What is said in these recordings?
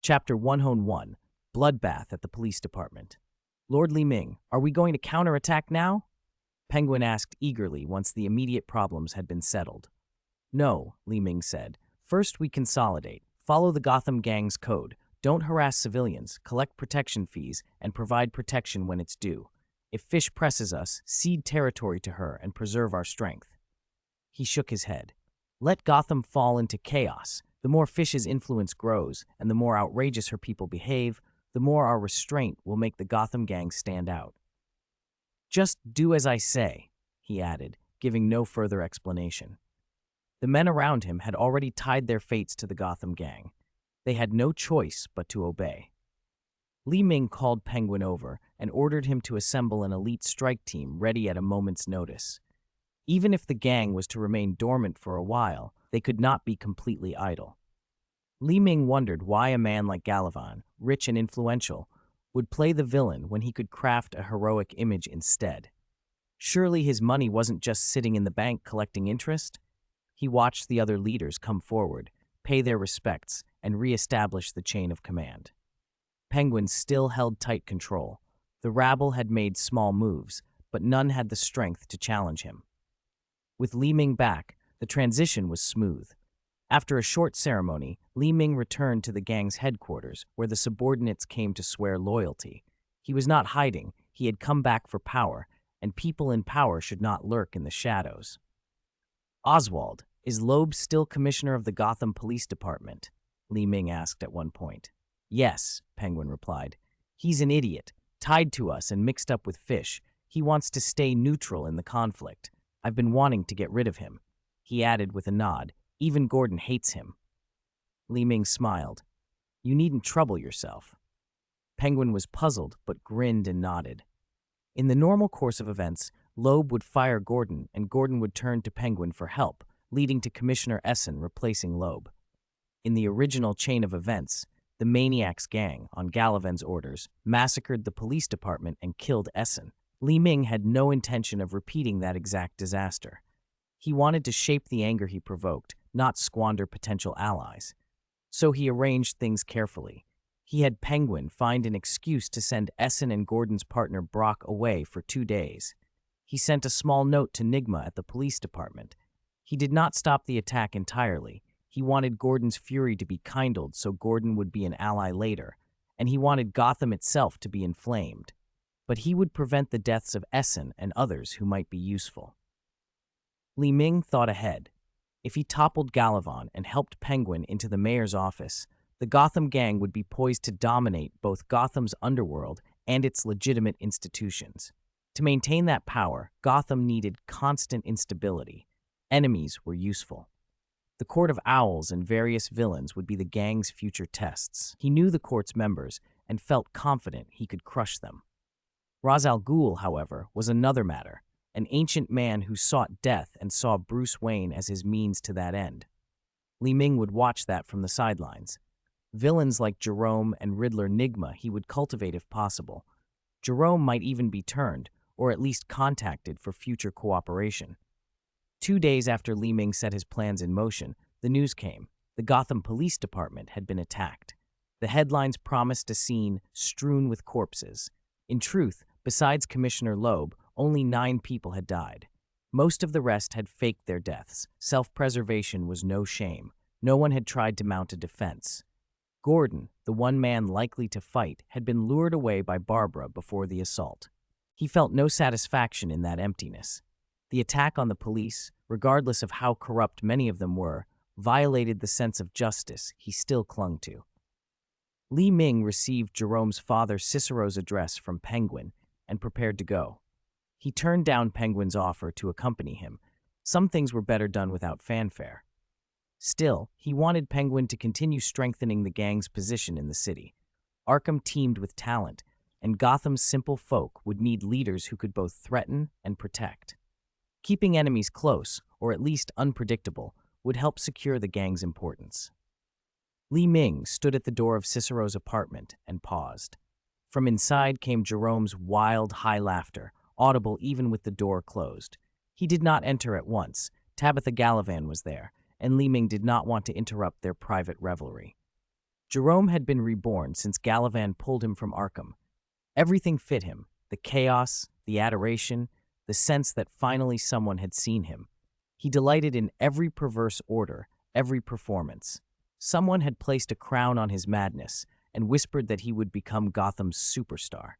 Chapter 101, Bloodbath at the Police Department. Lord Li Ming, are we going to counterattack now? Penguin asked eagerly once the immediate problems had been settled. No, Li Ming said. First we consolidate, follow the Gotham Gang's code, don't harass civilians, collect protection fees, and provide protection when it's due. If Fish presses us, cede territory to her and preserve our strength. He shook his head. Let Gotham fall into chaos. The more Fish's influence grows, and the more outrageous her people behave, the more our restraint will make the Gotham Gang stand out. Just do as I say, he added, giving no further explanation. The men around him had already tied their fates to the Gotham Gang. They had no choice but to obey. Li Ming called Penguin over and ordered him to assemble an elite strike team ready at a moment's notice. Even if the gang was to remain dormant for a while, they could not be completely idle. Li Ming wondered why a man like Galavan, rich and influential, would play the villain when he could craft a heroic image instead. Surely his money wasn't just sitting in the bank collecting interest? He watched the other leaders come forward, pay their respects, and re-establish the chain of command. Penguin still held tight control. The rabble had made small moves, but none had the strength to challenge him. With Li Ming back, the transition was smooth. After a short ceremony, Li Ming returned to the gang's headquarters, where the subordinates came to swear loyalty. He was not hiding, he had come back for power, and people in power should not lurk in the shadows. Oswald, is Loeb still commissioner of the Gotham Police Department? Li Ming asked at one point. Yes, Penguin replied. He's an idiot, tied to us and mixed up with Fish. He wants to stay neutral in the conflict. I've been wanting to get rid of him. He added with a nod, even Gordon hates him. Li Ming smiled. You needn't trouble yourself. Penguin was puzzled, but grinned and nodded. In the normal course of events, Loeb would fire Gordon, and Gordon would turn to Penguin for help, leading to Commissioner Essen replacing Loeb. In the original chain of events, the Maniacs gang, on Galavan's orders, massacred the police department and killed Essen. Li Ming had no intention of repeating that exact disaster. He wanted to shape the anger he provoked, not squander potential allies. So he arranged things carefully. He had Penguin find an excuse to send Essen and Gordon's partner Brock away for 2 days. He sent a small note to Nigma at the police department. He did not stop the attack entirely. He wanted Gordon's fury to be kindled so Gordon would be an ally later, and he wanted Gotham itself to be inflamed. But he would prevent the deaths of Essen and others who might be useful. Li Ming thought ahead. If he toppled Galavan and helped Penguin into the mayor's office, the Gotham Gang would be poised to dominate both Gotham's underworld and its legitimate institutions. To maintain that power, Gotham needed constant instability. Enemies were useful. The Court of Owls and various villains would be the gang's future tests. He knew the court's members and felt confident he could crush them. Ra's al Ghul, however, was another matter, an ancient man who sought death and saw Bruce Wayne as his means to that end. Li Ming would watch that from the sidelines. Villains like Jerome and Riddler Nigma he would cultivate if possible. Jerome might even be turned, or at least contacted for future cooperation. 2 days after Li Ming set his plans in motion, the news came. The Gotham Police Department had been attacked. The headlines promised a scene strewn with corpses. In truth, besides Commissioner Loeb, only 9 people had died. Most of the rest had faked their deaths. Self-preservation was no shame. No one had tried to mount a defense. Gordon, the one man likely to fight, had been lured away by Barbara before the assault. He felt no satisfaction in that emptiness. The attack on the police, regardless of how corrupt many of them were, violated the sense of justice he still clung to. Li Ming received Jerome's father Cicero's address from Penguin and prepared to go. He turned down Penguin's offer to accompany him. Some things were better done without fanfare. Still, he wanted Penguin to continue strengthening the gang's position in the city. Arkham teemed with talent, and Gotham's simple folk would need leaders who could both threaten and protect. Keeping enemies close, or at least unpredictable, would help secure the gang's importance. Li Ming stood at the door of Cicero's apartment and paused. From inside came Jerome's wild, high laughter, audible even with the door closed. He did not enter at once. Tabitha Galavan was there, and Li Ming did not want to interrupt their private revelry. Jerome had been reborn since Galavan pulled him from Arkham. Everything fit him, the chaos, the adoration, the sense that finally someone had seen him. He delighted in every perverse order, every performance. Someone had placed a crown on his madness and whispered that he would become Gotham's superstar.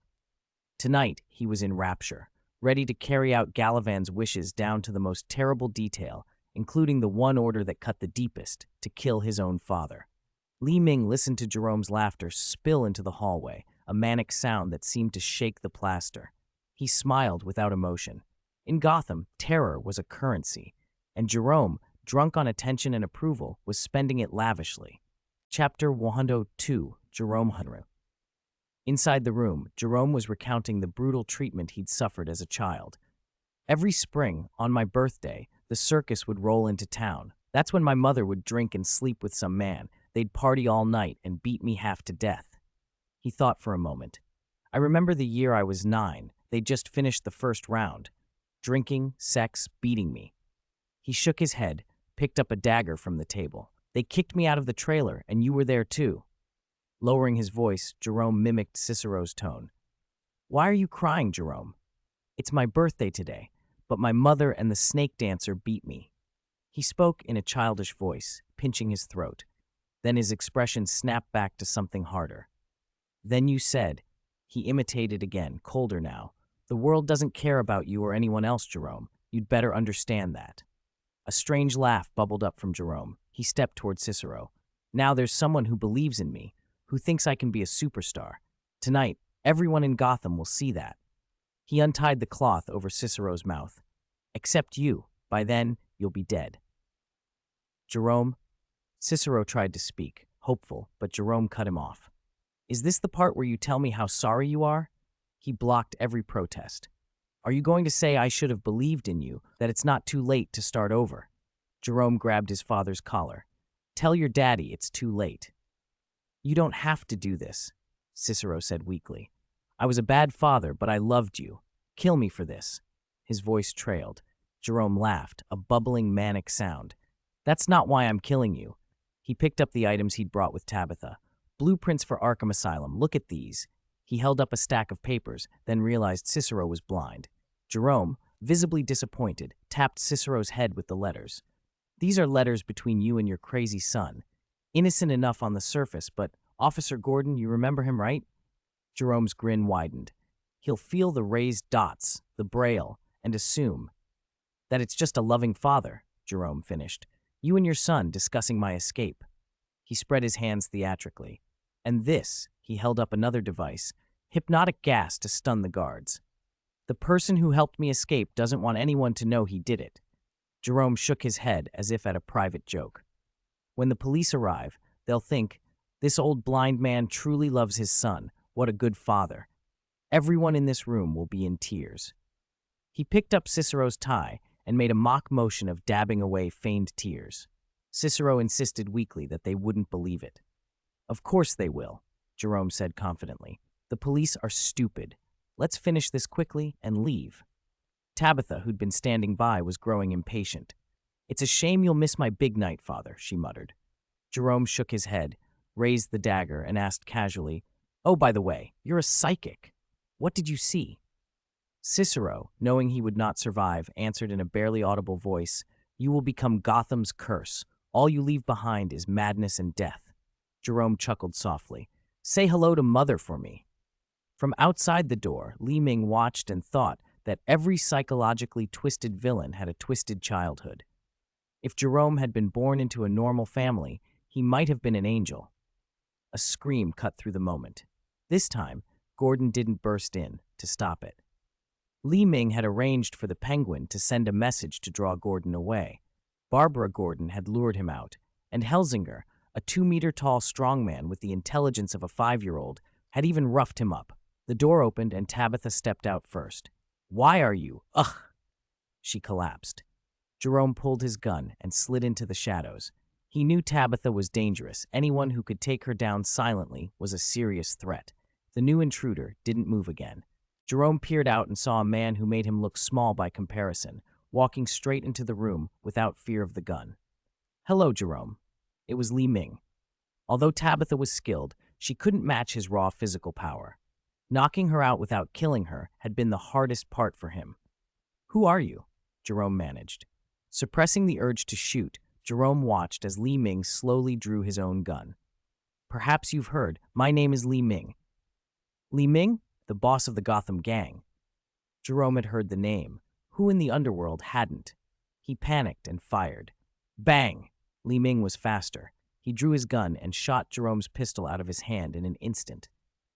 Tonight, he was in rapture, ready to carry out Galavan's wishes down to the most terrible detail, including the one order that cut the deepest, to kill his own father. Ming listened to Jerome's laughter spill into the hallway, a manic sound that seemed to shake the plaster. He smiled without emotion. In Gotham, terror was a currency, and Jerome, drunk on attention and approval, was spending it lavishly. Chapter 102, Jerome Hunter. Inside the room, Jerome was recounting the brutal treatment he'd suffered as a child. Every spring, on my birthday, the circus would roll into town. That's when my mother would drink and sleep with some man. They'd party all night and beat me half to death. He thought for a moment. I remember the year I was 9. They'd just finished the first round. Drinking, sex, beating me. He shook his head, picked up a dagger from the table. They kicked me out of the trailer, and you were there too. Lowering his voice, Jerome mimicked Cicero's tone. Why are you crying, Jerome? It's my birthday today, but my mother and the snake dancer beat me. He spoke in a childish voice, pinching his throat. Then his expression snapped back to something harder. Then you said, he imitated again, colder now, the world doesn't care about you or anyone else, Jerome. You'd better understand that. A strange laugh bubbled up from Jerome. He stepped toward Cicero. Now there's someone who believes in me, who thinks I can be a superstar. Tonight, everyone in Gotham will see that. He untied the cloth over Cicero's mouth. Except you. By then, you'll be dead. Jerome, Cicero tried to speak, hopeful, but Jerome cut him off. Is this the part where you tell me how sorry you are? He blocked every protest. Are you going to say I should have believed in you, that it's not too late to start over? Jerome grabbed his father's collar. Tell your daddy it's too late. You don't have to do this, Cicero said weakly. I was a bad father, but I loved you. Kill me for this. His voice trailed. Jerome laughed, a bubbling, manic sound. That's not why I'm killing you. He picked up the items he'd brought with Tabitha. Blueprints for Arkham Asylum. Look at these. He held up a stack of papers, then realized Cicero was blind. Jerome, visibly disappointed, tapped Cicero's head with the letters. These are letters between you and your crazy son. Innocent enough on the surface, but Officer Gordon, you remember him, right? Jerome's grin widened. He'll feel the raised dots, the braille, and assume that it's just a loving father, Jerome finished. You and your son discussing my escape. He spread his hands theatrically. And this, he held up another device, hypnotic gas to stun the guards. The person who helped me escape doesn't want anyone to know he did it. Jerome shook his head as if at a private joke. When the police arrive, they'll think, this old blind man truly loves his son. What a good father. Everyone in this room will be in tears. He picked up Cicero's tie and made a mock motion of dabbing away feigned tears. Cicero insisted weakly that they wouldn't believe it. Of course they will, Jerome said confidently. The police are stupid. Let's finish this quickly and leave. Tabitha, who'd been standing by, was growing impatient. It's a shame you'll miss my big night, father, she muttered. Jerome shook his head, raised the dagger, and asked casually, Oh, by the way, you're a psychic. What did you see? Cicero, knowing he would not survive, answered in a barely audible voice, You will become Gotham's curse. All you leave behind is madness and death. Jerome chuckled softly. Say hello to Mother for me. From outside the door, Ming watched and thought that every psychologically twisted villain had a twisted childhood. If Jerome had been born into a normal family, he might have been an angel. A scream cut through the moment. This time, Gordon didn't burst in to stop it. Ming had arranged for the Penguin to send a message to draw Gordon away. Barbara Gordon had lured him out, and Helsinger, a 2-meter-tall strongman with the intelligence of a 5-year-old, had even roughed him up. The door opened and Tabitha stepped out first. Why are you? Ugh! She collapsed. Jerome pulled his gun and slid into the shadows. He knew Tabitha was dangerous. Anyone who could take her down silently was a serious threat. The new intruder didn't move again. Jerome peered out and saw a man who made him look small by comparison, walking straight into the room without fear of the gun. Hello, Jerome. It was Ming. Although Tabitha was skilled, she couldn't match his raw physical power. Knocking her out without killing her had been the hardest part for him. "Who are you?" Jerome managed. Suppressing the urge to shoot, Jerome watched as Li Ming slowly drew his own gun. "Perhaps you've heard, my name is Li Ming." Li Ming? The boss of the Gotham gang. Jerome had heard the name. Who in the underworld hadn't? He panicked and fired. Bang! Li Ming was faster. He drew his gun and shot Jerome's pistol out of his hand in an instant.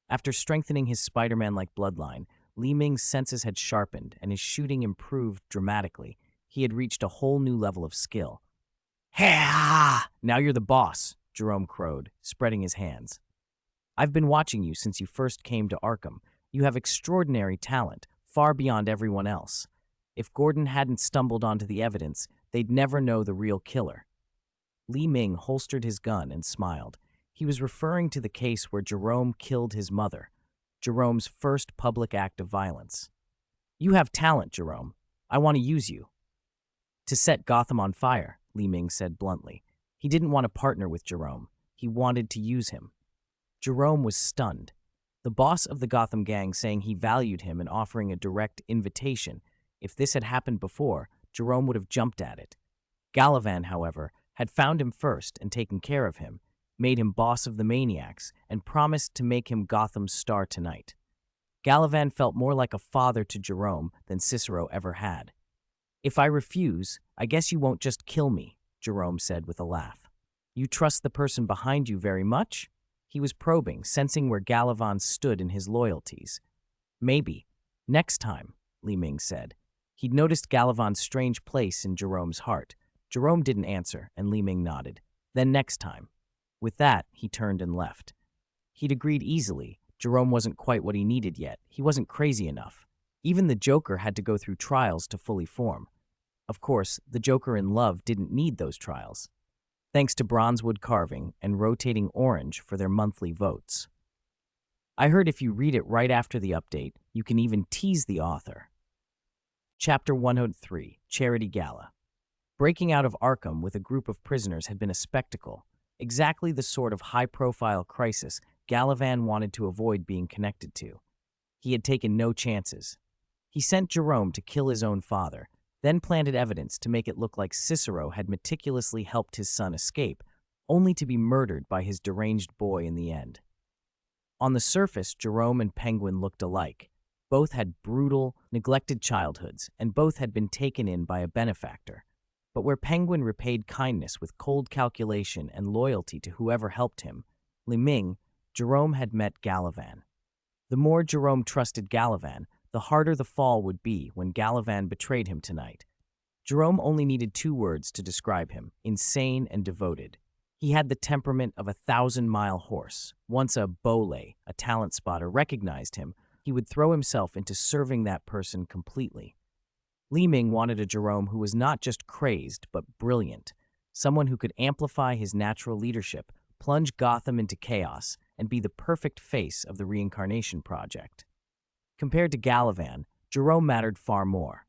After strengthening his Spider-Man-like bloodline, Li Ming's senses had sharpened and his shooting improved dramatically. He had reached a whole new level of skill. "Ha! Now you're the boss," Jerome crowed, spreading his hands. "I've been watching you since you first came to Arkham. You have extraordinary talent, far beyond everyone else. If Gordon hadn't stumbled onto the evidence, they'd never know the real killer." Li Ming holstered his gun and smiled. He was referring to the case where Jerome killed his mother, Jerome's first public act of violence. "You have talent, Jerome. I want to use you." "To set Gotham on fire," Li Ming said bluntly. He didn't want to partner with Jerome. He wanted to use him. Jerome was stunned. The boss of the Gotham gang saying he valued him and offering a direct invitation. If this had happened before, Jerome would have jumped at it. Galavan, however, had found him first and taken care of him, made him boss of the Maniacs, and promised to make him Gotham's star tonight. Galavan felt more like a father to Jerome than Cicero ever had. "If I refuse, I guess you won't just kill me," Jerome said with a laugh. "You trust the person behind you very much?" He was probing, sensing where Galavan stood in his loyalties. "Maybe. Next time," Li Ming said. He'd noticed Galavan's strange place in Jerome's heart. Jerome didn't answer, and Li Ming nodded. "Then next time." With that, he turned and left. He'd agreed easily. Jerome wasn't quite what he needed yet. He wasn't crazy enough. Even the Joker had to go through trials to fully form. Of course, the Joker in love didn't need those trials, thanks to bronzewood carving and rotating orange for their monthly votes. I heard if you read it right after the update, you can even tease the author. Chapter 103, Charity Gala. Breaking out of Arkham with a group of prisoners had been a spectacle, exactly the sort of high-profile crisis Galavan wanted to avoid being connected to. He had taken no chances. He sent Jerome to kill his own father, then planted evidence to make it look like Cicero had meticulously helped his son escape, only to be murdered by his deranged boy in the end. On the surface, Jerome and Penguin looked alike. Both had brutal, neglected childhoods, and both had been taken in by a benefactor. But where Penguin repaid kindness with cold calculation and loyalty to whoever helped him, Li Ming, Jerome had met Galavan. The more Jerome trusted Galavan, the harder the fall would be when Galavan betrayed him tonight. Jerome only needed 2 words to describe him: insane and devoted. He had the temperament of a 1,000-mile horse. Once a bole, a talent spotter, recognized him, he would throw himself into serving that person completely. Li Ming wanted a Jerome who was not just crazed, but brilliant, someone who could amplify his natural leadership, plunge Gotham into chaos, and be the perfect face of the Reincarnation project. Compared to Galavan, Jerome mattered far more.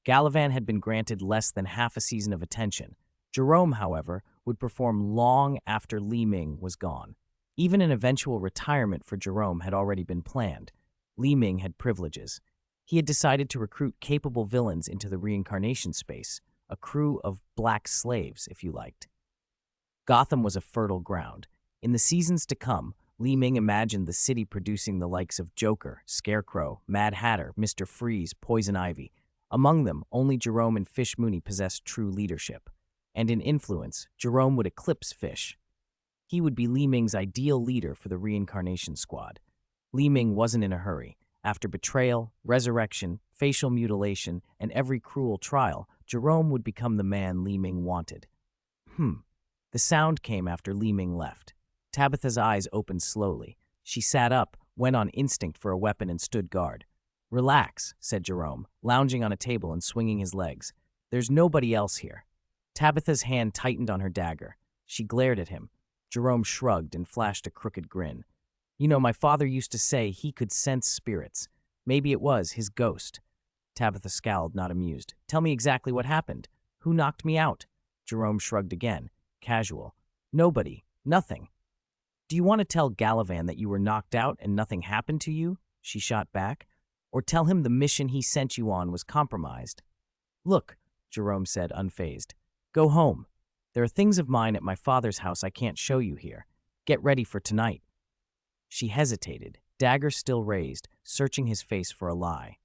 Galavan had been granted less than half a season of attention. Jerome, however, would perform long after Li Ming was gone. Even an eventual retirement for Jerome had already been planned. Li Ming had privileges. He had decided to recruit capable villains into the reincarnation space, a crew of black slaves, if you liked. Gotham was a fertile ground. In the seasons to come, Li Ming imagined the city producing the likes of Joker, Scarecrow, Mad Hatter, Mr. Freeze, Poison Ivy. Among them, only Jerome and Fish Mooney possessed true leadership. And in influence, Jerome would eclipse Fish. He would be Li Ming's ideal leader for the reincarnation squad. Li Ming wasn't in a hurry. After betrayal, resurrection, facial mutilation, and every cruel trial, Jerome would become the man Li Ming wanted. The sound came after Li Ming left. Tabitha's eyes opened slowly. She sat up, went on instinct for a weapon, and stood guard. "Relax," said Jerome, lounging on a table and swinging his legs. "There's nobody else here." Tabitha's hand tightened on her dagger. She glared at him. Jerome shrugged and flashed a crooked grin. "You know, my father used to say he could sense spirits. Maybe it was his ghost." Tabitha scowled, not amused. "Tell me exactly what happened. Who knocked me out?" Jerome shrugged again. Casual. "Nobody. Nothing." Do you want to tell Gallivan that you were knocked out and nothing happened to you? She shot back. Or tell him the mission he sent you on was compromised? Look, Jerome said, unfazed. Go home. There are things of mine at my father's house I can't show you here. Get ready for tonight. She hesitated, dagger still raised, searching his face for a lie.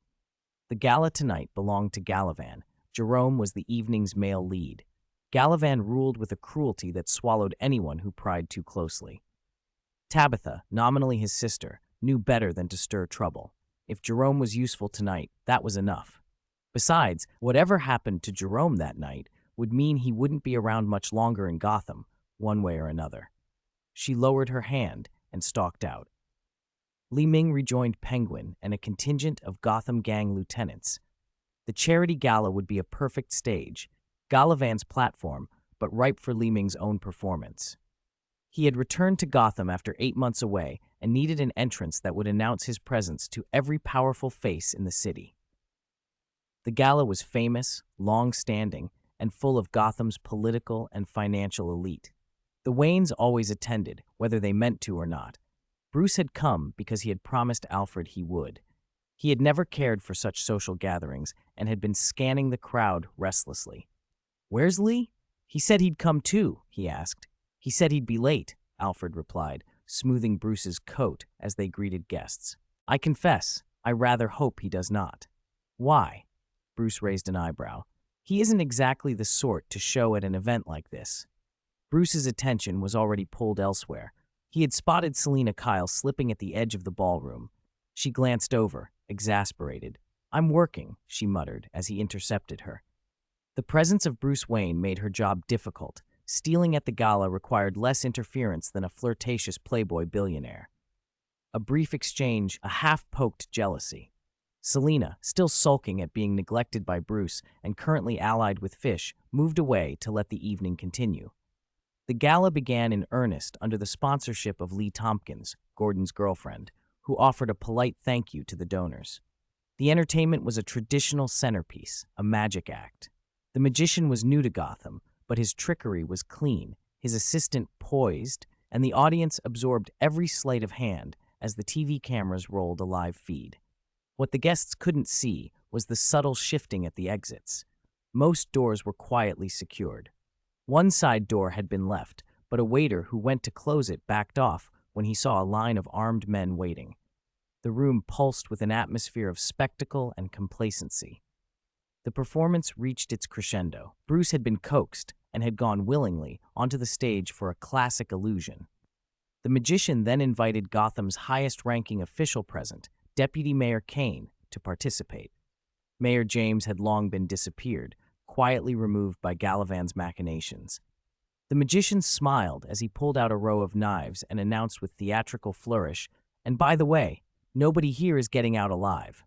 The gala tonight belonged to Gallivan. Jerome was the evening's male lead. Gallivan ruled with a cruelty that swallowed anyone who pried too closely. Tabitha, nominally his sister, knew better than to stir trouble. If Jerome was useful tonight, that was enough. Besides, whatever happened to Jerome that night would mean he wouldn't be around much longer in Gotham, one way or another. She lowered her hand and stalked out. Li Ming rejoined Penguin and a contingent of Gotham gang lieutenants. The charity gala would be a perfect stage, Gallivan's platform, but ripe for Li Ming's own performance. He had returned to Gotham after 8 months away and needed an entrance that would announce his presence to every powerful face in the city. The gala was famous, long-standing, and full of Gotham's political and financial elite. The Waynes always attended, whether they meant to or not. Bruce had come because he had promised Alfred he would. He had never cared for such social gatherings and had been scanning the crowd restlessly. "Where's Lee?" "He said he'd come too," he asked. "He said he'd be late," Alfred replied, smoothing Bruce's coat as they greeted guests. "I confess, I rather hope he does not." "Why?" Bruce raised an eyebrow. "He isn't exactly the sort to show at an event like this." Bruce's attention was already pulled elsewhere. He had spotted Selina Kyle slipping at the edge of the ballroom. She glanced over, exasperated. "I'm working," she muttered as he intercepted her. The presence of Bruce Wayne made her job difficult. Stealing at the gala required less interference than a flirtatious playboy billionaire. A brief exchange, a half-poked jealousy. Selina, still sulking at being neglected by Bruce and currently allied with Fish, moved away to let the evening continue. The gala began in earnest under the sponsorship of Lee Tompkins, Gordon's girlfriend, who offered a polite thank you to the donors. The entertainment was a traditional centerpiece, a magic act. The magician was new to Gotham, but his trickery was clean, his assistant poised, and the audience absorbed every sleight of hand as the TV cameras rolled a live feed. What the guests couldn't see was the subtle shifting at the exits. Most doors were quietly secured. One side door had been left, but a waiter who went to close it backed off when he saw a line of armed men waiting. The room pulsed with an atmosphere of spectacle and complacency. The performance reached its crescendo. Bruce had been coaxed and had gone willingly onto the stage for a classic illusion. The magician then invited Gotham's highest-ranking official present, Deputy Mayor Kane, to participate. Mayor James had long been disappeared, quietly removed by Gallivan's machinations. The magician smiled as he pulled out a row of knives and announced with theatrical flourish, "And by the way, nobody here is getting out alive."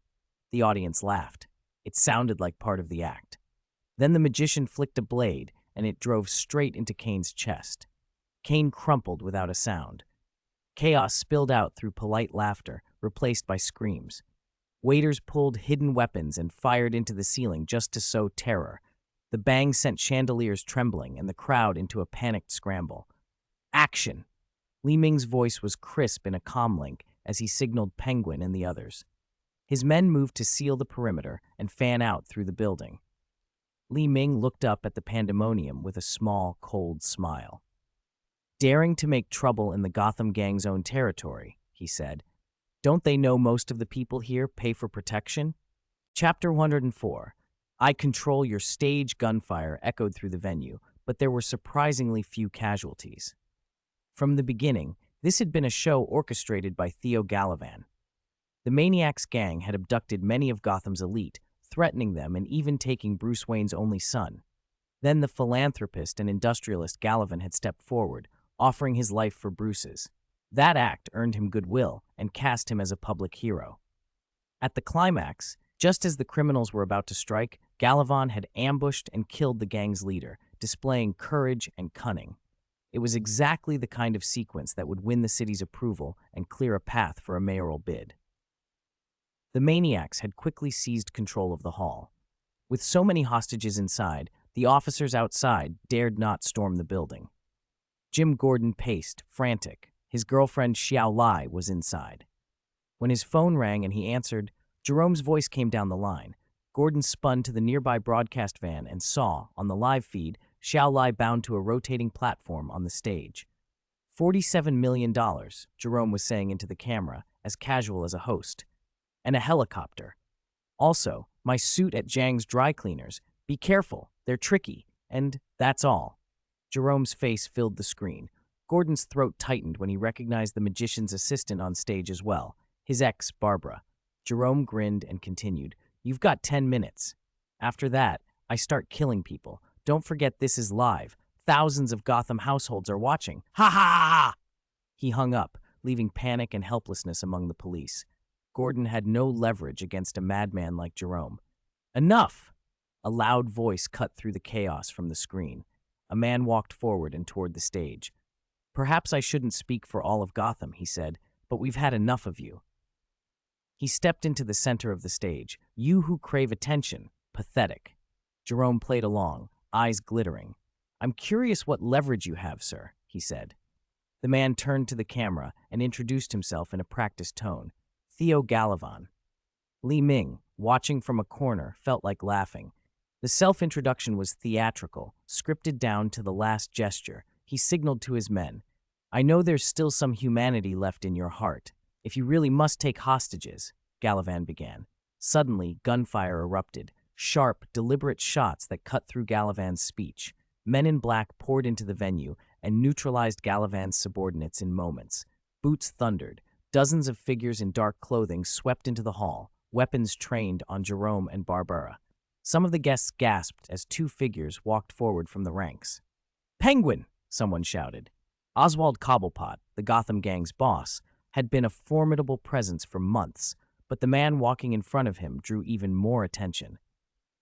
The audience laughed. It sounded like part of the act. Then the magician flicked a blade, and it drove straight into Kane's chest. Kane crumpled without a sound. Chaos spilled out through polite laughter, replaced by screams. Waiters pulled hidden weapons and fired into the ceiling just to sow terror. The bang sent chandeliers trembling and the crowd into a panicked scramble. "Action!" Li Ming's voice was crisp in a comlink as he signaled Penguin and the others. His men moved to seal the perimeter and fan out through the building. Li Ming looked up at the pandemonium with a small, cold smile. "Daring to make trouble in the Gotham gang's own territory," he said. "Don't they know most of the people here pay for protection?" Chapter 104. "I control your stage." Gunfire echoed through the venue, but there were surprisingly few casualties. From the beginning, this had been a show orchestrated by Theo Gallivan. The Maniacs gang had abducted many of Gotham's elite, threatening them and even taking Bruce Wayne's only son. Then the philanthropist and industrialist Gallivan had stepped forward, offering his life for Bruce's. That act earned him goodwill and cast him as a public hero. At the climax, just as the criminals were about to strike, Gallivan had ambushed and killed the gang's leader, displaying courage and cunning. It was exactly the kind of sequence that would win the city's approval and clear a path for a mayoral bid. The Maniacs had quickly seized control of the hall. With so many hostages inside, the officers outside dared not storm the building. Jim Gordon paced, frantic. His girlfriend Xiao Lai was inside. When his phone rang and he answered, Jerome's voice came down the line. Gordon spun to the nearby broadcast van and saw, on the live feed, Xiao Lai bound to a rotating platform on the stage. $47 million, Jerome was saying into the camera, as casual as a host. And a helicopter. Also, my suit at Zhang's dry cleaners. Be careful, they're tricky. And that's all. Jerome's face filled the screen. Gordon's throat tightened when he recognized the magician's assistant on stage as well, his ex, Barbara. Jerome grinned and continued, You've got 10 minutes. After that, I start killing people. Don't forget this is live. Thousands of Gotham households are watching. Ha ha ha! He hung up, leaving panic and helplessness among the police. Gordon had no leverage against a madman like Jerome. Enough! A loud voice cut through the chaos from the screen. A man walked forward and toward the stage. Perhaps I shouldn't speak for all of Gotham, he said, but we've had enough of you. He stepped into the center of the stage. You who crave attention. Pathetic. Jerome played along, eyes glittering. I'm curious what leverage you have, sir, he said. The man turned to the camera and introduced himself in a practiced tone. Theo Galavan. Li Ming, watching from a corner, felt like laughing. The self-introduction was theatrical, scripted down to the last gesture. He signaled to his men. I know there's still some humanity left in your heart. If you really must take hostages, Galavan began. Suddenly, gunfire erupted. Sharp, deliberate shots that cut through Galavan's speech. Men in black poured into the venue and neutralized Galavan's subordinates in moments. Boots thundered. Dozens of figures in dark clothing swept into the hall, weapons trained on Jerome and Barbara. Some of the guests gasped as two figures walked forward from the ranks. Penguin! Someone shouted. Oswald Cobblepot, the Gotham gang's boss, had been a formidable presence for months, but the man walking in front of him drew even more attention.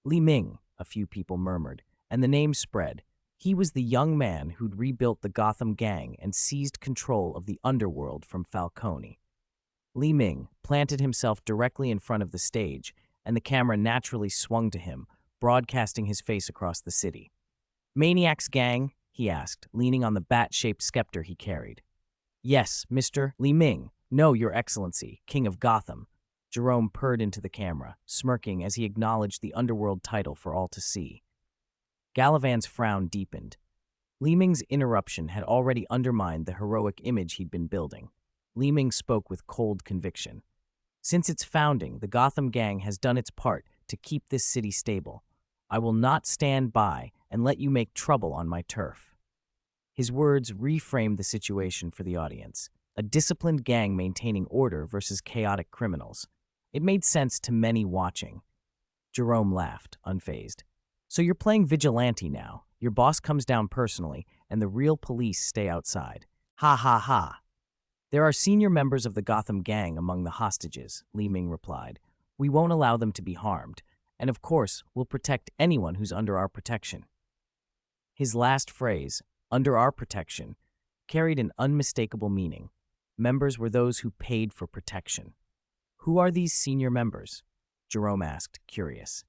Li Ming, a few people murmured, and the name spread. He was the young man who'd rebuilt the Gotham gang and seized control of the underworld from Falcone. Li Ming planted himself directly in front of the stage, and the camera naturally swung to him, broadcasting his face across the city. Maniac's gang? He asked, leaning on the bat-shaped scepter he carried. Yes, Mr. Li Ming. No, Your Excellency, King of Gotham. Jerome purred into the camera, smirking as he acknowledged the underworld title for all to see. Galavan's frown deepened. Li Ming's interruption had already undermined the heroic image he'd been building. Li Ming spoke with cold conviction. Since its founding, the Gotham gang has done its part to keep this city stable. I will not stand by and let you make trouble on my turf. His words reframed the situation for the audience. A disciplined gang maintaining order versus chaotic criminals. It made sense to many watching. Jerome laughed, unfazed. So you're playing vigilante now. Your boss comes down personally, and the real police stay outside. Ha ha ha. There are senior members of the Gotham gang among the hostages, Li Ming replied. We won't allow them to be harmed, and of course, we'll protect anyone who's under our protection. His last phrase, under our protection, carried an unmistakable meaning. Members were those who paid for protection. Who are these senior members? Jerome asked, curious.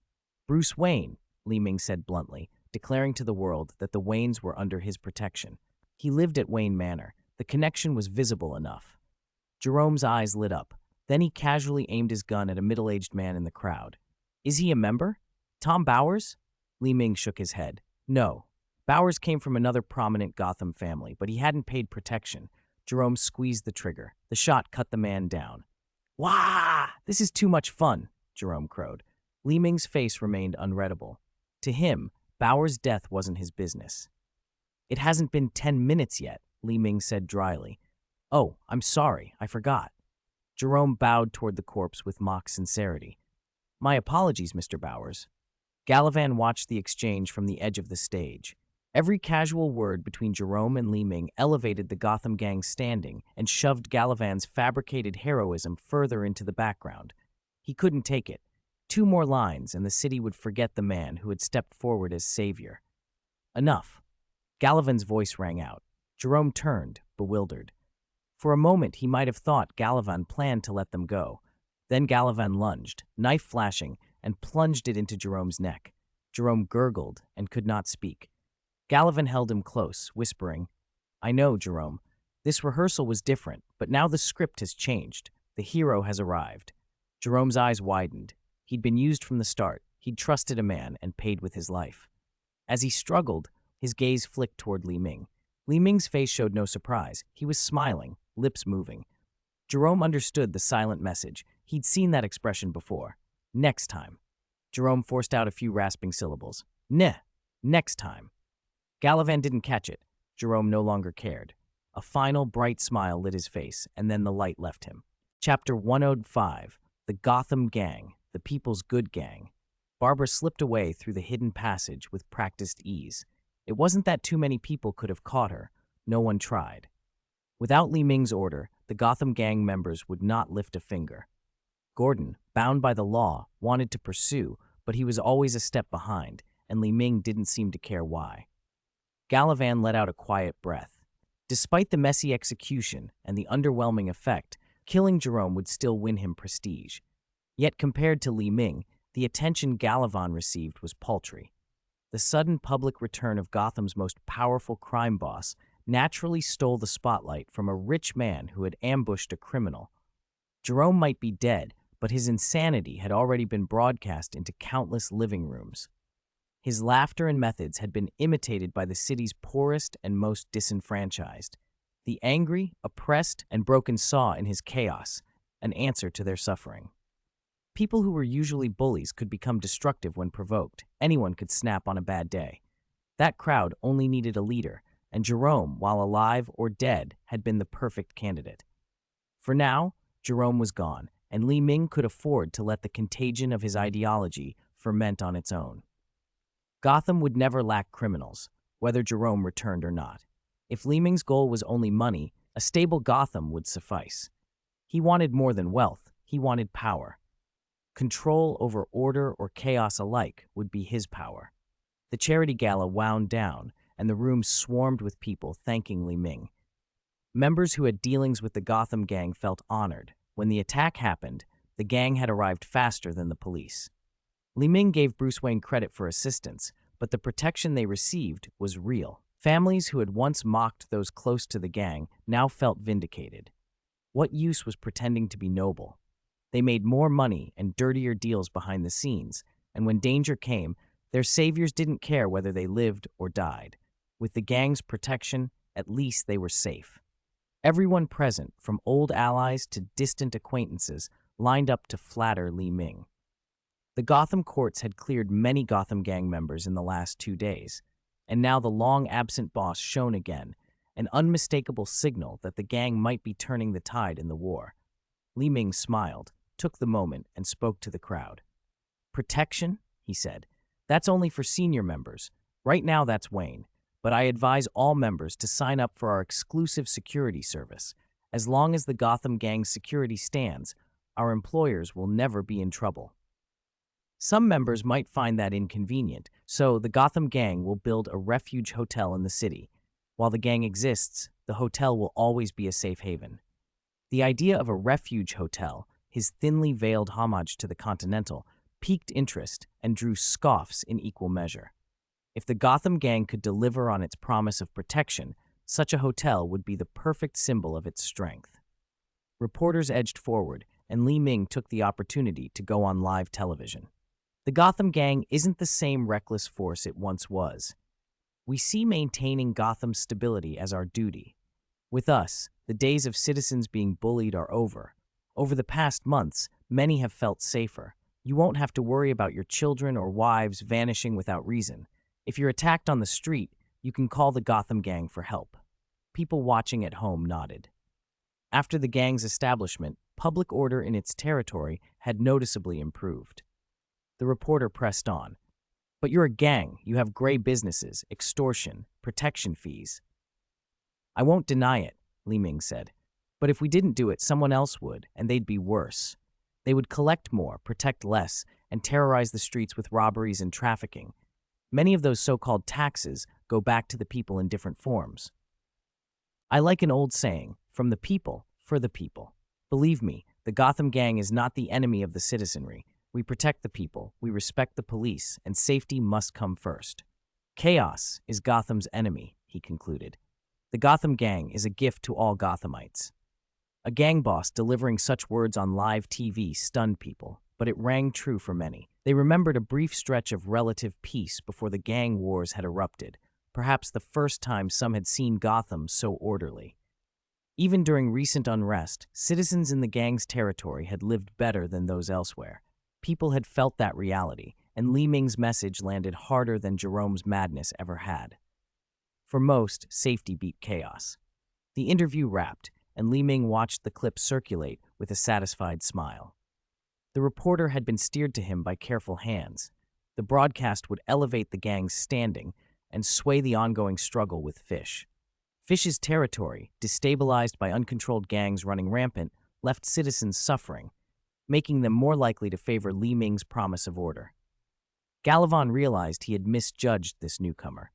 Bruce Wayne, Li Ming said bluntly, declaring to the world that the Waynes were under his protection. He lived at Wayne Manor. The connection was visible enough. Jerome's eyes lit up. Then he casually aimed his gun at a middle-aged man in the crowd. Is he a member? Tom Bowers? Li Ming shook his head. No. Bowers came from another prominent Gotham family, but he hadn't paid protection. Jerome squeezed the trigger. The shot cut the man down. Wah! This is too much fun, Jerome crowed. Li Ming's face remained unreadable. To him, Bowers' death wasn't his business. It hasn't been 10 minutes yet, Li Ming said dryly. Oh, I'm sorry, I forgot. Jerome bowed toward the corpse with mock sincerity. My apologies, Mr. Bowers. Galavan watched the exchange from the edge of the stage. Every casual word between Jerome and Li Ming elevated the Gotham gang's standing and shoved Galavan's fabricated heroism further into the background. He couldn't take it. 2 more lines and the city would forget the man who had stepped forward as savior. Enough. Galavan's voice rang out. Jerome turned, bewildered. For a moment, he might have thought Galavan planned to let them go. Then Galavan lunged, knife flashing, and plunged it into Jerome's neck. Jerome gurgled and could not speak. Galavan held him close, whispering, I know, Jerome. This rehearsal was different, but now the script has changed. The hero has arrived. Jerome's eyes widened. He'd been used from the start. He'd trusted a man and paid with his life. As he struggled, his gaze flicked toward Li Ming. Li Ming's face showed no surprise. He was smiling, lips moving. Jerome understood the silent message. He'd seen that expression before. Next time. Jerome forced out a few rasping syllables. Next time. Galavan didn't catch it. Jerome no longer cared. A final, bright smile lit his face, and then the light left him. Chapter 105, The Gotham Gang, the People's Good Gang. Barbara slipped away through the hidden passage with practiced ease. It wasn't that too many people could have caught her. No one tried. Without Li Ming's order, the Gotham Gang members would not lift a finger. Gordon, bound by the law, wanted to pursue, but he was always a step behind, and Li Ming didn't seem to care why. Galavan let out a quiet breath. Despite the messy execution and the underwhelming effect, killing Jerome would still win him prestige. Yet compared to Li Ming, the attention Galavan received was paltry. The sudden public return of Gotham's most powerful crime boss naturally stole the spotlight from a rich man who had ambushed a criminal. Jerome might be dead, but his insanity had already been broadcast into countless living rooms. His laughter and methods had been imitated by the city's poorest and most disenfranchised. The angry, oppressed, and broken saw in his chaos an answer to their suffering. People who were usually bullies could become destructive when provoked. Anyone could snap on a bad day. That crowd only needed a leader, and Jerome, while alive or dead, had been the perfect candidate. For now, Jerome was gone, and Li Ming could afford to let the contagion of his ideology ferment on its own. Gotham would never lack criminals, whether Jerome returned or not. If Li Ming's goal was only money, a stable Gotham would suffice. He wanted more than wealth, he wanted power. Control over order or chaos alike would be his power. The charity gala wound down, and the room swarmed with people thanking Li Ming. Members who had dealings with the Gotham Gang felt honored. When the attack happened, the gang had arrived faster than the police. Li Ming gave Bruce Wayne credit for assistance, but the protection they received was real. Families who had once mocked those close to the gang now felt vindicated. What use was pretending to be noble? They made more money and dirtier deals behind the scenes, and when danger came, their saviors didn't care whether they lived or died. With the gang's protection, at least they were safe. Everyone present, from old allies to distant acquaintances, lined up to flatter Li Ming. The Gotham courts had cleared many Gotham Gang members in the last 2 days, and now the long-absent boss shone again, an unmistakable signal that the gang might be turning the tide in the war. Li Ming smiled, took the moment, and spoke to the crowd. "Protection?" he said. "That's only for senior members. Right now that's Wayne, but I advise all members to sign up for our exclusive security service. As long as the Gotham Gang's security stands, our employers will never be in trouble. Some members might find that inconvenient, so the Gotham Gang will build a refuge hotel in the city. While the gang exists, the hotel will always be a safe haven." The idea of a refuge hotel, his thinly veiled homage to the Continental, piqued interest and drew scoffs in equal measure. If the Gotham Gang could deliver on its promise of protection, such a hotel would be the perfect symbol of its strength. Reporters edged forward, and Li Ming took the opportunity to go on live television. The Gotham Gang isn't the same reckless force it once was. We see maintaining Gotham's stability as our duty. With us, the days of citizens being bullied are over. Over the past months, many have felt safer. You won't have to worry about your children or wives vanishing without reason. If you're attacked on the street, you can call the Gotham Gang for help. People watching at home nodded. After the gang's establishment, public order in its territory had noticeably improved. The reporter pressed on. "But you're a gang. You have gray businesses, extortion, protection fees." "I won't deny it," Li Ming said. "But if we didn't do it, someone else would, and they'd be worse. They would collect more, protect less, and terrorize the streets with robberies and trafficking. Many of those so-called taxes go back to the people in different forms. I like an old saying, from the people, for the people. Believe me, the Gotham Gang is not the enemy of the citizenry. We protect the people, we respect the police, and safety must come first. Chaos is Gotham's enemy," he concluded. The Gotham Gang is a gift to all Gothamites. A gang boss delivering such words on live TV stunned people, but it rang true for many. They remembered a brief stretch of relative peace before the gang wars had erupted, perhaps the first time some had seen Gotham so orderly. Even during recent unrest, citizens in the gang's territory had lived better than those elsewhere. People had felt that reality, and Li Ming's message landed harder than Jerome's madness ever had. For most, safety beat chaos. The interview wrapped, and Li Ming watched the clip circulate with a satisfied smile. The reporter had been steered to him by careful hands. The broadcast would elevate the gang's standing and sway the ongoing struggle with Fish. Fish's territory, destabilized by uncontrolled gangs running rampant, left citizens suffering, making them more likely to favor Li Ming's promise of order. Galavan realized he had misjudged this newcomer.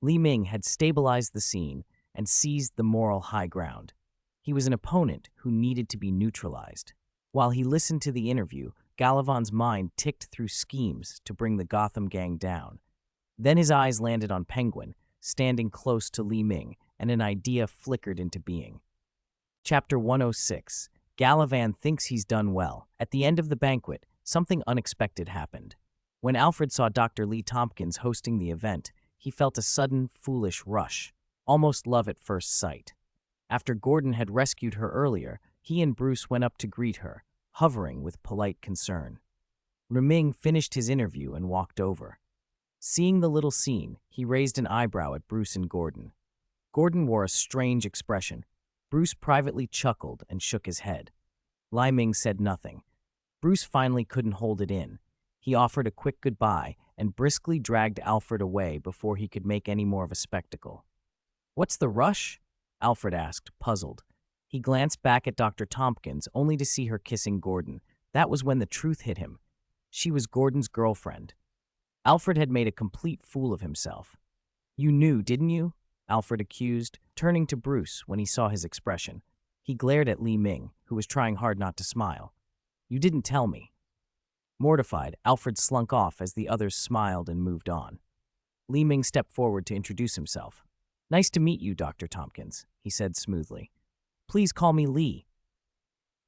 Li Ming had stabilized the scene and seized the moral high ground. He was an opponent who needed to be neutralized. While he listened to the interview, Galavan's mind ticked through schemes to bring the Gotham Gang down. Then his eyes landed on Penguin, standing close to Li Ming, and an idea flickered into being. Chapter 106. Galavan thinks he's done well. At the end of the banquet, something unexpected happened. When Alfred saw Dr. Lee Tompkins hosting the event, he felt a sudden, foolish rush, almost love at first sight. After Gordon had rescued her earlier, he and Bruce went up to greet her, hovering with polite concern. Ming finished his interview and walked over. Seeing the little scene, he raised an eyebrow at Bruce and Gordon. Gordon wore a strange expression. Bruce privately chuckled and shook his head. Li Ming said nothing. Bruce finally couldn't hold it in. He offered a quick goodbye and briskly dragged Alfred away before he could make any more of a spectacle. "What's the rush?" Alfred asked, puzzled. He glanced back at Dr. Tompkins, only to see her kissing Gordon. That was when the truth hit him. She was Gordon's girlfriend. Alfred had made a complete fool of himself. "You knew, didn't you?" Alfred accused, turning to Bruce when he saw his expression. He glared at Li Ming, who was trying hard not to smile. "You didn't tell me." Mortified, Alfred slunk off as the others smiled and moved on. Li Ming stepped forward to introduce himself. "Nice to meet you, Dr. Tompkins," he said smoothly. "Please call me Li."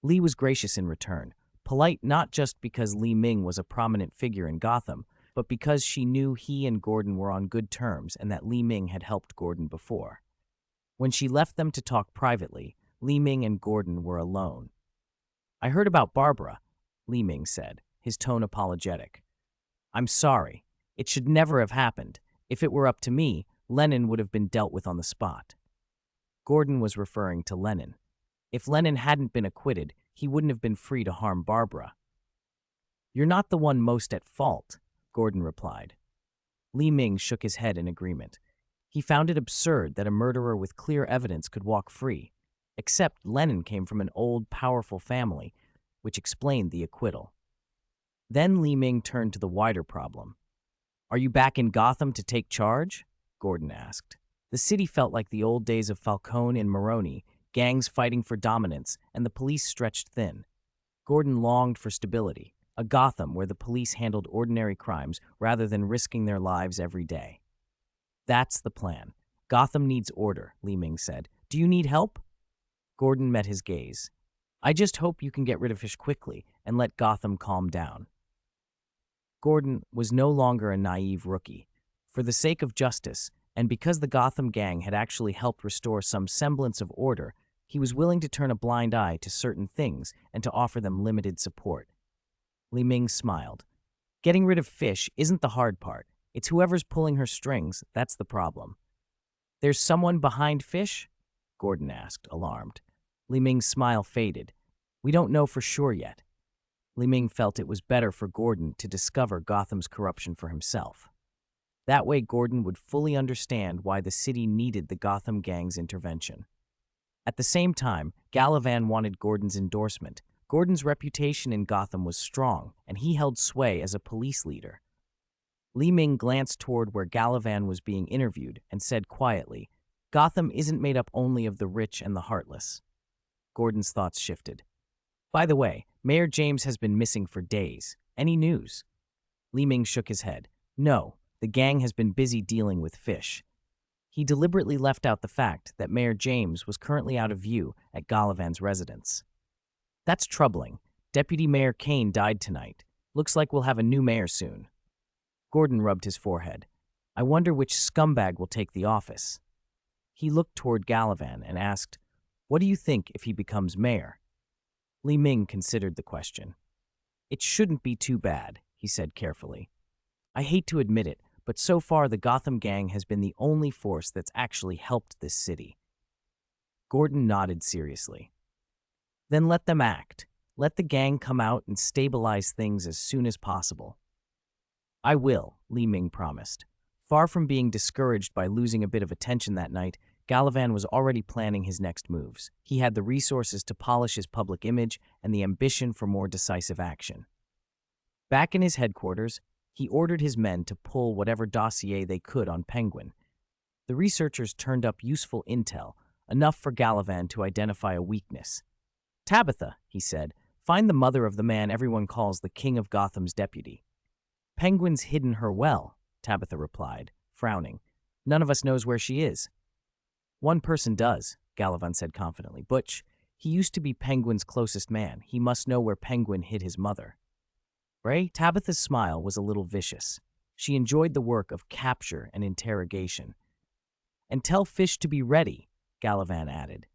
Li was gracious in return, polite not just because Li Ming was a prominent figure in Gotham, but because she knew he and Gordon were on good terms and that Li Ming had helped Gordon before. When she left them to talk privately, Li Ming and Gordon were alone. "I heard about Barbara," Li Ming said, his tone apologetic. "I'm sorry. It should never have happened. If it were up to me, Lennon would have been dealt with on the spot." Gordon was referring to Lennon. If Lennon hadn't been acquitted, he wouldn't have been free to harm Barbara. "You're not the one most at fault," Gordon replied. Li Ming shook his head in agreement. He found it absurd that a murderer with clear evidence could walk free, except Lennon came from an old, powerful family, which explained the acquittal. Then Li Ming turned to the wider problem. "Are you back in Gotham to take charge?" Gordon asked. The city felt like the old days of Falcone and Maroni, gangs fighting for dominance, and the police stretched thin. Gordon longed for stability, a Gotham where the police handled ordinary crimes rather than risking their lives every day. "That's the plan. Gotham needs order," Li Ming said. "Do you need help?" Gordon met his gaze. "I just hope you can get rid of Fish quickly and let Gotham calm down." Gordon was no longer a naive rookie. For the sake of justice, and because the Gotham Gang had actually helped restore some semblance of order, he was willing to turn a blind eye to certain things and to offer them limited support. Li Ming smiled. "Getting rid of Fish isn't the hard part. It's whoever's pulling her strings that's the problem." "There's someone behind Fish?" Gordon asked, alarmed. Li Ming's smile faded. "We don't know for sure yet." Li Ming felt it was better for Gordon to discover Gotham's corruption for himself. That way Gordon would fully understand why the city needed the Gotham Gang's intervention. At the same time, Galavan wanted Gordon's endorsement. Gordon's reputation in Gotham was strong, and he held sway as a police leader. Li Ming glanced toward where Galavan was being interviewed and said quietly, "Gotham isn't made up only of the rich and the heartless." Gordon's thoughts shifted. "By the way, Mayor James has been missing for days. Any news?" Li Ming shook his head. "No, the gang has been busy dealing with Fish." He deliberately left out the fact that Mayor James was currently out of view at Gallivan's residence. That's troubling. Deputy Mayor Kane died tonight. Looks like we'll have a new mayor soon. Gordon rubbed his forehead. I wonder which scumbag will take the office. He looked toward Gallivan and asked, What do you think if he becomes mayor? Li Ming considered the question. It shouldn't be too bad, he said carefully. I hate to admit it, but so far the Gotham Gang has been the only force that's actually helped this city. Gordon nodded seriously. Then let them act. Let the gang come out and stabilize things as soon as possible. I will, Li Ming promised. Far from being discouraged by losing a bit of attention that night, Gallivan was already planning his next moves. He had the resources to polish his public image and the ambition for more decisive action. Back in his headquarters, he ordered his men to pull whatever dossier they could on Penguin. The researchers turned up useful intel, enough for Gallivan to identify a weakness. Tabitha, he said, find the mother of the man everyone calls the King of Gotham's deputy. Penguin's hidden her well, Tabitha replied, frowning. None of us knows where she is. One person does, Gallivan said confidently. Butch, he used to be Penguin's closest man. He must know where Penguin hid his mother. Ray, Tabitha's smile was a little vicious. She enjoyed the work of capture and interrogation. And tell Fish to be ready, Gallivan added.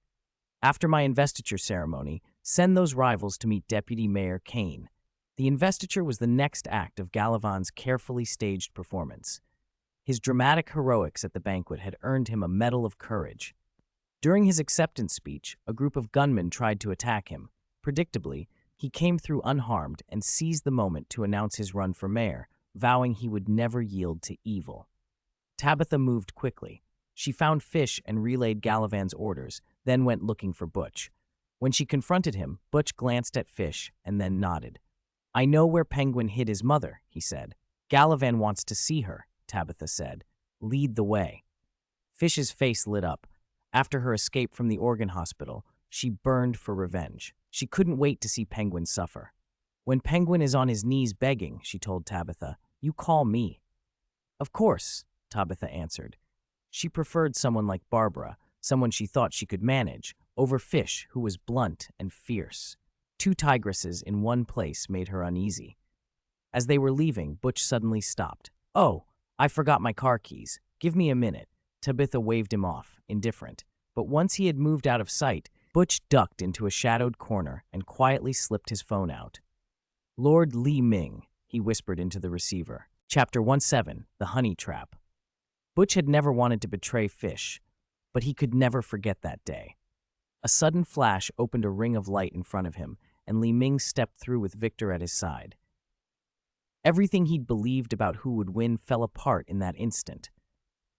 After my investiture ceremony, send those rivals to meet Deputy Mayor Kane. The investiture was the next act of Gallivan's carefully staged performance. His dramatic heroics at the banquet had earned him a Medal of Courage. During his acceptance speech, a group of gunmen tried to attack him. Predictably, he came through unharmed and seized the moment to announce his run for mayor, vowing he would never yield to evil. Tabitha moved quickly. She found Fish and relayed Gallivan's orders, then went looking for Butch. When she confronted him, Butch glanced at Fish and then nodded. I know where Penguin hid his mother, he said. Gallivan wants to see her, Tabitha said. Lead the way. Fish's face lit up. After her escape from the organ hospital, she burned for revenge. She couldn't wait to see Penguin suffer. When Penguin is on his knees begging, she told Tabitha, you call me. Of course, Tabitha answered. She preferred someone like Barbara, someone she thought she could manage, over Fish, who was blunt and fierce. Two tigresses in one place made her uneasy. As they were leaving, Butch suddenly stopped. Oh, I forgot my car keys. Give me a minute. Tabitha waved him off, indifferent. But once he had moved out of sight, Butch ducked into a shadowed corner and quietly slipped his phone out. Lord Li Ming, he whispered into the receiver. Chapter 17, The Honey Trap. Butch had never wanted to betray Fish, but he could never forget that day. A sudden flash opened a ring of light in front of him, and Li Ming stepped through with Victor at his side. Everything he'd believed about who would win fell apart in that instant.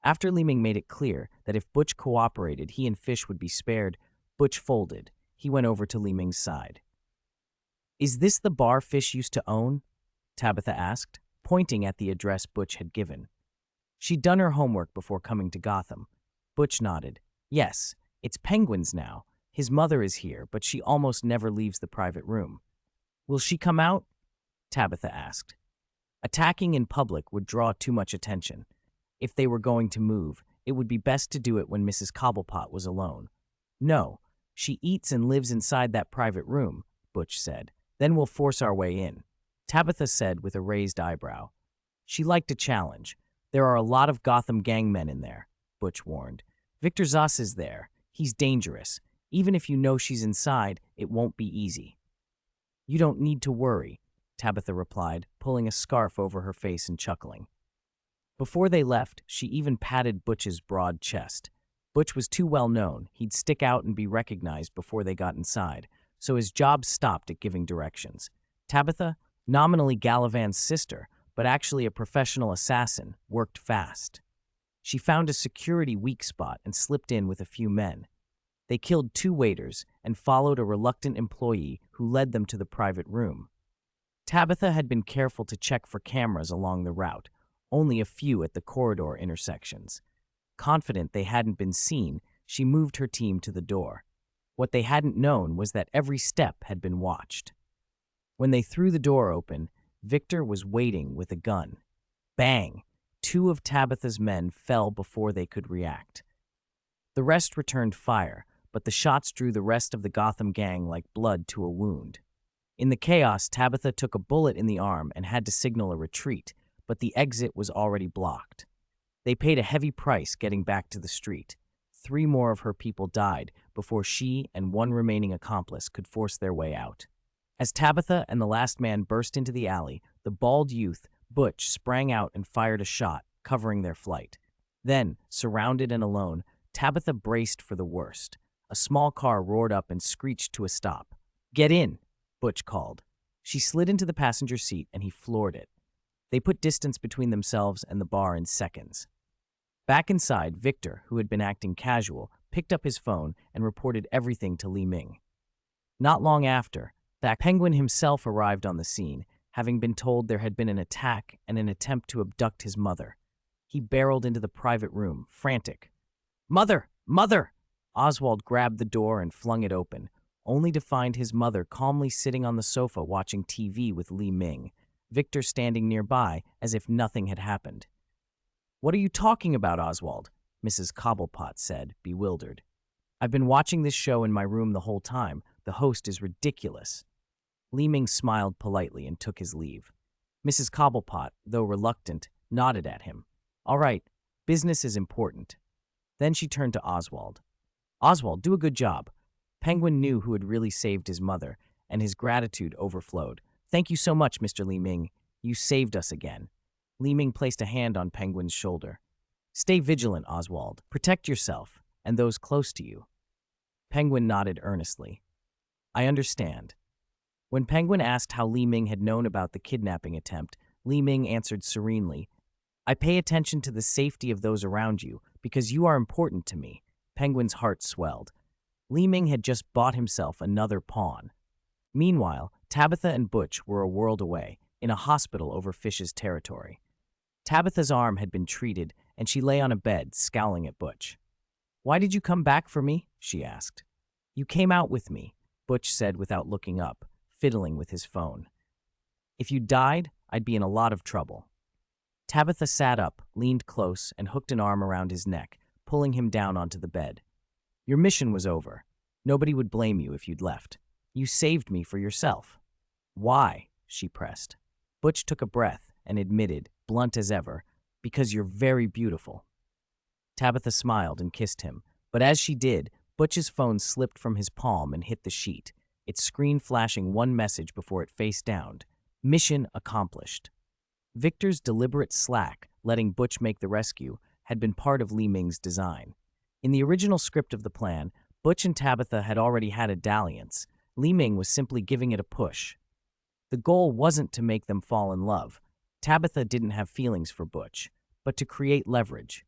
After Li Ming made it clear that if Butch cooperated, he and Fish would be spared, Butch folded. He went over to Li Ming's side. Is this the bar Fish used to own? Tabitha asked, pointing at the address Butch had given. She'd done her homework before coming to Gotham. Butch nodded. Yes, it's Penguin's now. His mother is here, but she almost never leaves the private room. Will she come out? Tabitha asked. Attacking in public would draw too much attention. If they were going to move, it would be best to do it when Mrs. Cobblepot was alone. No, she eats and lives inside that private room, Butch said. Then we'll force our way in. Tabitha said with a raised eyebrow. She liked a challenge. There are a lot of Gotham gang men in there, Butch warned. Victor Zsasz is there. He's dangerous. Even if you know she's inside, it won't be easy. You don't need to worry, Tabitha replied, pulling a scarf over her face and chuckling. Before they left, she even patted Butch's broad chest. Butch was too well known. He'd stick out and be recognized before they got inside, so his job stopped at giving directions. Tabitha, nominally Gallivan's sister, but actually a professional assassin, worked fast. She found a security weak spot and slipped in with a few men. They killed 2 waiters and followed a reluctant employee who led them to the private room. Tabitha had been careful to check for cameras along the route, only a few at the corridor intersections. Confident they hadn't been seen, she moved her team to the door. What they hadn't known was that every step had been watched. When they threw the door open, Victor was waiting with a gun. Bang! 2 of Tabitha's men fell before they could react. The rest returned fire, but the shots drew the rest of the Gotham gang like blood to a wound. In the chaos, Tabitha took a bullet in the arm and had to signal a retreat, but the exit was already blocked. They paid a heavy price getting back to the street. 3 more of her people died before she and 1 remaining accomplice could force their way out. As Tabitha and the last man burst into the alley, the bald youth, Butch, sprang out and fired a shot, covering their flight. Then, surrounded and alone, Tabitha braced for the worst. A small car roared up and screeched to a stop. "Get in," Butch called. She slid into the passenger seat and he floored it. They put distance between themselves and the bar in seconds. Back inside, Victor, who had been acting casual, picked up his phone and reported everything to Li Ming. Not long after, the Penguin himself arrived on the scene, having been told there had been an attack and an attempt to abduct his mother. He barreled into the private room, frantic. "Mother! Mother!" Oswald grabbed the door and flung it open, only to find his mother calmly sitting on the sofa watching TV with Li Ming, Victor standing nearby as if nothing had happened. "What are you talking about, Oswald?" Mrs. Cobblepot said, bewildered. "I've been watching this show in my room the whole time. The host is ridiculous." Li Ming smiled politely and took his leave. Mrs. Cobblepot, though reluctant, nodded at him. "All right, business is important." Then she turned to Oswald. "Oswald, do a good job." Penguin knew who had really saved his mother, and his gratitude overflowed. "Thank you so much, Mr. Li Ming. You saved us again." Li Ming placed a hand on Penguin's shoulder. "Stay vigilant, Oswald. Protect yourself and those close to you." Penguin nodded earnestly. "I understand." When Penguin asked how Li Ming had known about the kidnapping attempt, Li Ming answered serenely, "I pay attention to the safety of those around you because you are important to me." Penguin's heart swelled. Li Ming had just bought himself another pawn. Meanwhile, Tabitha and Butch were a world away, in a hospital over Fish's territory. Tabitha's arm had been treated, and she lay on a bed, scowling at Butch. "Why did you come back for me?" she asked. "You came out with me," Butch said without looking up, fiddling with his phone. "If you died, I'd be in a lot of trouble." Tabitha sat up, leaned close, and hooked an arm around his neck, pulling him down onto the bed. "Your mission was over. Nobody would blame you if you'd left. You saved me for yourself." "Why?" she pressed. Butch took a breath and admitted, blunt as ever, "Because you're very beautiful." Tabitha smiled and kissed him, but as she did, Butch's phone slipped from his palm and hit the sheet, its screen flashing one message before it face downed. Mission accomplished. Victor's deliberate slack, letting Butch make the rescue, had been part of Li Ming's design. In the original script of the plan, Butch and Tabitha had already had a dalliance. Li Ming was simply giving it a push. The goal wasn't to make them fall in love. Tabitha didn't have feelings for Butch, but to create leverage.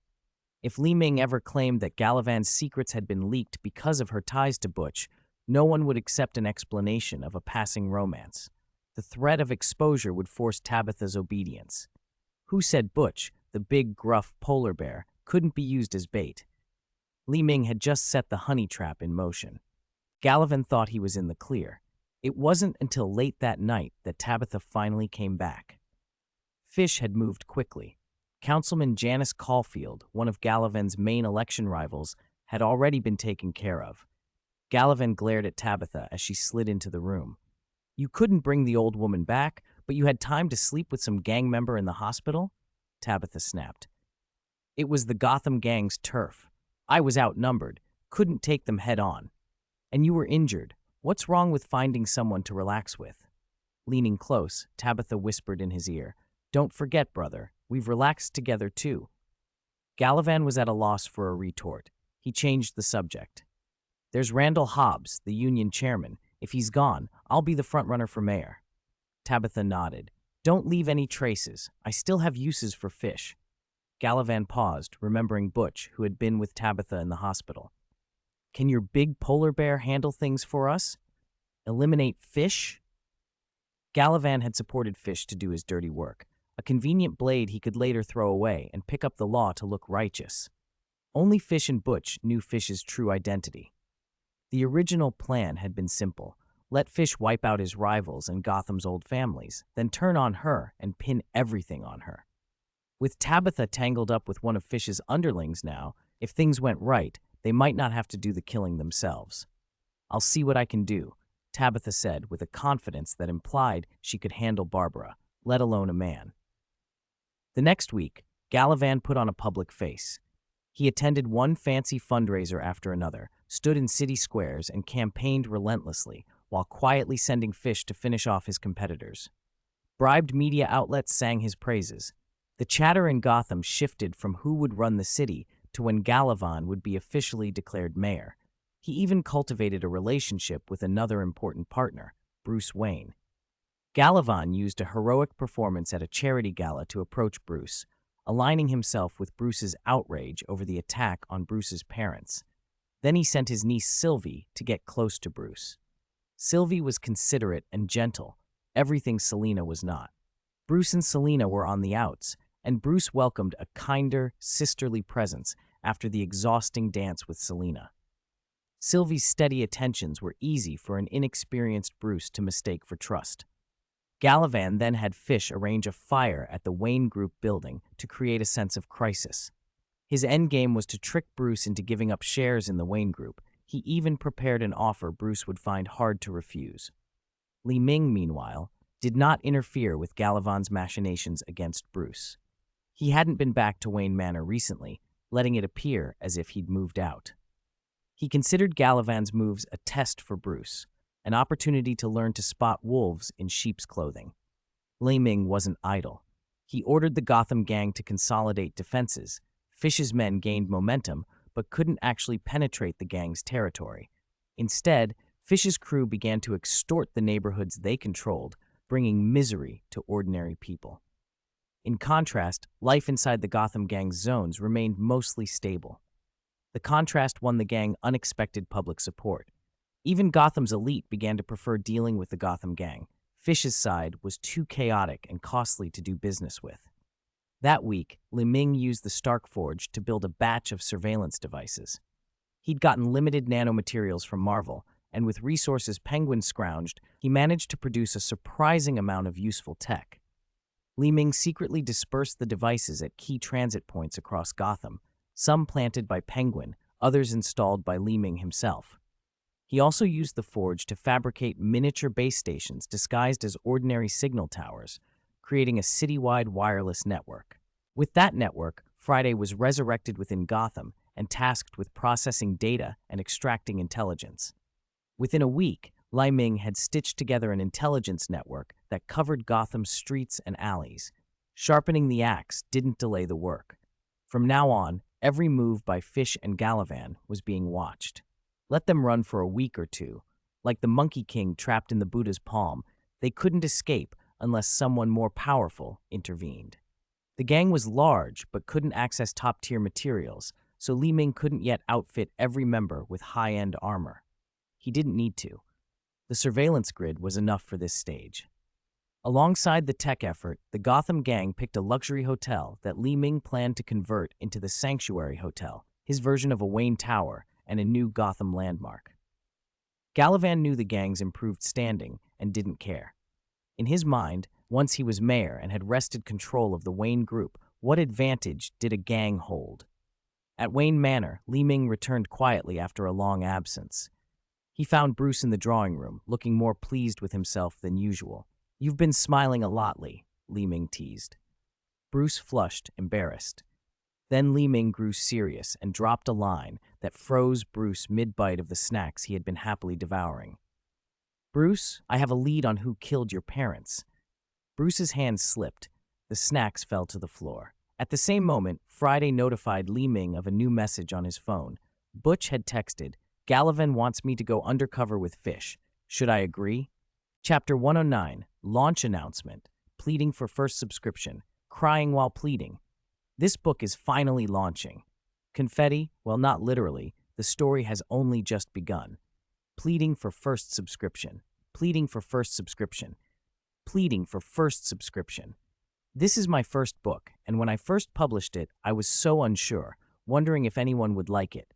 If Li Ming ever claimed that Galavan's secrets had been leaked because of her ties to Butch, no one would accept an explanation of a passing romance. The threat of exposure would force Tabitha's obedience. Who said Butch, the big, gruff polar bear, couldn't be used as bait? Li Ming had just set the honey trap in motion. Galavan thought he was in the clear. It wasn't until late that night that Tabitha finally came back. Fish had moved quickly. Councilman Janice Caulfield, one of Galavan's main election rivals, had already been taken care of. Galavan glared at Tabitha as she slid into the room. "You couldn't bring the old woman back, but you had time to sleep with some gang member in the hospital?" Tabitha snapped. "It was the Gotham gang's turf. I was outnumbered, couldn't take them head on. And you were injured. What's wrong with finding someone to relax with?" Leaning close, Tabitha whispered in his ear, "Don't forget, brother, we've relaxed together too." Galavan was at a loss for a retort. He changed the subject. "There's Randall Hobbs, the union chairman. If he's gone, I'll be the frontrunner for mayor." Tabitha nodded. "Don't leave any traces. I still have uses for Fish." Galavan paused, remembering Butch, who had been with Tabitha in the hospital. "Can your big polar bear handle things for us? Eliminate Fish?" Galavan had supported Fish to do his dirty work, a convenient blade he could later throw away and pick up the law to look righteous. Only Fish and Butch knew Fish's true identity. The original plan had been simple. Let Fish wipe out his rivals and Gotham's old families, then turn on her and pin everything on her. With Tabitha tangled up with one of Fish's underlings now, if things went right, they might not have to do the killing themselves. I'll see what I can do, Tabitha said with a confidence that implied she could handle Barbara, let alone a man. The next week, Gallivan put on a public face. He attended one fancy fundraiser after another, stood in city squares, and campaigned relentlessly, while quietly sending Fish to finish off his competitors. Bribed media outlets sang his praises. The chatter in Gotham shifted from who would run the city to when Gallivan would be officially declared mayor. He even cultivated a relationship with another important partner, Bruce Wayne. Gallivan used a heroic performance at a charity gala to approach Bruce, aligning himself with Bruce's outrage over the attack on Bruce's parents. Then he sent his niece Sylvie to get close to Bruce. Sylvie was considerate and gentle, everything Selina was not. Bruce and Selina were on the outs, and Bruce welcomed a kinder, sisterly presence after the exhausting dance with Selina. Sylvie's steady attentions were easy for an inexperienced Bruce to mistake for trust. Gallivan then had Fish arrange a fire at the Wayne Group building to create a sense of crisis. His endgame was to trick Bruce into giving up shares in the Wayne Group. He even prepared an offer Bruce would find hard to refuse. Ming, meanwhile, did not interfere with Gallivan's machinations against Bruce. He hadn't been back to Wayne Manor recently, letting it appear as if he'd moved out. He considered Gallivan's moves a test for Bruce, an opportunity to learn to spot wolves in sheep's clothing. Ming wasn't idle. He ordered the Gotham gang to consolidate defenses. Fish's men gained momentum, but couldn't actually penetrate the gang's territory. Instead, Fish's crew began to extort the neighborhoods they controlled, bringing misery to ordinary people. In contrast, life inside the Gotham gang's zones remained mostly stable. The contrast won the gang unexpected public support. Even Gotham's elite began to prefer dealing with the Gotham gang. Fish's side was too chaotic and costly to do business with. That week, Ming used the Stark Forge to build a batch of surveillance devices. He'd gotten limited nanomaterials from Marvel, and with resources Penguin scrounged, he managed to produce a surprising amount of useful tech. Ming secretly dispersed the devices at key transit points across Gotham, some planted by Penguin, others installed by Ming himself. He also used the forge to fabricate miniature base stations disguised as ordinary signal towers, creating a citywide wireless network. With that network, Friday was resurrected within Gotham and tasked with processing data and extracting intelligence. Within a week, Ming had stitched together an intelligence network that covered Gotham's streets and alleys. Sharpening the axe didn't delay the work. From now on, every move by Fish and Gallivan was being watched. Let them run for a week or two. Like the Monkey King trapped in the Buddha's palm, they couldn't escape unless someone more powerful intervened. The gang was large but couldn't access top-tier materials, so Ming couldn't yet outfit every member with high-end armor. He didn't need to. The surveillance grid was enough for this stage. Alongside the tech effort, the Gotham gang picked a luxury hotel that Ming planned to convert into the Sanctuary Hotel, his version of a Wayne Tower, and a new Gotham landmark. Gallivan knew the gang's improved standing and didn't care. In his mind, once he was mayor and had wrested control of the Wayne Group, what advantage did a gang hold? At Wayne Manor, Ming returned quietly after a long absence. He found Bruce in the drawing room, looking more pleased with himself than usual. "You've been smiling a lot, Ming teased. Bruce flushed, embarrassed. Then Ming grew serious and dropped a line that froze Bruce mid-bite of the snacks he had been happily devouring. "Bruce, I have a lead on who killed your parents." Bruce's hand slipped. The snacks fell to the floor. At the same moment, Friday notified Ming of a new message on his phone. Butch had texted, "Gallivan wants me to go undercover with Fish. Should I agree?" Chapter 109, Launch Announcement, Pleading for First Subscription, Crying While Pleading. This book is finally launching. Confetti, well, not literally, the story has only just begun. Pleading for first subscription. Pleading for first subscription. Pleading for first subscription. This is my first book, and when I first published it, I was so unsure, wondering if anyone would like it.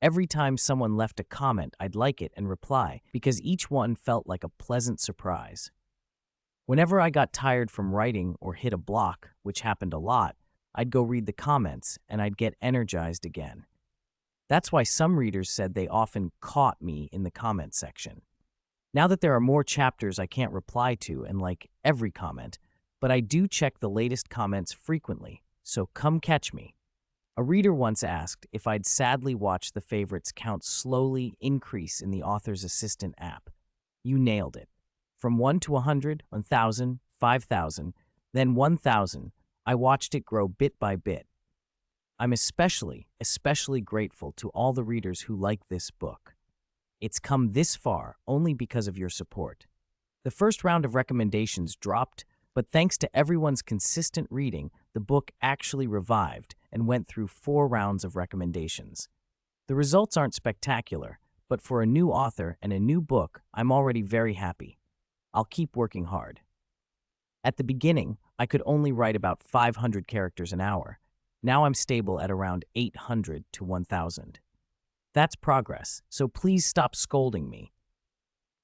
Every time someone left a comment, I'd like it and reply, because each one felt like a pleasant surprise. Whenever I got tired from writing or hit a block, which happened a lot, I'd go read the comments, and I'd get energized again. That's why some readers said they often caught me in the comment section. Now that there are more chapters I can't reply to and like every comment, but I do check the latest comments frequently, so come catch me. A reader once asked if I'd sadly watch the favorites count slowly increase in the author's assistant app. You nailed it. From 1 to 100, 1,000, 5,000, then 1,000, I watched it grow bit by bit. I'm especially grateful to all the readers who like this book. It's come this far only because of your support. The first round of recommendations dropped, but thanks to everyone's consistent reading, the book actually revived and went through 4 rounds of recommendations. The results aren't spectacular, but for a new author and a new book, I'm already very happy. I'll keep working hard. At the beginning, I could only write about 500 characters an hour. Now I'm stable at around 800 to 1,000. That's progress, so please stop scolding me.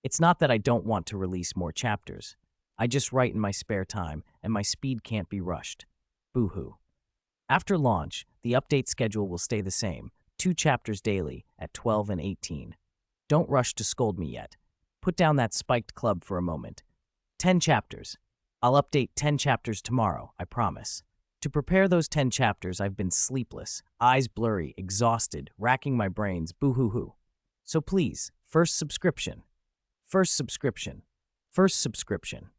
It's not that I don't want to release more chapters. I just write in my spare time, and my speed can't be rushed. Boo-hoo. After launch, the update schedule will stay the same, 2 chapters daily at 12 and 18. Don't rush to scold me yet. Put down that spiked club for a moment. 10 chapters. I'll update 10 chapters tomorrow, I promise. To prepare those 10 chapters, I've been sleepless, eyes blurry, exhausted, racking my brains, boo-hoo-hoo. So please, first subscription. First subscription. First subscription.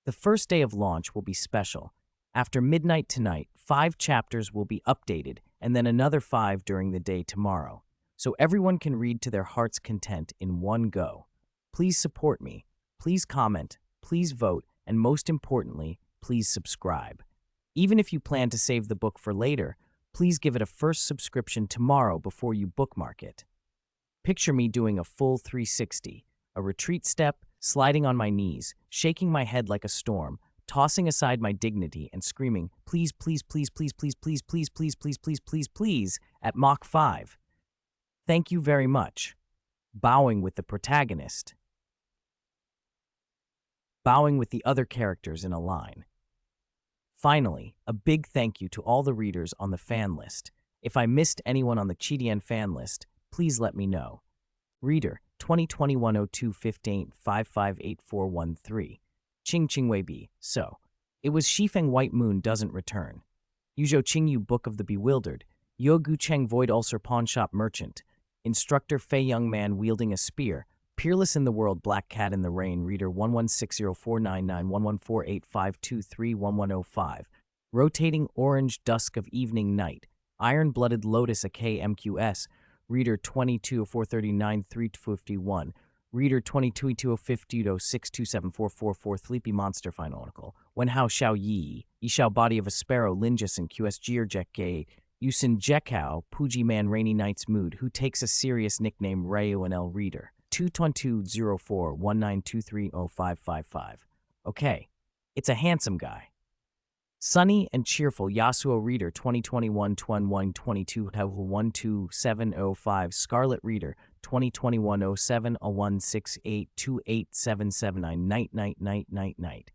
The first day of launch will be special. After midnight tonight, 5 chapters will be updated, and then another 5 during the day tomorrow, so everyone can read to their heart's content in one go. Please support me. Please comment. Please vote. And most importantly, please subscribe. Even if you plan to save the book for later, please give it a first subscription tomorrow before you bookmark it. Picture me doing a full 360, a retreat step, sliding on my knees, shaking my head like a storm, tossing aside my dignity and screaming, please, please, please, please, please, please, please, please, please, please, please, please, at Mach 5. Thank you very much. Bowing with the protagonist. Bowing with the other characters in a line. Finally, a big thank you to all the readers on the fan list. If I missed anyone on the Chidian fan list, please let me know. Reader 2021-02-15-558413. Ching Ching Wei Bi. So, it was Shifeng White Moon doesn't return. Yuzhou Qingyu Book of the Bewildered. Yogu Cheng Void Ulcer Pawnshop Merchant. Instructor Fei Young Man Wielding a Spear. Peerless in the World Black Cat in the Rain. Reader 116049911485231105. Rotating Orange Dusk of Evening Night. Iron-Blooded Lotus AKMQS. Reader 220439-351. Reader 222050-627444. Sleepy Monster Final Article. Wenhao Xiao Yi. Yishao Body of a Sparrow. Linjas and QSG Jekge. Yusin Jekao. Puji Man Rainy Night's Mood. Who takes a serious nickname Rayo and L Reader. 2220419230555. Okay, it's a handsome guy. Sunny and cheerful Yasuo Reader 2021-2122-12705. Scarlet Reader 2021-07-0168-28779. Night.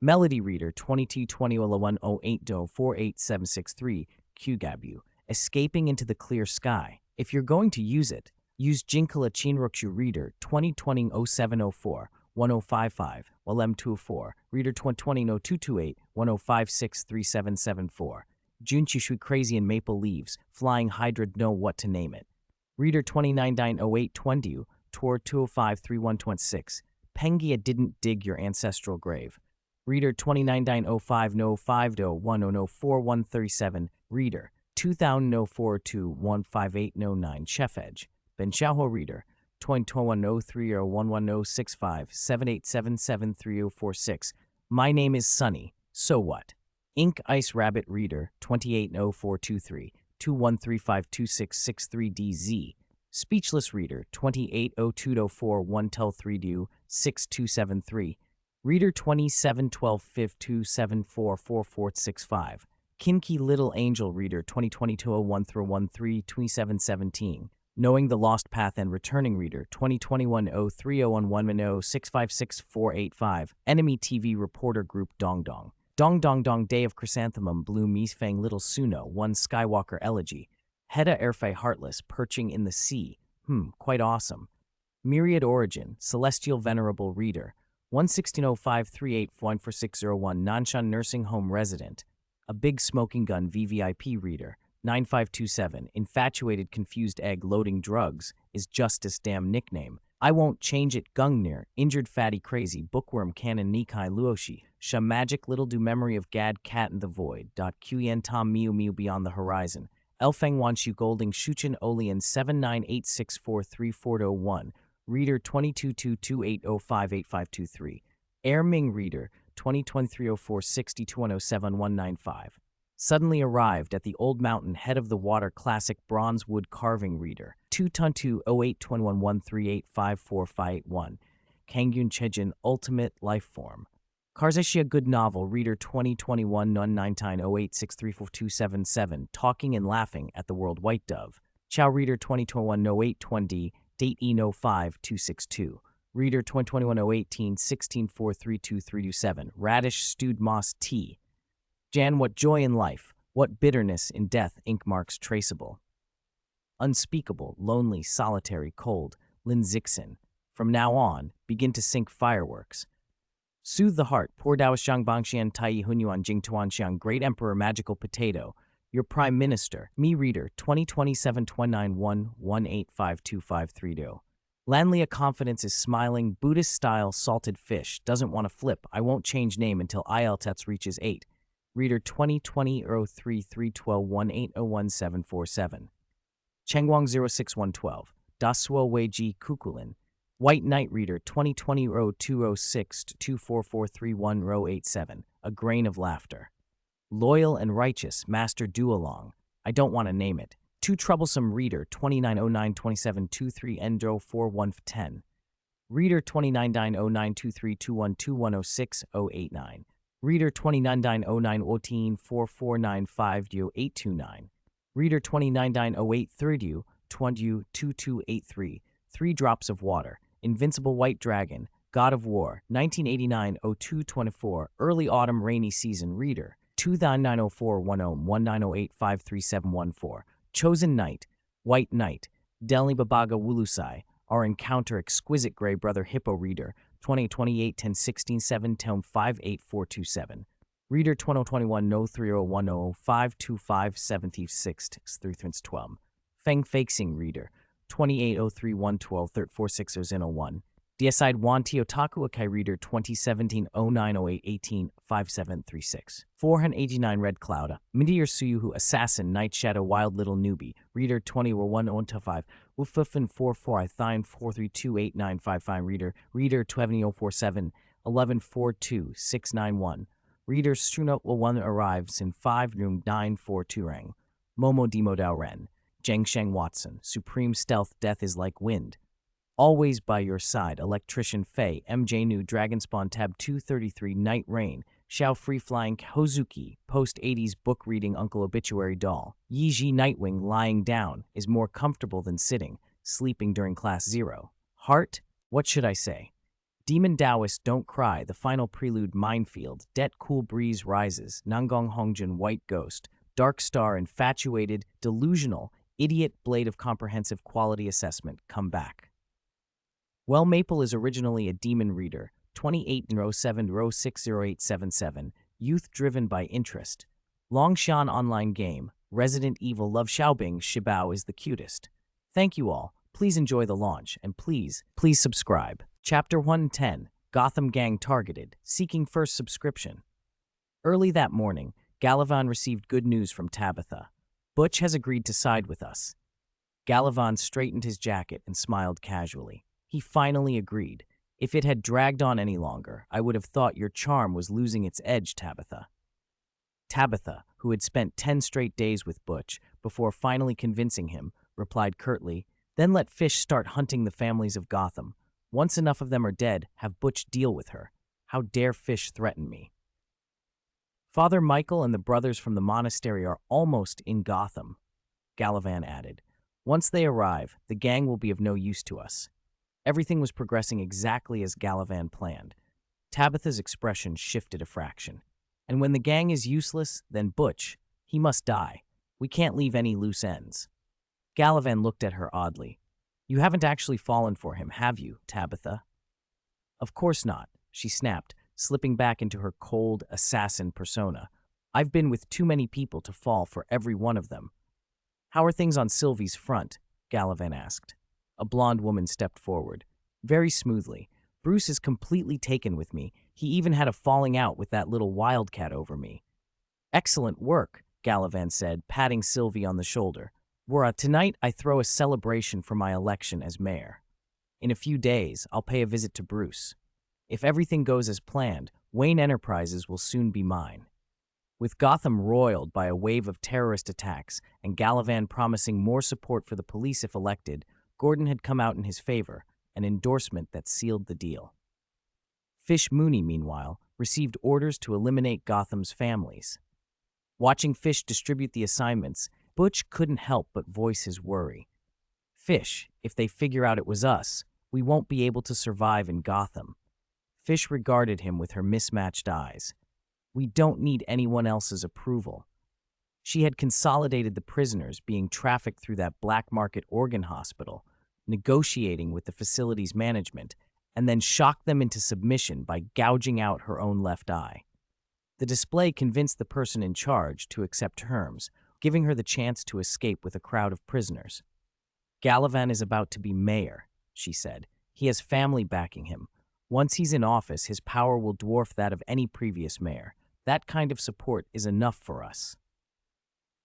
Melody Reader 2220-0108-48763. QGabu. Escaping into the Clear Sky. If you're going to use it, use Jinkala Chinrokshu Reader 2020-0704-1055, Walem 204, Reader 2020-0228-10563774. Junchishui Crazy and Maple Leaves, Flying Hydra Know What to Name It. Reader 29-0820, Tor 205-3126, Pengia Didn't Dig Your Ancestral Grave. Reader 29-05-05-10-104137, Reader 2004-15809, Chef Edge. Ben Xiaoho Reader 2010-30-11065-7877-3046. My name is Sunny. So what? Ink Ice Rabbit Reader 280423-21352663DZ. Speechless Reader 280204-1tell3do-6273. Reader 271252744465. Kinky Little Angel Reader 2022-01-13-2717. Knowing the Lost Path and Returning Reader 2021-03-01-110-656-485. Enemy TV Reporter Group Dong Dong. Dong Dong Dong Day of Chrysanthemum Blue Misfang Little Suno 1 Skywalker Elegy. Hedda Airfei Heartless Perching in the Sea. Quite awesome. Myriad Origin, Celestial Venerable Reader, 1160538146001 Nanshan Nursing Home Resident, A Big Smoking Gun VVIP Reader, 9527 Infatuated Confused Egg Loading Drugs is Justice Damn Nickname. I Won't Change It Gungnir, Injured Fatty Crazy, Bookworm Canon Nikai Luoshi, Sha Magic Little Do Memory of Gad Cat in the Void, Qyen Tom Miu Miu Beyond the Horizon, Elfeng Wanshu Golding Shuchen Olian 7986434001, Reader 22228058523, Air Ming Reader 2023046021079195. Suddenly arrived at the Old Mountain Head of the Water Classic Bronze Wood Carving Reader 2-2-082113854581, Kangyun Chejin Ultimate Lifeform. Karzeshia Good Novel Reader 2021-99908634277 Talking and Laughing at the World White Dove. Chow Reader 2021-0820 Date E05-262. Reader 2021-018-16432327 Radish Stewed Moss Tea. Jan What Joy in Life, What Bitterness in Death Ink Marks Traceable. Unspeakable, Lonely, Solitary, Cold, Lin Zixin. From now on, begin to sink fireworks. Soothe the Heart, Poor Daoxiang Bangxian Tai Hunyuan Jingtuanxiang Great Emperor Magical Potato, Your Prime Minister, Me Reader 2027-291-1852532. Lanlia Confidence is Smiling, Buddhist-style salted fish, doesn't want to flip, I won't change name until IELTS reaches 8. Reader 2020-03-312-1801747. Chengguang 06112, Dasuo Weiji Kukulin. White Knight Reader 2020-206-24431-87, A Grain of Laughter. Loyal and Righteous Master Duolong, I don't want to name it. Too Troublesome Reader 29092723 Endro 4110. Reader 290923212106-089. Reader 2909044950-829. Reader 29090830 2283. 3 Drops of Water. Invincible White Dragon. God of War. 1989-0224. Early Autumn Rainy Season Reader. 290410-1908-53714. Chosen Knight. White Knight. Delni Babaga Wulusai. Our Encounter Exquisite Grey Brother Hippo Reader. 2028-10-16-7 Tome 58427. Reader 2021-03010-525-76-312. Feng Fakesing Reader 2803-112-34601. Deicide Wanti Otaku Akai Reader 2017-0908-18-5736. 489 Red Cloud. Meteor Suyuhu Assassin Night Shadow Wild Little Newbie. Reader 20-1-1-5. Wufufin 44 Thine 4328955. Reader 20047 1142-691. Reader Strunot 1 arrives in 5 room 942 Rang. Momo Demodao Ren. Zhengsheng Watson. Supreme Stealth Death is Like Wind. Always by Your Side, Electrician Fei, MJ New, Dragonspawn Tab 233, Night Rain, Xiao Free Flying, Hozuki, Post-80s Book Reading Uncle Obituary Doll, Yiji Nightwing Lying Down is more comfortable than sitting, sleeping during Class 0. Heart? What should I say? Demon Taoist Don't Cry, The Final Prelude Minefield, Det Cool Breeze Rises, Nangong Hongjun White Ghost, Dark Star Infatuated, Delusional, Idiot Blade of Comprehensive Quality Assessment, Come Back. Well, Maple is originally a demon reader, 28-07-060877, youth driven by interest. Longshan online game, Resident Evil Love Xiaobing Shibao is the cutest. Thank you all, please enjoy the launch, and please subscribe. Chapter 110, Gotham Gang Targeted, Seeking First Subscription. Early that morning, Galavan received good news from Tabitha. Butch has agreed to side with us. Galavan straightened his jacket and smiled casually. He finally agreed. If it had dragged on any longer, I would have thought your charm was losing its edge, Tabitha. Tabitha, who had spent 10 straight days with Butch before finally convincing him, replied curtly, Then let Fish start hunting the families of Gotham. Once enough of them are dead, have Butch deal with her. How dare Fish threaten me? Father Michael and the brothers from the monastery are almost in Gotham, Galavan added. Once they arrive, the gang will be of no use to us. Everything was progressing exactly as Galavan planned. Tabitha's expression shifted a fraction. And when the gang is useless, then Butch, he must die. We can't leave any loose ends. Gallivan looked at her oddly. You haven't actually fallen for him, have you, Tabitha? Of course not, she snapped, slipping back into her cold, assassin persona. I've been with too many people to fall for every one of them. How are things on Sylvie's front? Gallivan asked. A blonde woman stepped forward. Very smoothly. Bruce is completely taken with me. He even had a falling out with that little wildcat over me. Excellent work, Gallivan said, patting Sylvie on the shoulder. Tonight I throw a celebration for my election as mayor. In a few days, I'll pay a visit to Bruce. If everything goes as planned, Wayne Enterprises will soon be mine. With Gotham roiled by a wave of terrorist attacks and Gallivan promising more support for the police if elected, Gordon had come out in his favor, an endorsement that sealed the deal. Fish Mooney, meanwhile, received orders to eliminate Gotham's families. Watching Fish distribute the assignments, Butch couldn't help but voice his worry. Fish, if they figure out it was us, we won't be able to survive in Gotham. Fish regarded him with her mismatched eyes. We don't need anyone else's approval. She had consolidated the prisoners being trafficked through that black market organ hospital, negotiating with the facility's management, and then shocked them into submission by gouging out her own left eye. The display convinced the person in charge to accept terms, giving her the chance to escape with a crowd of prisoners. Gallivan is about to be mayor, she said. He has family backing him. Once he's in office, his power will dwarf that of any previous mayor. That kind of support is enough for us.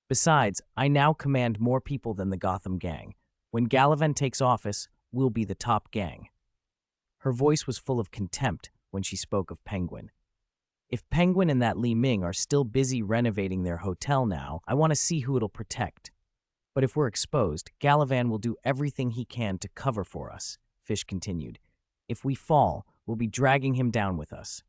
Besides, I now command more people than the Gotham gang. When Gallivan takes office, we'll be the top gang. Her voice was full of contempt when she spoke of Penguin. If Penguin and that Li Ming are still busy renovating their hotel now, I want to see who it'll protect. But if we're exposed, Gallivan will do everything he can to cover for us, Fish continued. If we fall, we'll be dragging him down with us.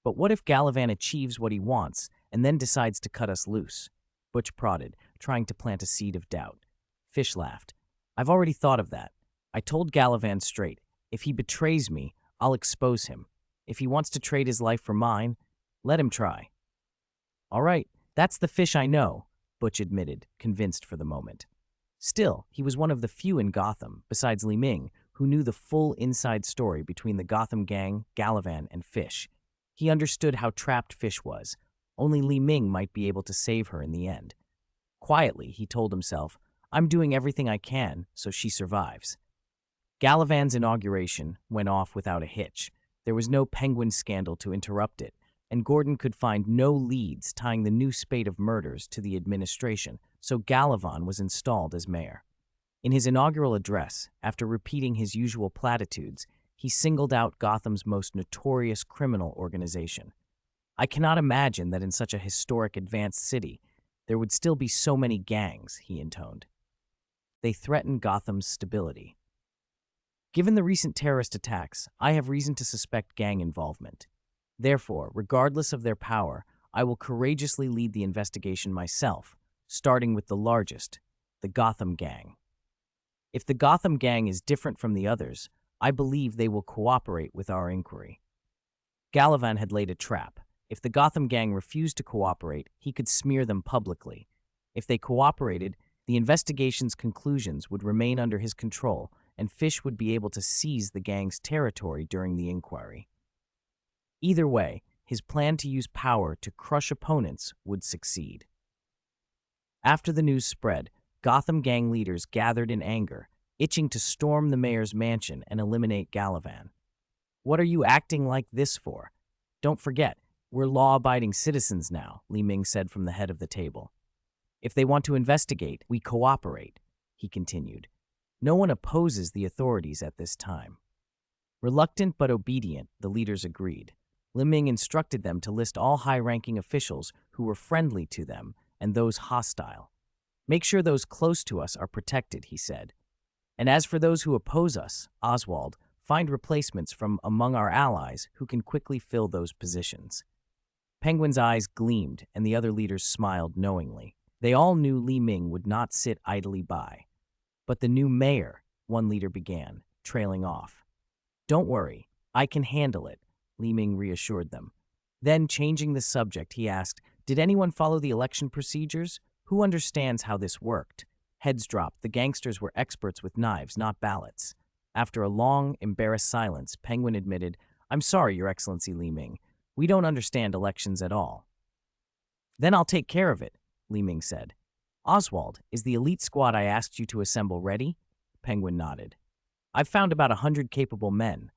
But what if Gallivan achieves what he wants and then decides to cut us loose? Butch prodded, trying to plant a seed of doubt. Fish laughed. I've already thought of that. I told Gallivan straight, if he betrays me, I'll expose him. If he wants to trade his life for mine, let him try. All right, that's the Fish I know, Butch admitted, convinced for the moment. Still, he was one of the few in Gotham, besides Li Ming, who knew the full inside story between the Gotham gang, Gallivan, and Fish. He understood how trapped Fish was. Only Li Ming might be able to save her in the end. Quietly, he told himself, I'm doing everything I can so she survives. Gallivan's inauguration went off without a hitch. There was no Penguin scandal to interrupt it, and Gordon could find no leads tying the new spate of murders to the administration, so Gallivan was installed as mayor. In his inaugural address, after repeating his usual platitudes, he singled out Gotham's most notorious criminal organization. I cannot imagine that in such a historic advanced city, there would still be so many gangs, he intoned. They threaten Gotham's stability. Given the recent terrorist attacks, I have reason to suspect gang involvement. Therefore, regardless of their power, I will courageously lead the investigation myself, starting with the largest, the Gotham Gang. If the Gotham Gang is different from the others, I believe they will cooperate with our inquiry. Gallivan had laid a trap. If the Gotham Gang refused to cooperate, he could smear them publicly. If they cooperated, the investigation's conclusions would remain under his control, and Fish would be able to seize the gang's territory during the inquiry. Either way, his plan to use power to crush opponents would succeed. After the news spread, Gotham gang leaders gathered in anger, itching to storm the mayor's mansion and eliminate Gallivan. What are you acting like this for? Don't forget, we're law-abiding citizens now, Li Ming said from the head of the table. If they want to investigate, we cooperate, he continued. No one opposes the authorities at this time. Reluctant but obedient, the leaders agreed. Li Ming instructed them to list all high-ranking officials who were friendly to them and those hostile. Make sure those close to us are protected, he said. And as for those who oppose us, Oswald, find replacements from among our allies who can quickly fill those positions. Penguin's eyes gleamed, and the other leaders smiled knowingly. They all knew Li Ming would not sit idly by. But the new mayor, one leader began, trailing off. Don't worry, I can handle it, Li Ming reassured them. Then, changing the subject, he asked, "Did anyone follow the election procedures? Who understands how this worked?" Heads dropped. The gangsters were experts with knives, not ballots. After a long, embarrassed silence, Penguin admitted, "I'm sorry, Your Excellency Li Ming. We don't understand elections at all." "Then I'll take care of it," Li Ming said. "Oswald, is the elite squad I asked you to assemble ready?" Penguin nodded. "I've found about 100 capable men.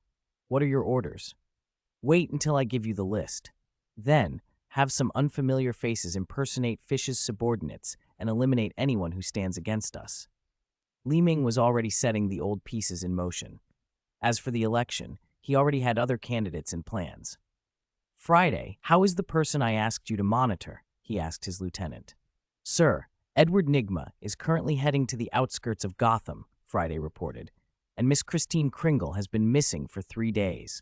What are your orders?" "Wait until I give you the list. Then, have some unfamiliar faces impersonate Fish's subordinates and eliminate anyone who stands against us." Li Ming was already setting the old pieces in motion. As for the election, he already had other candidates and plans. "Friday, how is the person I asked you to monitor?" he asked his lieutenant. "Sir, Edward Nigma is currently heading to the outskirts of Gotham," Friday reported, "and Miss Christine Kringle has been missing for 3 days.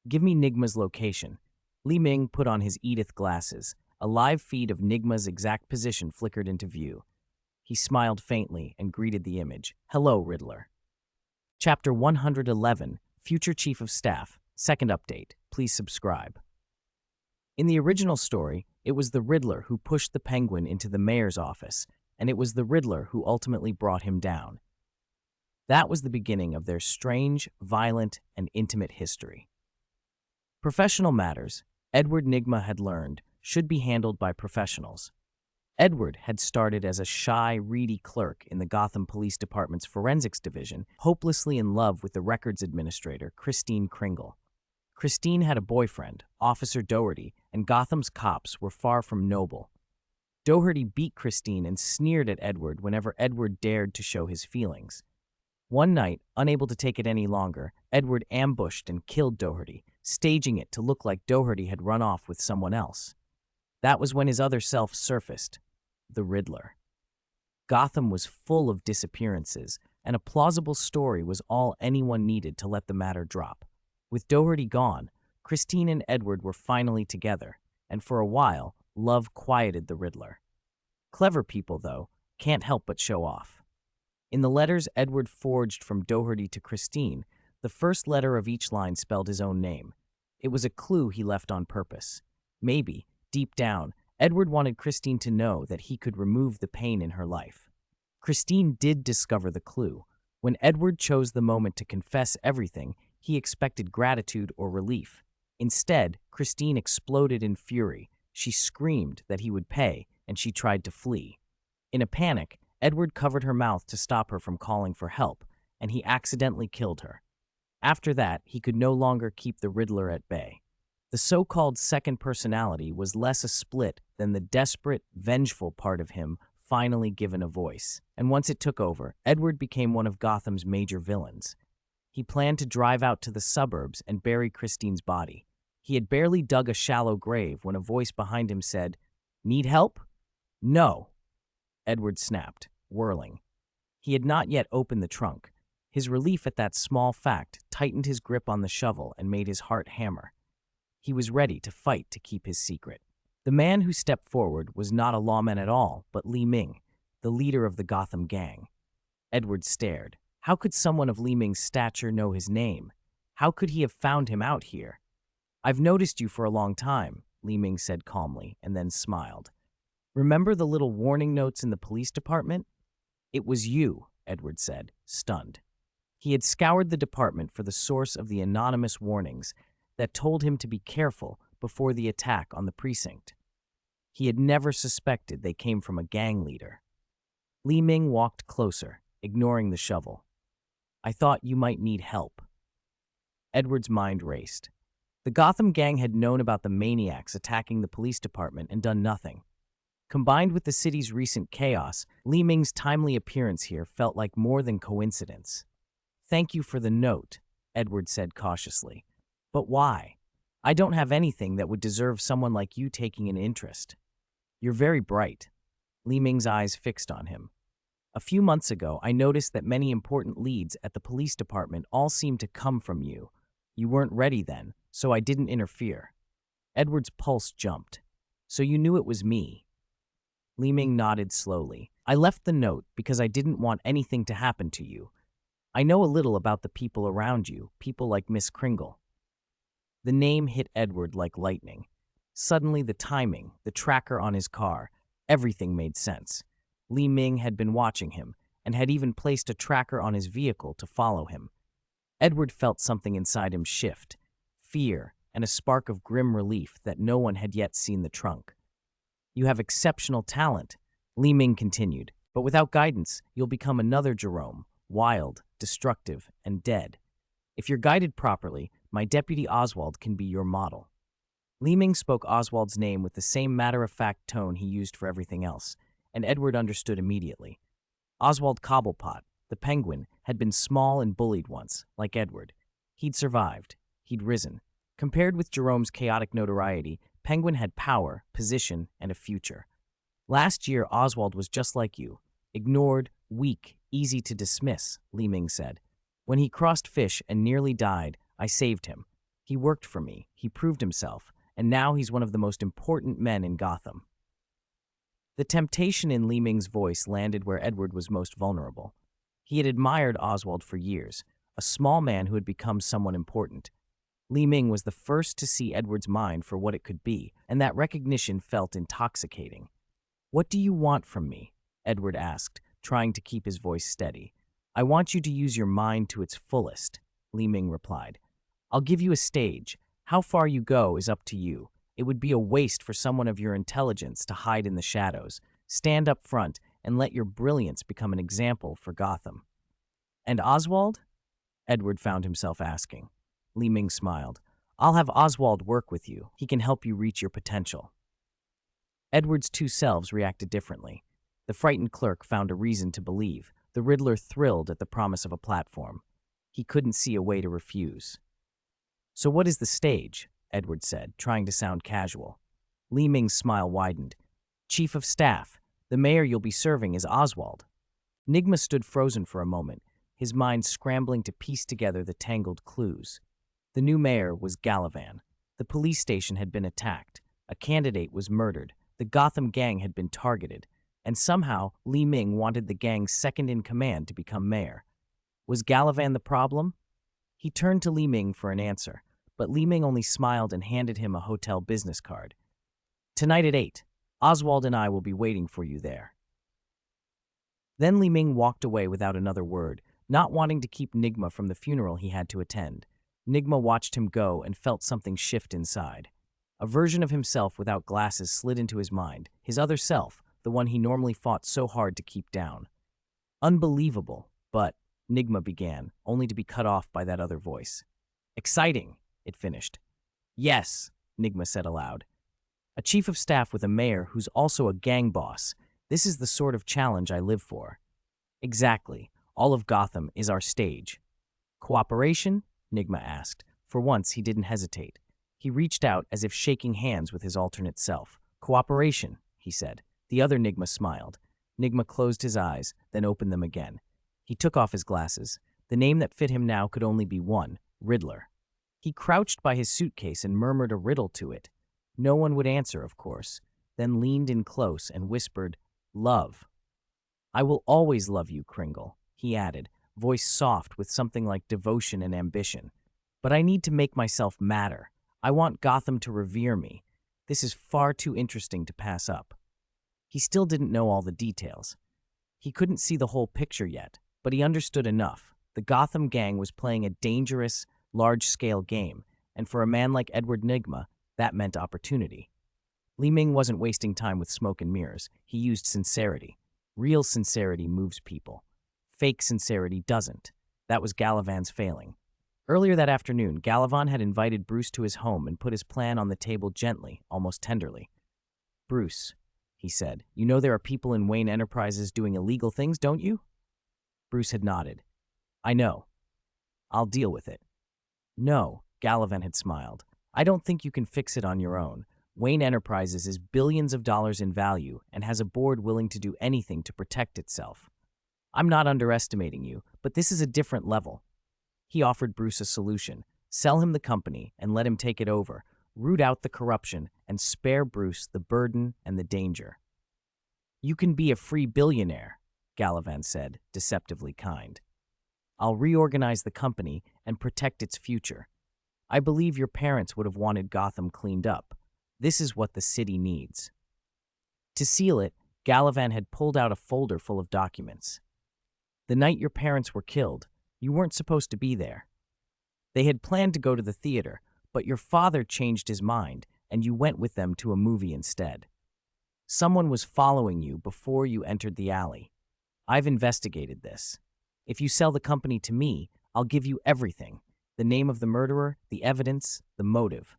Give me Nigma's location." Li Ming put on his Edith glasses. A live feed of Nigma's exact position flickered into view. He smiled faintly and greeted the image. "Hello, Riddler." Chapter 111, Future Chief of Staff, Second Update. Please subscribe. In the original story, it was the Riddler who pushed the Penguin into the mayor's office, and it was the Riddler who ultimately brought him down. That was the beginning of their strange, violent, and intimate history. Professional matters, Edward Nigma had learned, should be handled by professionals. Edward had started as a shy, reedy clerk in the Gotham Police Department's forensics division, hopelessly in love with the records administrator, Christine Kringle. Christine had a boyfriend, Officer Doherty, and Gotham's cops were far from noble. Doherty beat Christine and sneered at Edward whenever Edward dared to show his feelings. One night, unable to take it any longer, Edward ambushed and killed Doherty, staging it to look like Doherty had run off with someone else. That was when his other self surfaced, the Riddler. Gotham was full of disappearances, and a plausible story was all anyone needed to let the matter drop. With Doherty gone, Christine and Edward were finally together, and for a while, love quieted the Riddler. Clever people, though, can't help but show off. In the letters Edward forged from Doherty to Christine, the first letter of each line spelled his own name. It was a clue he left on purpose. Maybe, deep down, Edward wanted Christine to know that he could remove the pain in her life. Christine did discover the clue. When Edward chose the moment to confess everything, he expected gratitude or relief. Instead, Christine exploded in fury. She screamed that he would pay, and she tried to flee. In a panic, Edward covered her mouth to stop her from calling for help, and he accidentally killed her. After that, he could no longer keep the Riddler at bay. The so-called second personality was less a split than the desperate, vengeful part of him finally given a voice. And once it took over, Edward became one of Gotham's major villains. He planned to drive out to the suburbs and bury Christine's body. He had barely dug a shallow grave when a voice behind him said, "Need help?" "No," Edward snapped, whirling. He had not yet opened the trunk. His relief at that small fact tightened his grip on the shovel and made his heart hammer. He was ready to fight to keep his secret. The man who stepped forward was not a lawman at all, but Li Ming, the leader of the Gotham gang. Edward stared. How could someone of Li Ming's stature know his name? How could he have found him out here? "I've noticed you for a long time," Li Ming said calmly, and then smiled. "Remember the little warning notes in the police department?" "It was you," Edward said, stunned. He had scoured the department for the source of the anonymous warnings that told him to be careful before the attack on the precinct. He had never suspected they came from a gang leader. Li Ming walked closer, ignoring the shovel. "I thought you might need help." Edward's mind raced. The Gotham gang had known about the maniacs attacking the police department and done nothing. Combined with the city's recent chaos, Li Ming's timely appearance here felt like more than coincidence. "Thank you for the note," Edward said cautiously. "But why? I don't have anything that would deserve someone like you taking an interest." "You're very bright." Li Ming's eyes fixed on him. "A few months ago, I noticed that many important leads at the police department all seemed to come from you. You weren't ready then, so I didn't interfere." Edward's pulse jumped. "So you knew it was me?" Li Ming nodded slowly. "I left the note because I didn't want anything to happen to you. I know a little about the people around you, people like Miss Kringle." The name hit Edward like lightning. Suddenly, the timing, the tracker on his car, everything made sense. Li Ming had been watching him and had even placed a tracker on his vehicle to follow him. Edward felt something inside him shift, fear and a spark of grim relief that no one had yet seen the trunk. "You have exceptional talent," Li Ming continued, "but without guidance, you'll become another Jerome, wild, destructive, and dead. If you're guided properly, my deputy Oswald can be your model." Li Ming spoke Oswald's name with the same matter-of-fact tone he used for everything else, and Edward understood immediately. Oswald Cobblepot, the penguin, had been small and bullied once, like Edward. He'd survived. He'd risen. Compared with Jerome's chaotic notoriety, Penguin had power, position, and a future. "Last year, Oswald was just like you. Ignored, weak, easy to dismiss," Li Ming said. "When he crossed fish and nearly died, I saved him. He worked for me, he proved himself, and now he's one of the most important men in Gotham." The temptation in Li Ming's voice landed where Edward was most vulnerable. He had admired Oswald for years, a small man who had become someone important. Li Ming was the first to see Edward's mind for what it could be, and that recognition felt intoxicating. "What do you want from me?" Edward asked, trying to keep his voice steady. "I want you to use your mind to its fullest," Li Ming replied. "I'll give you a stage. How far you go is up to you. It would be a waste for someone of your intelligence to hide in the shadows. Stand up front and let your brilliance become an example for Gotham." "And Oswald?" Edward found himself asking. Li Ming smiled. "I'll have Oswald work with you. He can help you reach your potential." Edward's two selves reacted differently. The frightened clerk found a reason to believe. The Riddler thrilled at the promise of a platform. He couldn't see a way to refuse. "So what is the stage?" Edward said, trying to sound casual. Li Ming's smile widened. "Chief of Staff, the mayor you'll be serving is Oswald." Nigma stood frozen for a moment, his mind scrambling to piece together the tangled clues. The new mayor was Galavan. The police station had been attacked. A candidate was murdered. The Gotham gang had been targeted. And somehow, Li Ming wanted the gang's second-in-command to become mayor. Was Galavan the problem? He turned to Li Ming for an answer, but Li Ming only smiled and handed him a hotel business card. "Tonight at 8, Oswald and I will be waiting for you there." Then Li Ming walked away without another word, not wanting to keep Nigma from the funeral he had to attend. Nigma watched him go and felt something shift inside. A version of himself without glasses slid into his mind, his other self, the one he normally fought so hard to keep down. "Unbelievable, but," Nigma began, only to be cut off by that other voice. "Exciting," it finished. "Yes," Nigma said aloud. "A chief of staff with a mayor who's also a gang boss. This is the sort of challenge I live for." "Exactly. All of Gotham is our stage." "Cooperation?" Nigma asked. For once, he didn't hesitate. He reached out as if shaking hands with his alternate self. "Cooperation," he said. The other Nigma smiled. Nigma closed his eyes, then opened them again. He took off his glasses. The name that fit him now could only be one, Riddler. He crouched by his suitcase and murmured a riddle to it. No one would answer, of course, then leaned in close and whispered, "Love." "I will always love you, Kringle," he added, voice soft with something like devotion and ambition. "But I need to make myself matter. I want Gotham to revere me. This is far too interesting to pass up." He still didn't know all the details. He couldn't see the whole picture yet, but he understood enough. The Gotham gang was playing a dangerous, large-scale game, and for a man like Edward Nigma, that meant opportunity. Li Ming wasn't wasting time with smoke and mirrors. He used sincerity. Real sincerity moves people. Fake sincerity doesn't. That was Galavan's failing. Earlier that afternoon, Galavan had invited Bruce to his home and put his plan on the table gently, almost tenderly. "Bruce," he said, "you know there are people in Wayne Enterprises doing illegal things, don't you?" Bruce had nodded. "I know. I'll deal with it." "No," Galavan had smiled. "I don't think you can fix it on your own. Wayne Enterprises is billions of dollars in value and has a board willing to do anything to protect itself. I'm not underestimating you, but this is a different level." He offered Bruce a solution. Sell him the company and let him take it over, root out the corruption, and spare Bruce the burden and the danger. "You can be a free billionaire," Galavan said, deceptively kind. "I'll reorganize the company and protect its future. I believe your parents would have wanted Gotham cleaned up. This is what the city needs. To seal it, Gallivan had pulled out a folder full of documents. The night your parents were killed, you weren't supposed to be there. They had planned to go to the theater, but your father changed his mind, and you went with them to a movie instead. Someone was following you before you entered the alley. I've investigated this. If you sell the company to me, I'll give you everything: the name of the murderer, the evidence, the motive.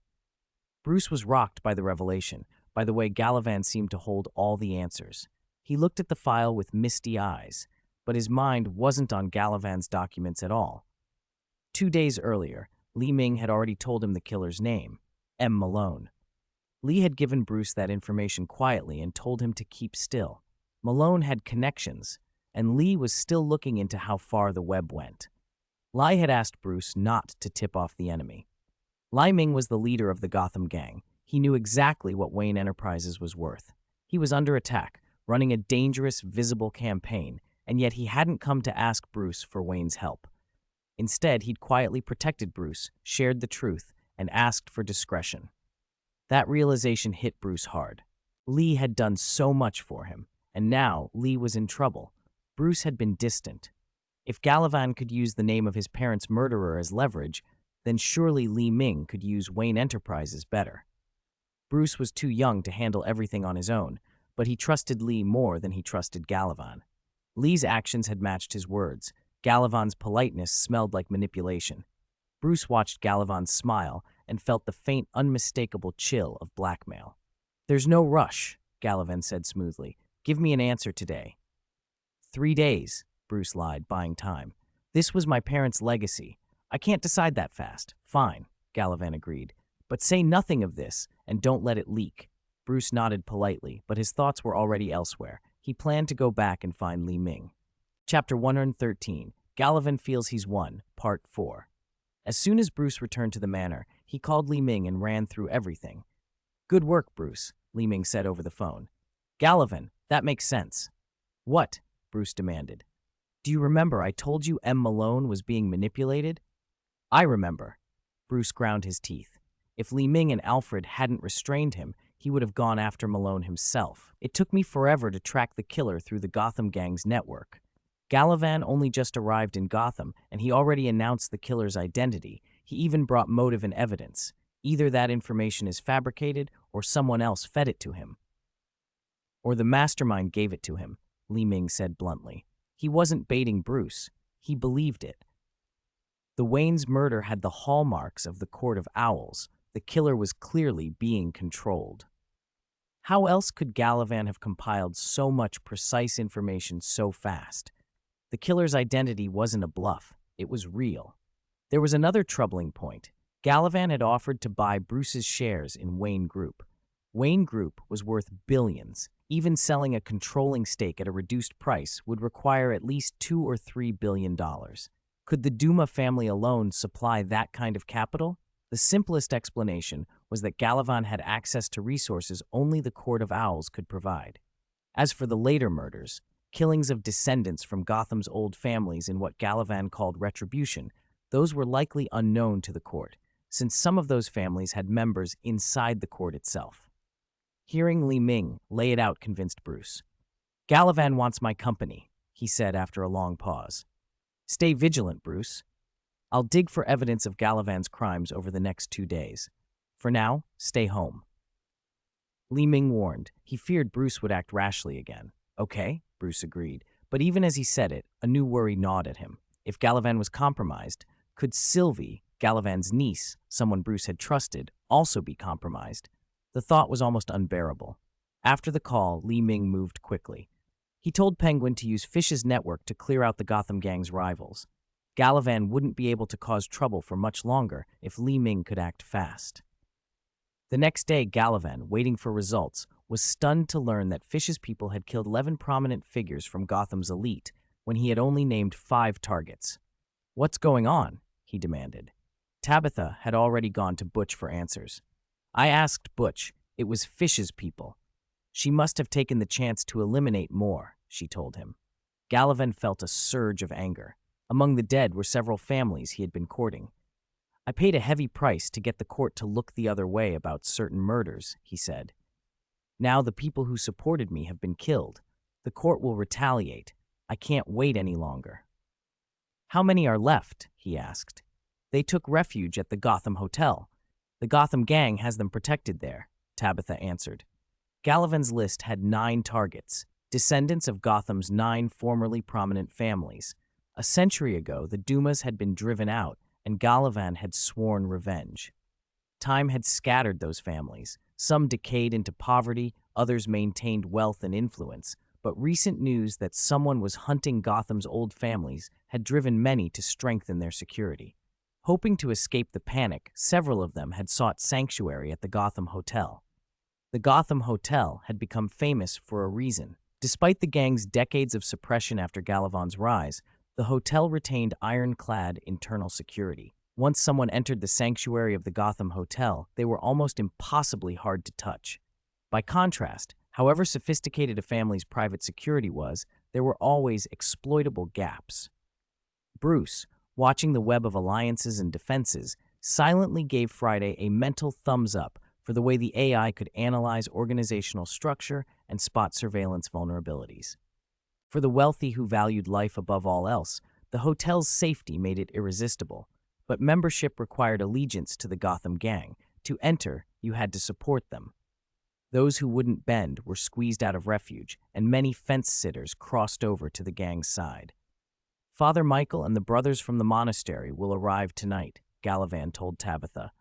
Bruce was rocked by the revelation, by the way Gallivan seemed to hold all the answers. He looked at the file with misty eyes, but his mind wasn't on Gallivan's documents at all. 2 days earlier, Li Ming had already told him the killer's name, M. Malone. Li had given Bruce that information quietly and told him to keep still. Malone had connections, and Li was still looking into how far the web went. Li had asked Bruce not to tip off the enemy. Li Ming was the leader of the Gotham gang. He knew exactly what Wayne Enterprises was worth. He was under attack, running a dangerous, visible campaign, and yet he hadn't come to ask Bruce for Wayne's help. Instead, he'd quietly protected Bruce, shared the truth, and asked for discretion. That realization hit Bruce hard. Li had done so much for him, and now Li was in trouble. Bruce had been distant. If Gallivan could use the name of his parents' murderer as leverage, then surely Li Ming could use Wayne Enterprises better. Bruce was too young to handle everything on his own, but he trusted Li more than he trusted Gallivan. Li's actions had matched his words. Gallivan's politeness smelled like manipulation. Bruce watched Gallivan smile and felt the faint, unmistakable chill of blackmail. "There's no rush," Gallivan said smoothly. "Give me an answer today." 3 days, Bruce lied, buying time. "This was my parents' legacy. I can't decide that fast." "Fine," Gallivan agreed. "But say nothing of this, and don't let it leak." Bruce nodded politely, but his thoughts were already elsewhere. He planned to go back and find Li Ming. Chapter 113, Gallivan Feels He's Won, Part 4. As soon as Bruce returned to the manor, he called Li Ming and ran through everything. "Good work, Bruce," Li Ming said over the phone. "Gallivan, that makes sense." "What?" Bruce demanded. "Do you remember I told you M. Malone was being manipulated?" "I remember." Bruce ground his teeth. If Li Ming and Alfred hadn't restrained him, he would have gone after Malone himself. "It took me forever to track the killer through the Gotham gang's network. Gallivan only just arrived in Gotham, and he already announced the killer's identity. He even brought motive and evidence. Either that information is fabricated, or someone else fed it to him. Or the mastermind gave it to him," Li Ming said bluntly. He wasn't baiting Bruce. He believed it. The Wayne's murder had the hallmarks of the Court of Owls. The killer was clearly being controlled. How else could Gallivan have compiled so much precise information so fast? The killer's identity wasn't a bluff. It was real. There was another troubling point. Gallivan had offered to buy Bruce's shares in Wayne Group. Wayne Group was worth billions. Even selling a controlling stake at a reduced price would require at least $2 or $3 billion. Could the Duma family alone supply that kind of capital? The simplest explanation was that Gallivan had access to resources only the Court of Owls could provide. As for the later murders, killings of descendants from Gotham's old families in what Gallivan called retribution, those were likely unknown to the court, since some of those families had members inside the court itself. Hearing Li Ming lay it out convinced Bruce. "Gallivan wants my company," he said after a long pause. "Stay vigilant, Bruce. I'll dig for evidence of Gallivan's crimes over the next 2 days. For now, stay home." Li Ming warned. He feared Bruce would act rashly again. "Okay," Bruce agreed, but even as he said it, a new worry gnawed at him. If Gallivan was compromised, could Sylvie, Gallivan's niece, someone Bruce had trusted, also be compromised? The thought was almost unbearable. After the call, Li Ming moved quickly. He told Penguin to use Fish's network to clear out the Gotham gang's rivals. Gallivan wouldn't be able to cause trouble for much longer if Li Ming could act fast. The next day, Gallivan, waiting for results, was stunned to learn that Fish's people had killed 11 prominent figures from Gotham's elite when he had only named 5 targets. "What's going on?" he demanded. Tabitha had already gone to Butch for answers. "I asked Butch. It was Fish's people. She must have taken the chance to eliminate more," she told him. Gallivan felt a surge of anger. Among the dead were several families he had been courting. I paid a heavy price to get the court to look the other way about certain murders, he said. Now the people who supported me have been killed. The court will retaliate. I can't wait any longer. How many are left? He asked. They took refuge at the Gotham Hotel. The Gotham gang has them protected there, Tabitha answered. Gallivan's list had 9 targets, descendants of Gotham's 9 formerly prominent families. A century ago, the Dumas had been driven out, and Gallivan had sworn revenge. Time had scattered those families. Some decayed into poverty, others maintained wealth and influence, but recent news that someone was hunting Gotham's old families had driven many to strengthen their security. Hoping to escape the panic, several of them had sought sanctuary at the Gotham Hotel. The Gotham Hotel had become famous for a reason. Despite the gang's decades of suppression after Gallivan's rise, the hotel retained ironclad internal security. Once someone entered the sanctuary of the Gotham Hotel, they were almost impossibly hard to touch. By contrast, however sophisticated a family's private security was, there were always exploitable gaps. Bruce, watching the web of alliances and defenses, silently gave Friday a mental thumbs up for the way the AI could analyze organizational structure and spot surveillance vulnerabilities. For the wealthy who valued life above all else, the hotel's safety made it irresistible. But membership required allegiance to the Gotham gang. To enter, you had to support them. Those who wouldn't bend were squeezed out of refuge, and many fence-sitters crossed over to the gang's side. Father Michael and the brothers from the monastery will arrive tonight, Gallivan told Tabitha.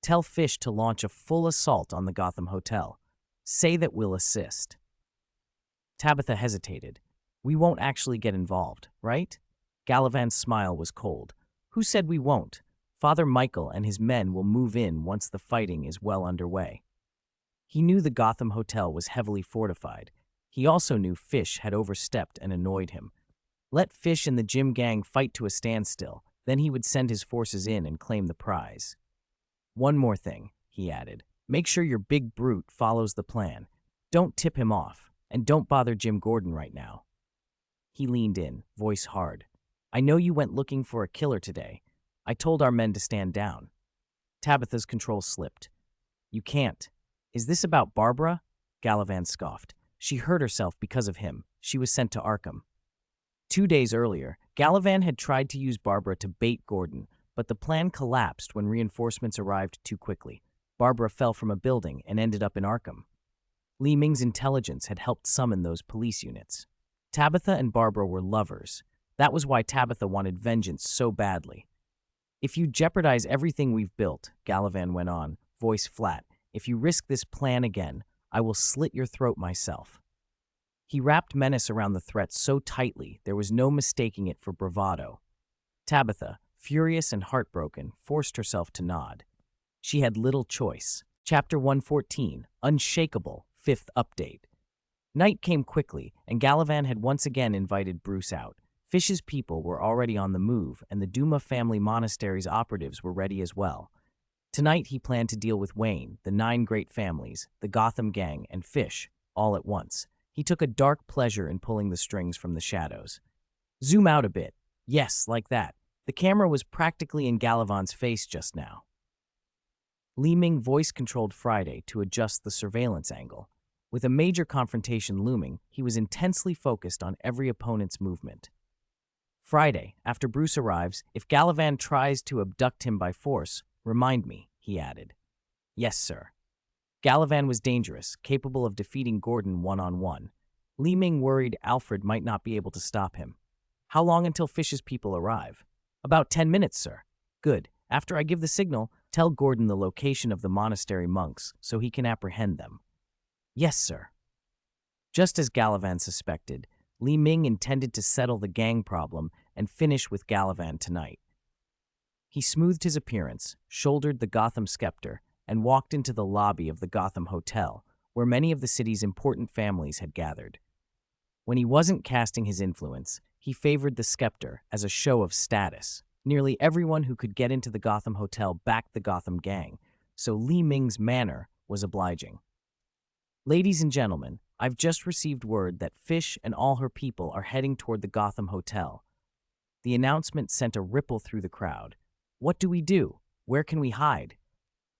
Tell Fish to launch a full assault on the Gotham Hotel. Say that we'll assist. Tabitha hesitated. We won't actually get involved, right? Gallivan's smile was cold. Who said we won't? Father Michael and his men will move in once the fighting is well underway. He knew the Gotham Hotel was heavily fortified. He also knew Fish had overstepped and annoyed him. Let Fish and the Jim gang fight to a standstill, then he would send his forces in and claim the prize. One more thing, he added. Make sure your big brute follows the plan. Don't tip him off, and don't bother Jim Gordon right now. He leaned in, voice hard. I know you went looking for a killer today. I told our men to stand down. Tabitha's control slipped. You can't. Is this about Barbara? Gallivan scoffed. She hurt herself because of him. She was sent to Arkham. 2 days earlier, Gallivan had tried to use Barbara to bait Gordon, but the plan collapsed when reinforcements arrived too quickly. Barbara fell from a building and ended up in Arkham. Li Ming's intelligence had helped summon those police units. Tabitha and Barbara were lovers. That was why Tabitha wanted vengeance so badly. If you jeopardize everything we've built, Gallivan went on, voice flat, if you risk this plan again, I will slit your throat myself. He wrapped menace around the threat so tightly there was no mistaking it for bravado. Tabitha, furious and heartbroken, forced herself to nod. She had little choice. Chapter 114, Unshakable, 5th Update. Night came quickly, and Gallivan had once again invited Bruce out. Fish's people were already on the move, and the Duma family monastery's operatives were ready as well. Tonight he planned to deal with Wayne, the 9 great families, the Gotham gang, and Fish, all at once. He took a dark pleasure in pulling the strings from the shadows. Zoom out a bit. Yes, like that. The camera was practically in Gallivan's face just now. Li Ming voice-controlled Friday to adjust the surveillance angle. With a major confrontation looming, he was intensely focused on every opponent's movement. Friday, after Bruce arrives, if Gallivan tries to abduct him by force, remind me, he added. Yes, sir. Gallivan was dangerous, capable of defeating Gordon one-on-one. Li Ming worried Alfred might not be able to stop him. How long until Fish's people arrive? About 10 minutes, sir. Good. After I give the signal, tell Gordon the location of the monastery monks so he can apprehend them. Yes, sir. Just as Gallivan suspected, Li Ming intended to settle the gang problem and finish with Gallivan tonight. He smoothed his appearance, shouldered the Gotham scepter, and walked into the lobby of the Gotham Hotel, where many of the city's important families had gathered. When he wasn't casting his influence, he favored the scepter as a show of status. Nearly everyone who could get into the Gotham Hotel backed the Gotham gang, so Li Ming's manner was obliging. Ladies and gentlemen, I've just received word that Fish and all her people are heading toward the Gotham Hotel. The announcement sent a ripple through the crowd. What do we do? Where can we hide?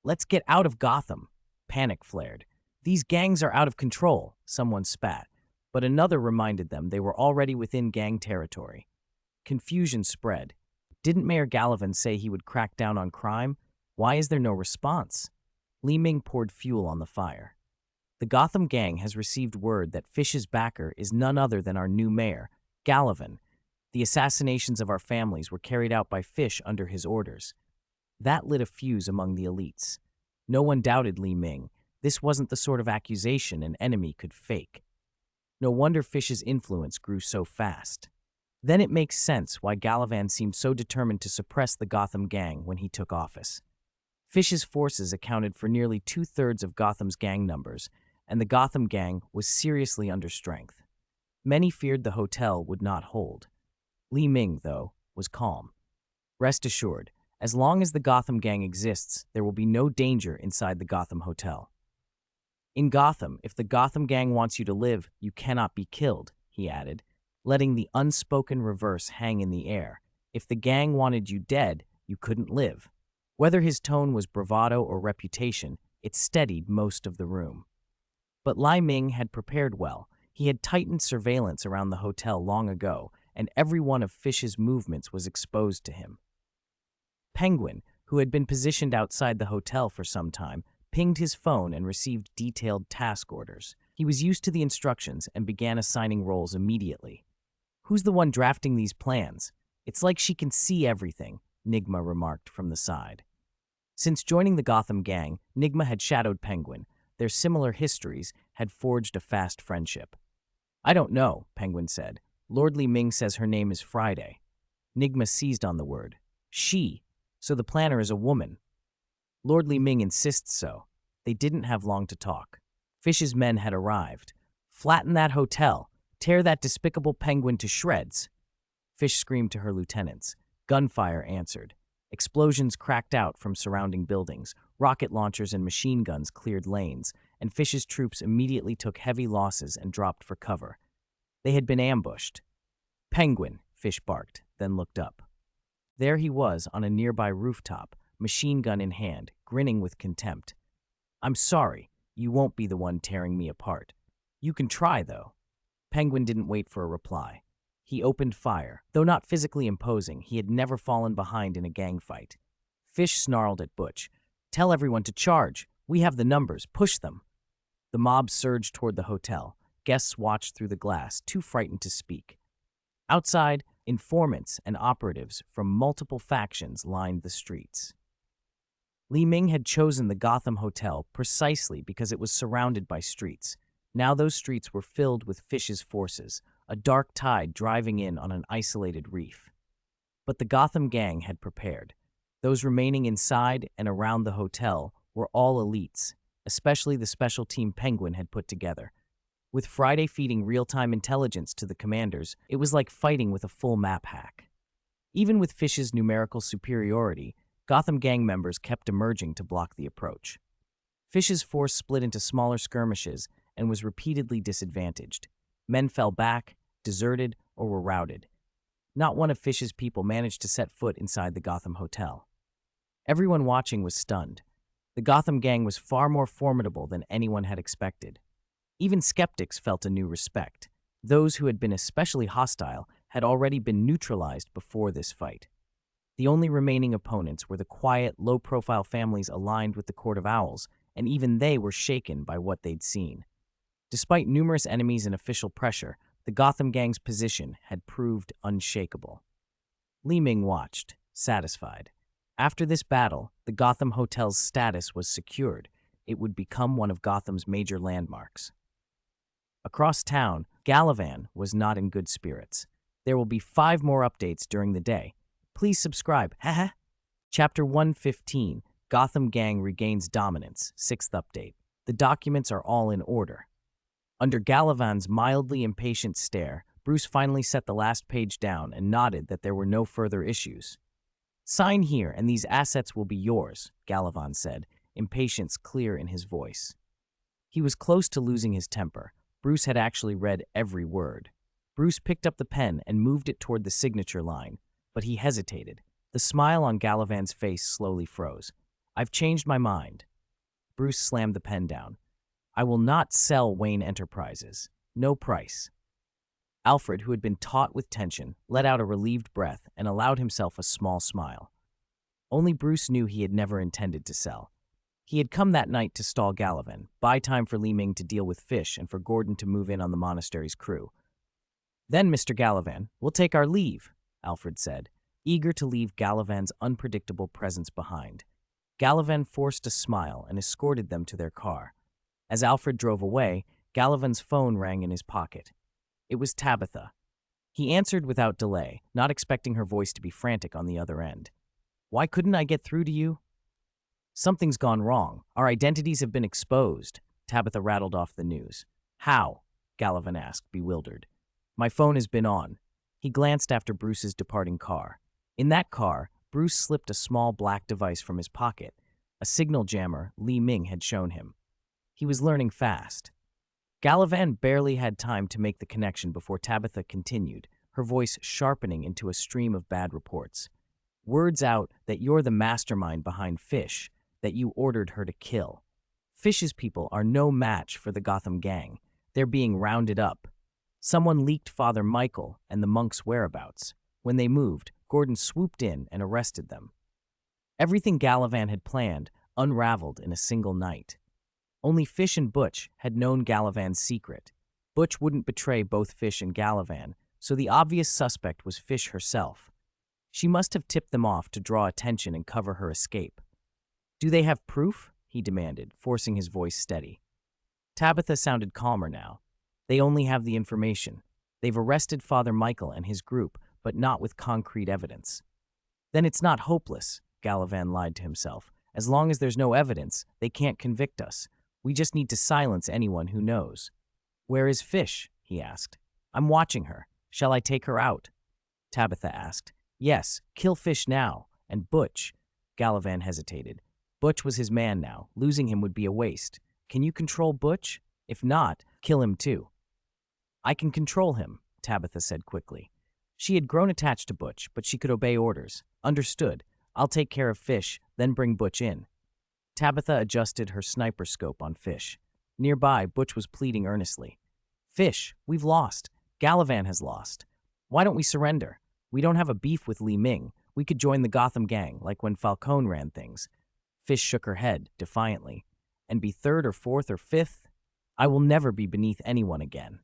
Let's get out of Gotham. Panic flared. These gangs are out of control, someone spat, but another reminded them they were already within gang territory. Confusion spread. Didn't Mayor Gallivan say he would crack down on crime? Why is there no response? Li Ming poured fuel on the fire. The Gotham gang has received word that Fish's backer is none other than our new mayor, Gallivan. The assassinations of our families were carried out by Fish under his orders. That lit a fuse among the elites. No one doubted Li Ming. This wasn't the sort of accusation an enemy could fake. No wonder Fish's influence grew so fast. Then it makes sense why Gallivan seemed so determined to suppress the Gotham gang when he took office. Fish's forces accounted for nearly 2/3 of Gotham's gang numbers, and the Gotham gang was seriously under strength. Many feared the hotel would not hold. Li Ming, though, was calm. Rest assured, as long as the Gotham gang exists, there will be no danger inside the Gotham Hotel. In Gotham, if the Gotham gang wants you to live, you cannot be killed, he added, letting the unspoken reverse hang in the air. If the gang wanted you dead, you couldn't live. Whether his tone was bravado or reputation, it steadied most of the room. But Li Ming had prepared well. He had tightened surveillance around the hotel long ago, and every one of Fish's movements was exposed to him. Penguin, who had been positioned outside the hotel for some time, pinged his phone and received detailed task orders. He was used to the instructions and began assigning roles immediately. Who's the one drafting these plans? It's like she can see everything, Nigma remarked from the side. Since joining the Gotham gang, Nigma had shadowed Penguin. Their similar histories had forged a fast friendship. I don't know, Penguin said. Lord Li Ming says her name is Friday. Nigma seized on the word. She. So the planner is a woman. Lord Li Ming insists so. They didn't have long to talk. Fish's men had arrived. Flatten that hotel. Tear that despicable Penguin to shreds. Fish screamed to her lieutenants. Gunfire answered. Explosions cracked out from surrounding buildings. Rocket launchers and machine guns cleared lanes, and Fish's troops immediately took heavy losses and dropped for cover. They had been ambushed. Penguin, Fish barked, then looked up. There he was on a nearby rooftop, machine gun in hand, grinning with contempt. I'm sorry, you won't be the one tearing me apart. You can try, though. Penguin didn't wait for a reply. He opened fire. Though not physically imposing, he had never fallen behind in a gang fight. Fish snarled at Butch. Tell everyone to charge. We have the numbers. Push them. The mob surged toward the hotel. Guests watched through the glass, too frightened to speak. Outside, informants and operatives from multiple factions lined the streets. Li Ming had chosen the Gotham Hotel precisely because it was surrounded by streets. Now those streets were filled with Fish's forces, a dark tide driving in on an isolated reef. But the Gotham gang had prepared. Those remaining inside and around the hotel were all elites, especially the special team Penguin had put together. With Friday feeding real-time intelligence to the commanders, it was like fighting with a full map hack. Even with Fish's numerical superiority, Gotham gang members kept emerging to block the approach. Fish's force split into smaller skirmishes and was repeatedly disadvantaged. Men fell back, deserted, or were routed. Not one of Fish's people managed to set foot inside the Gotham Hotel. Everyone watching was stunned. The Gotham gang was far more formidable than anyone had expected. Even skeptics felt a new respect. Those who had been especially hostile had already been neutralized before this fight. The only remaining opponents were the quiet, low-profile families aligned with the Court of Owls, and even they were shaken by what they'd seen. Despite numerous enemies and official pressure, the Gotham gang's position had proved unshakable. Li Ming watched, satisfied. After this battle, the Gotham Hotel's status was secured. It would become one of Gotham's major landmarks. Across town, Gallivan was not in good spirits. There will be 5 more updates during the day. Please subscribe. Haha. Chapter 115, Gotham Gang Regains Dominance, 6th update. The documents are all in order. Under Gallivan's mildly impatient stare, Bruce finally set the last page down and nodded that there were no further issues. Sign here and these assets will be yours, Gallivan said, impatience clear in his voice. He was close to losing his temper. Bruce had actually read every word. Bruce picked up the pen and moved it toward the signature line, but he hesitated. The smile on Gallivan's face slowly froze. I've changed my mind. Bruce slammed the pen down. I will not sell Wayne Enterprises. No price. Alfred, who had been taut with tension, let out a relieved breath and allowed himself a small smile. Only Bruce knew he had never intended to sell. He had come that night to stall Gallivan, buy time for Li Ming to deal with Fish and for Gordon to move in on the monastery's crew. Then, Mr. Gallivan, we'll take our leave, Alfred said, eager to leave Gallivan's unpredictable presence behind. Gallivan forced a smile and escorted them to their car. As Alfred drove away, Gallivan's phone rang in his pocket. It was Tabitha. He answered without delay, not expecting her voice to be frantic on the other end. Why couldn't I get through to you? Something's gone wrong. Our identities have been exposed. Tabitha rattled off the news. How? Gallivan asked, bewildered. My phone has been on. He glanced after Bruce's departing car. In that car, Bruce slipped a small black device from his pocket, a signal jammer Li Ming had shown him. He was learning fast. Gallivan barely had time to make the connection before Tabitha continued, her voice sharpening into a stream of bad reports. Words out that you're the mastermind behind Fish, that you ordered her to kill. Fish's people are no match for the Gotham gang. They're being rounded up. Someone leaked Father Michael and the monk's whereabouts. When they moved, Gordon swooped in and arrested them. Everything Gallivan had planned unraveled in a single night. Only Fish and Butch had known Gallivan's secret. Butch wouldn't betray both Fish and Gallivan, so the obvious suspect was Fish herself. She must have tipped them off to draw attention and cover her escape. Do they have proof? He demanded, forcing his voice steady. Tabitha sounded calmer now. They only have the information. They've arrested Father Michael and his group, but not with concrete evidence. Then it's not hopeless, Gallivan lied to himself. As long as there's no evidence, they can't convict us. We just need to silence anyone who knows. Where is Fish? He asked. I'm watching her. Shall I take her out? Tabitha asked. Yes, kill Fish now. And Butch. Gallivan hesitated. Butch was his man now. Losing him would be a waste. Can you control Butch? If not, kill him too. I can control him, Tabitha said quickly. She had grown attached to Butch, but she could obey orders. Understood. I'll take care of Fish, then bring Butch in. Tabitha adjusted her sniper scope on Fish. Nearby, Butch was pleading earnestly. Fish, we've lost. Gallivan has lost. Why don't we surrender? We don't have a beef with Li Ming. We could join the Gotham gang, like when Falcone ran things. Fish shook her head, defiantly. And be third or fourth or fifth? I will never be beneath anyone again.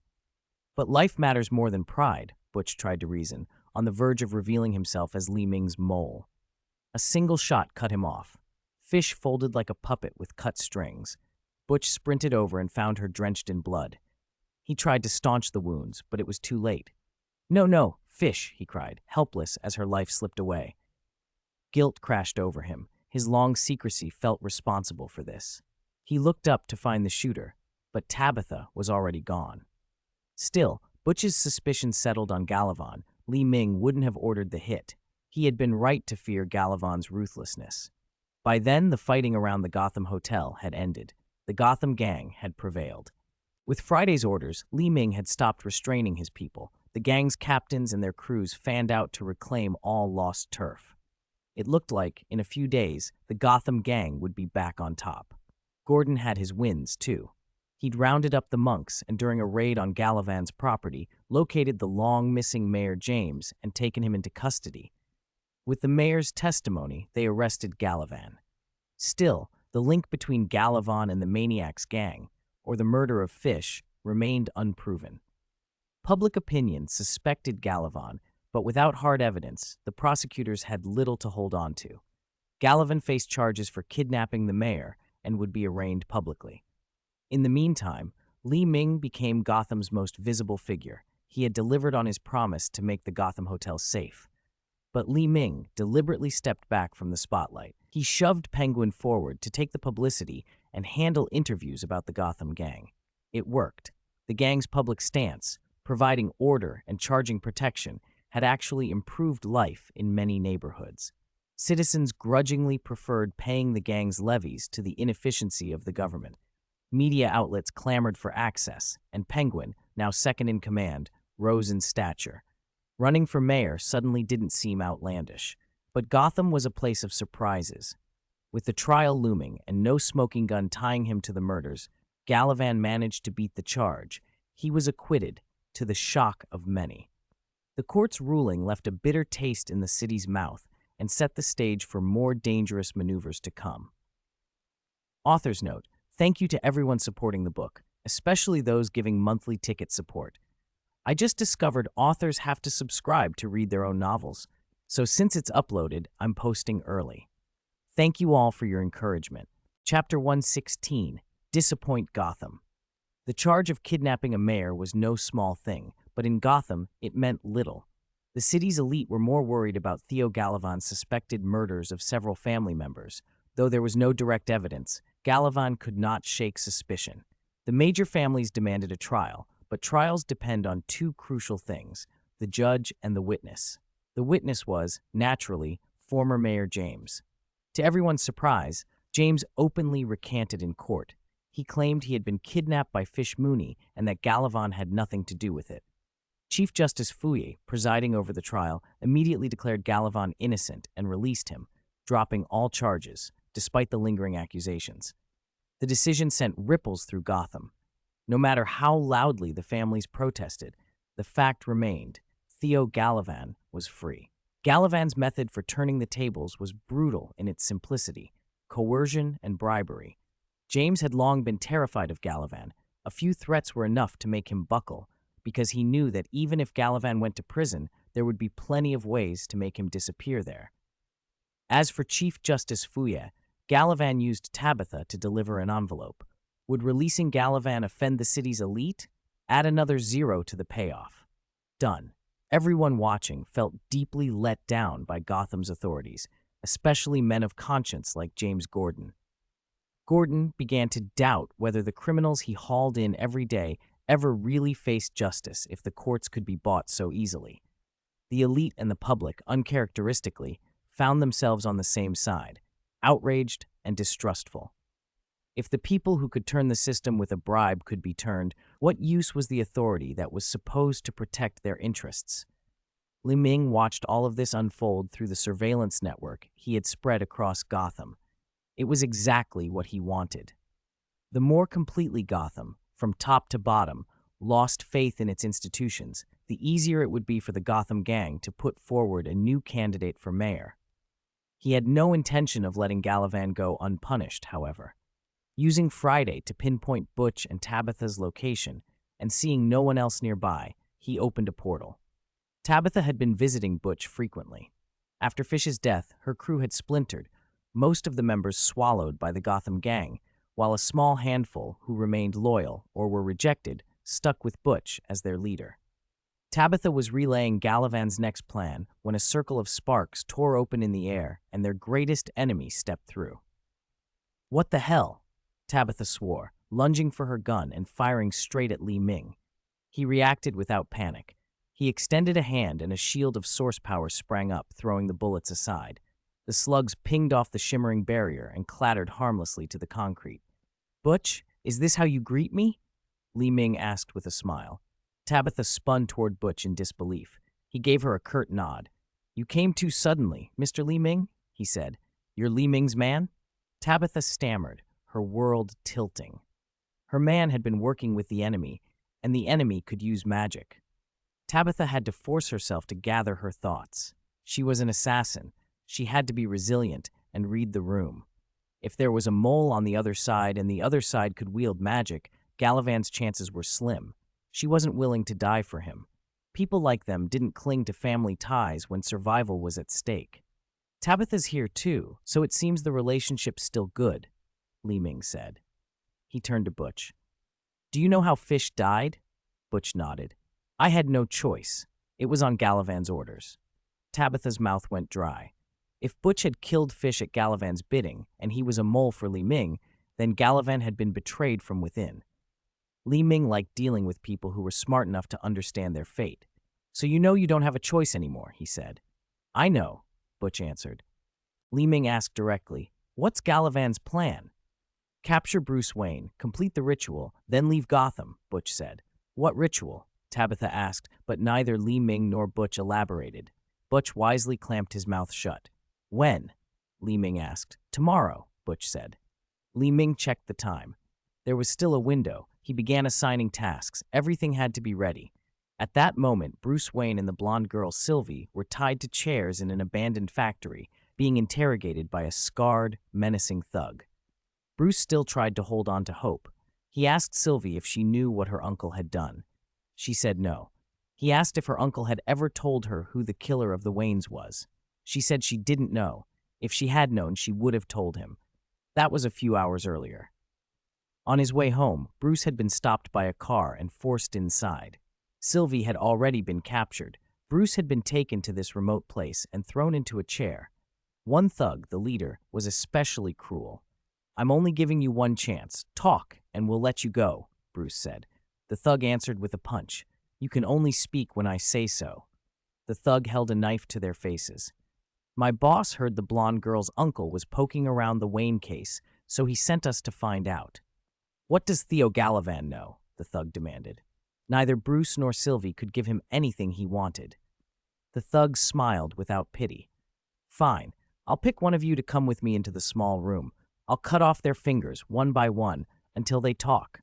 But life matters more than pride, Butch tried to reason, on the verge of revealing himself as Li Ming's mole. A single shot cut him off. Fish folded like a puppet with cut strings. Butch sprinted over and found her drenched in blood. He tried to staunch the wounds, but it was too late. No, Fish, he cried, helpless as her life slipped away. Guilt crashed over him. His long secrecy felt responsible for this. He looked up to find the shooter, but Tabitha was already gone. Still, Butch's suspicions settled on Gallivan. Li Ming wouldn't have ordered the hit. He had been right to fear Gallivan's ruthlessness. By then, the fighting around the Gotham Hotel had ended. The Gotham gang had prevailed. With Friday's orders, Li Ming had stopped restraining his people. The gang's captains and their crews fanned out to reclaim all lost turf. It looked like, in a few days, the Gotham gang would be back on top. Gordon had his wins, too. He'd rounded up the monks and during a raid on Gallivan's property, located the long-missing Mayor James and taken him into custody. With the mayor's testimony, they arrested Gallivan. Still, the link between Gallivan and the Maniac's gang, or the murder of Fish, remained unproven. Public opinion suspected Gallivan, but without hard evidence, the prosecutors had little to hold on to. Gallivan faced charges for kidnapping the mayor and would be arraigned publicly. In the meantime, Li Ming became Gotham's most visible figure. He had delivered on his promise to make the Gotham Hotel safe. But Li Ming deliberately stepped back from the spotlight. He shoved Penguin forward to take the publicity and handle interviews about the Gotham gang. It worked. The gang's public stance, providing order and charging protection, had actually improved life in many neighborhoods. Citizens grudgingly preferred paying the gang's levies to the inefficiency of the government. Media outlets clamored for access, and Penguin, now second in command, rose in stature. Running for mayor suddenly didn't seem outlandish. But Gotham was a place of surprises. With the trial looming and no smoking gun tying him to the murders, Galavan managed to beat the charge. He was acquitted, to the shock of many. The court's ruling left a bitter taste in the city's mouth and set the stage for more dangerous maneuvers to come. Author's note: thank you to everyone supporting the book, especially those giving monthly ticket support. I just discovered authors have to subscribe to read their own novels, so since it's uploaded, I'm posting early. Thank you all for your encouragement. Chapter 116, Disappoint Gotham. The charge of kidnapping a mayor was no small thing, but in Gotham, it meant little. The city's elite were more worried about Theo Galavan's suspected murders of several family members. Though there was no direct evidence, Galavan could not shake suspicion. The major families demanded a trial, but trials depend on two crucial things: the judge and the witness. The witness was, naturally, former Mayor James. To everyone's surprise, James openly recanted in court. He claimed he had been kidnapped by Fish Mooney and that Galavan had nothing to do with it. Chief Justice Fouye, presiding over the trial, immediately declared Galavan innocent and released him, dropping all charges, despite the lingering accusations. The decision sent ripples through Gotham. No matter how loudly the families protested, the fact remained: Theo Galavan was free. Galavan's method for turning the tables was brutal in its simplicity: coercion and bribery. James had long been terrified of Galavan. A few threats were enough to make him buckle, because he knew that even if Galavan went to prison, there would be plenty of ways to make him disappear there. As for Chief Justice Fouye, Galavan used Tabitha to deliver an envelope. Would releasing Galavan offend the city's elite? Add another zero to the payoff. Done. Everyone watching felt deeply let down by Gotham's authorities, especially men of conscience like James Gordon. Gordon began to doubt whether the criminals he hauled in every day ever really faced justice if the courts could be bought so easily. The elite and the public, uncharacteristically, found themselves on the same side, outraged and distrustful. If the people who could turn the system with a bribe could be turned, what use was the authority that was supposed to protect their interests? Ming watched all of this unfold through the surveillance network he had spread across Gotham. It was exactly what he wanted. The more completely Gotham, from top to bottom, lost faith in its institutions, the easier it would be for the Gotham gang to put forward a new candidate for mayor. He had no intention of letting Galavan go unpunished, however. Using Friday to pinpoint Butch and Tabitha's location, and seeing no one else nearby, he opened a portal. Tabitha had been visiting Butch frequently. After Fish's death, her crew had splintered, most of the members swallowed by the Gotham gang, while a small handful who remained loyal or were rejected stuck with Butch as their leader. Tabitha was relaying Galavan's next plan when a circle of sparks tore open in the air and their greatest enemy stepped through. "What the hell?" Tabitha swore, lunging for her gun and firing straight at Ming. He reacted without panic. He extended a hand and a shield of source power sprang up, throwing the bullets aside. The slugs pinged off the shimmering barrier and clattered harmlessly to the concrete. "Butch, is this how you greet me?" Ming asked with a smile. Tabitha spun toward Butch in disbelief. He gave her a curt nod. "You came too suddenly, Mr. Ming," he said. "You're Ming's man?" Tabitha stammered, her world tilting. Her man had been working with the enemy, and the enemy could use magic. Tabitha had to force herself to gather her thoughts. She was an assassin. She had to be resilient and read the room. If there was a mole on the other side and the other side could wield magic, Galavan's chances were slim. She wasn't willing to die for him. People like them didn't cling to family ties when survival was at stake. "Tabitha's here too, so it seems the relationship's still good," Ming said. He turned to Butch. "Do you know how Fish died?" Butch nodded. "I had no choice. It was on Galavan's orders." Tabitha's mouth went dry. If Butch had killed Fish at Galavan's bidding, and he was a mole for Ming, then Galavan had been betrayed from within. Ming liked dealing with people who were smart enough to understand their fate. "So you know you don't have a choice anymore," he said. "I know," Butch answered. Ming asked directly, "What's Galavan's plan?" "Capture Bruce Wayne, complete the ritual, then leave Gotham," Butch said. "What ritual?" Tabitha asked, but neither Ming nor Butch elaborated. Butch wisely clamped his mouth shut. When? Li Ming asked. Tomorrow, Butch said. Li Ming checked the time. There was still a window. He began assigning tasks. Everything had to be ready. At that moment, Bruce Wayne and the blonde girl Sylvie were tied to chairs in an abandoned factory, being interrogated by a scarred, menacing thug. Bruce still tried to hold on to hope. He asked Sylvie if she knew what her uncle had done. She said no. He asked if her uncle had ever told her who the killer of the Waynes was. She said she didn't know. If she had known, she would have told him. That was a few hours earlier. On his way home, Bruce had been stopped by a car and forced inside. Sylvie had already been captured. Bruce had been taken to this remote place and thrown into a chair. One thug, the leader, was especially cruel. "I'm only giving you one chance. Talk, and we'll let you go," Bruce said. The thug answered with a punch. "You can only speak when I say so." The thug held a knife to their faces. "My boss heard the blonde girl's uncle was poking around the Wayne case, so he sent us to find out." "What does Theo Gallivan know?" the thug demanded. Neither Bruce nor Sylvie could give him anything he wanted. The thug smiled without pity. "Fine, I'll pick one of you to come with me into the small room. I'll cut off their fingers, one by one, until they talk."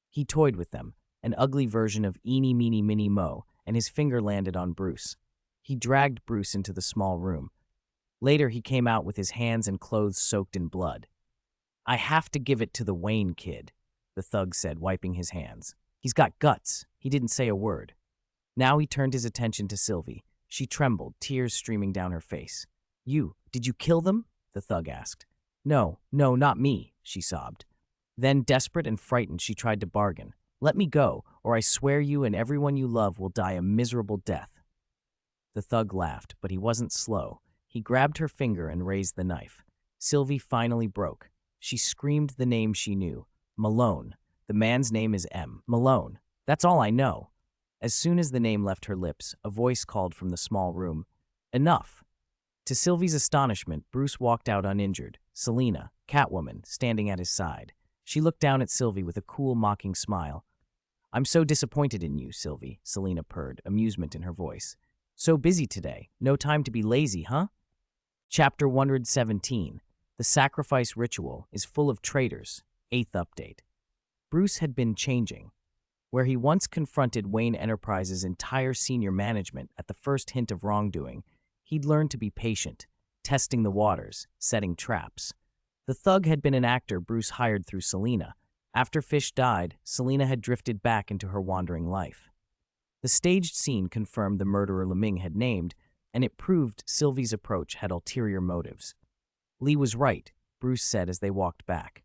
He toyed with them, an ugly version of Eeny, Meeny, Miny, Mo, and his finger landed on Bruce. He dragged Bruce into the small room. Later, he came out with his hands and clothes soaked in blood. "I have to give it to the Wayne kid," the thug said, wiping his hands. "He's got guts." He didn't say a word. Now he turned his attention to Sylvie. She trembled, tears streaming down her face. Did you kill them?" the thug asked. No, not me," she sobbed. Then, desperate and frightened, she tried to bargain. "Let me go, or I swear you and everyone you love will die a miserable death." The thug laughed, but he wasn't slow. He grabbed her finger and raised the knife. Sylvie finally broke. She screamed the name she knew. "Malone. The man's name is M. Malone. That's all I know." As soon as the name left her lips, a voice called from the small room, "Enough." To Sylvie's astonishment, Bruce walked out uninjured, Selina, Catwoman, standing at his side. She looked down at Sylvie with a cool, mocking smile. "I'm so disappointed in you, Sylvie," Selina purred, amusement in her voice. "So busy today. No time to be lazy, huh?" Chapter 117. The Sacrifice Ritual is Full of Traitors. 8th update. Bruce had been changing. Where he once confronted Wayne Enterprises' entire senior management at the first hint of wrongdoing, he'd learned to be patient, testing the waters, setting traps. The thug had been an actor Bruce hired through Selina. After Fish died, Selina had drifted back into her wandering life. The staged scene confirmed the murderer Li Ming had named, and it proved Sylvie's approach had ulterior motives. "Lee was right," Bruce said as they walked back.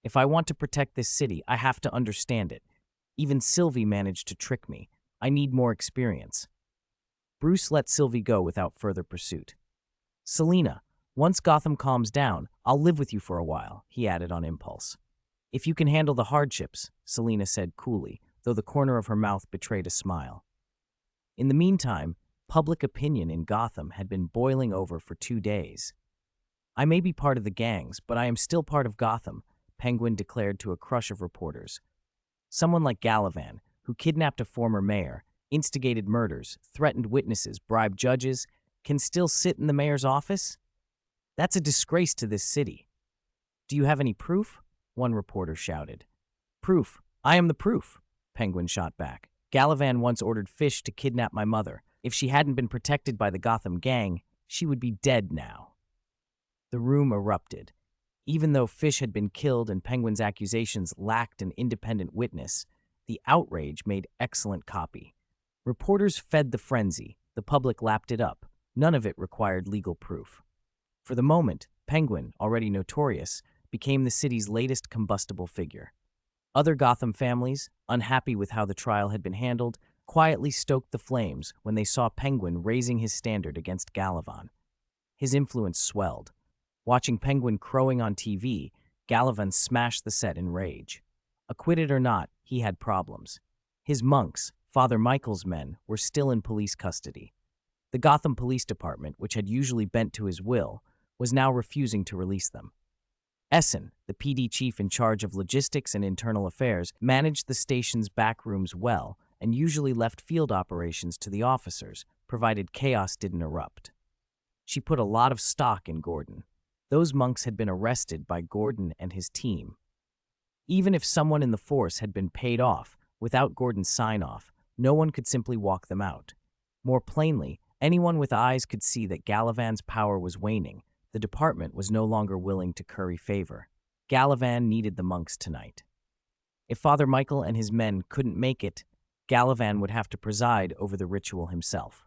"If I want to protect this city, I have to understand it. Even Sylvie managed to trick me. I need more experience." Bruce let Sylvie go without further pursuit. "Selina, once Gotham calms down, I'll live with you for a while," he added on impulse. "If you can handle the hardships," Selina said coolly, though the corner of her mouth betrayed a smile. In the meantime, public opinion in Gotham had been boiling over for 2 days. "I may be part of the gangs, but I am still part of Gotham," Penguin declared to a crush of reporters. Someone like Gallivan, who kidnapped a former mayor, instigated murders, threatened witnesses, bribed judges, can still sit in the mayor's office? That's a disgrace to this city. "Do you have any proof?" one reporter shouted. "Proof? I am the proof," Penguin shot back. "Gallivan once ordered Fish to kidnap my mother. If she hadn't been protected by the Gotham gang, she would be dead now." The room erupted. Even though Fish had been killed and Penguin's accusations lacked an independent witness, the outrage made excellent copy. Reporters fed the frenzy. The public lapped it up. None of it required legal proof. For the moment, Penguin, already notorious, became the city's latest combustible figure. Other Gotham families, unhappy with how the trial had been handled, quietly stoked the flames when they saw Penguin raising his standard against Gallivan. His influence swelled. Watching Penguin crowing on TV, Gallivan smashed the set in rage. Acquitted or not, he had problems. His monks, Father Michael's men, were still in police custody. The Gotham Police Department, which had usually bent to his will, was now refusing to release them. Essen, the PD chief in charge of logistics and internal affairs, managed the station's back rooms well and usually left field operations to the officers, provided chaos didn't erupt. She put a lot of stock in Gordon. Those monks had been arrested by Gordon and his team. Even if someone in the force had been paid off, without Gordon's sign-off, no one could simply walk them out. More plainly, anyone with eyes could see that Galavan's power was waning. The department was no longer willing to curry favor. Galavan needed the monks tonight. If Father Michael and his men couldn't make it, Galavan would have to preside over the ritual himself.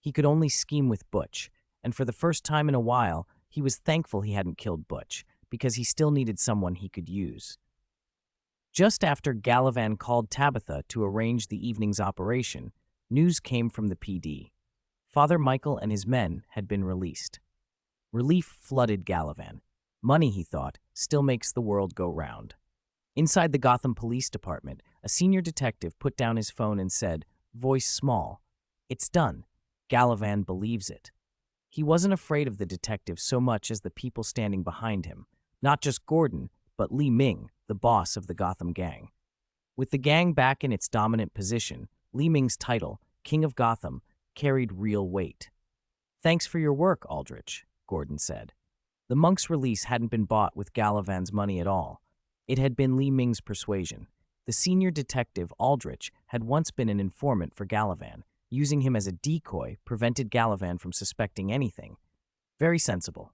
He could only scheme with Butch, and for the first time in a while, he was thankful he hadn't killed Butch, because he still needed someone he could use. Just after Galavan called Tabitha to arrange the evening's operation, news came from the PD. Father Michael and his men had been released. Relief flooded Galavan. Money, he thought, still makes the world go round. Inside the Gotham Police Department, a senior detective put down his phone and said, voice small, "It's done. Galavan believes it." He wasn't afraid of the detective so much as the people standing behind him. Not just Gordon, but Li Ming, the boss of the Gotham gang. With the gang back in its dominant position, Li Ming's title, King of Gotham, carried real weight. "Thanks for your work, Aldrich," Gordon said. The monk's release hadn't been bought with Galavan's money at all. It had been Li Ming's persuasion. The senior detective, Aldrich, had once been an informant for Galavan. Using him as a decoy prevented Galavan from suspecting anything. Very sensible.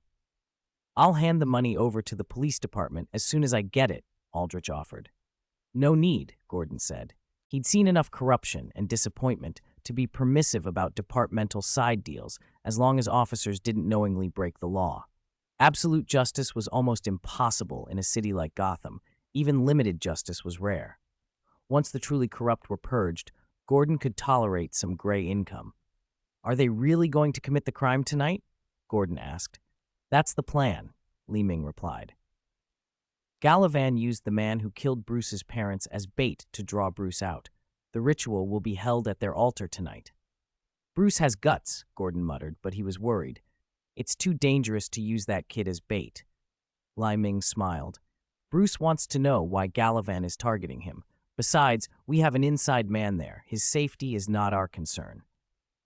"I'll hand the money over to the police department as soon as I get it," Aldrich offered. "No need," Gordon said. He'd seen enough corruption and disappointment to be permissive about departmental side deals as long as officers didn't knowingly break the law. Absolute justice was almost impossible in a city like Gotham. Even limited justice was rare. Once the truly corrupt were purged, Gordon could tolerate some gray income. "Are they really going to commit the crime tonight?" Gordon asked. "That's the plan," Li Ming replied. Galavan used the man who killed Bruce's parents as bait to draw Bruce out. The ritual will be held at their altar tonight. "Bruce has guts," Gordon muttered, but he was worried. "It's too dangerous to use that kid as bait." Li Ming smiled. "Bruce wants to know why Galavan is targeting him. Besides, we have an inside man there. His safety is not our concern."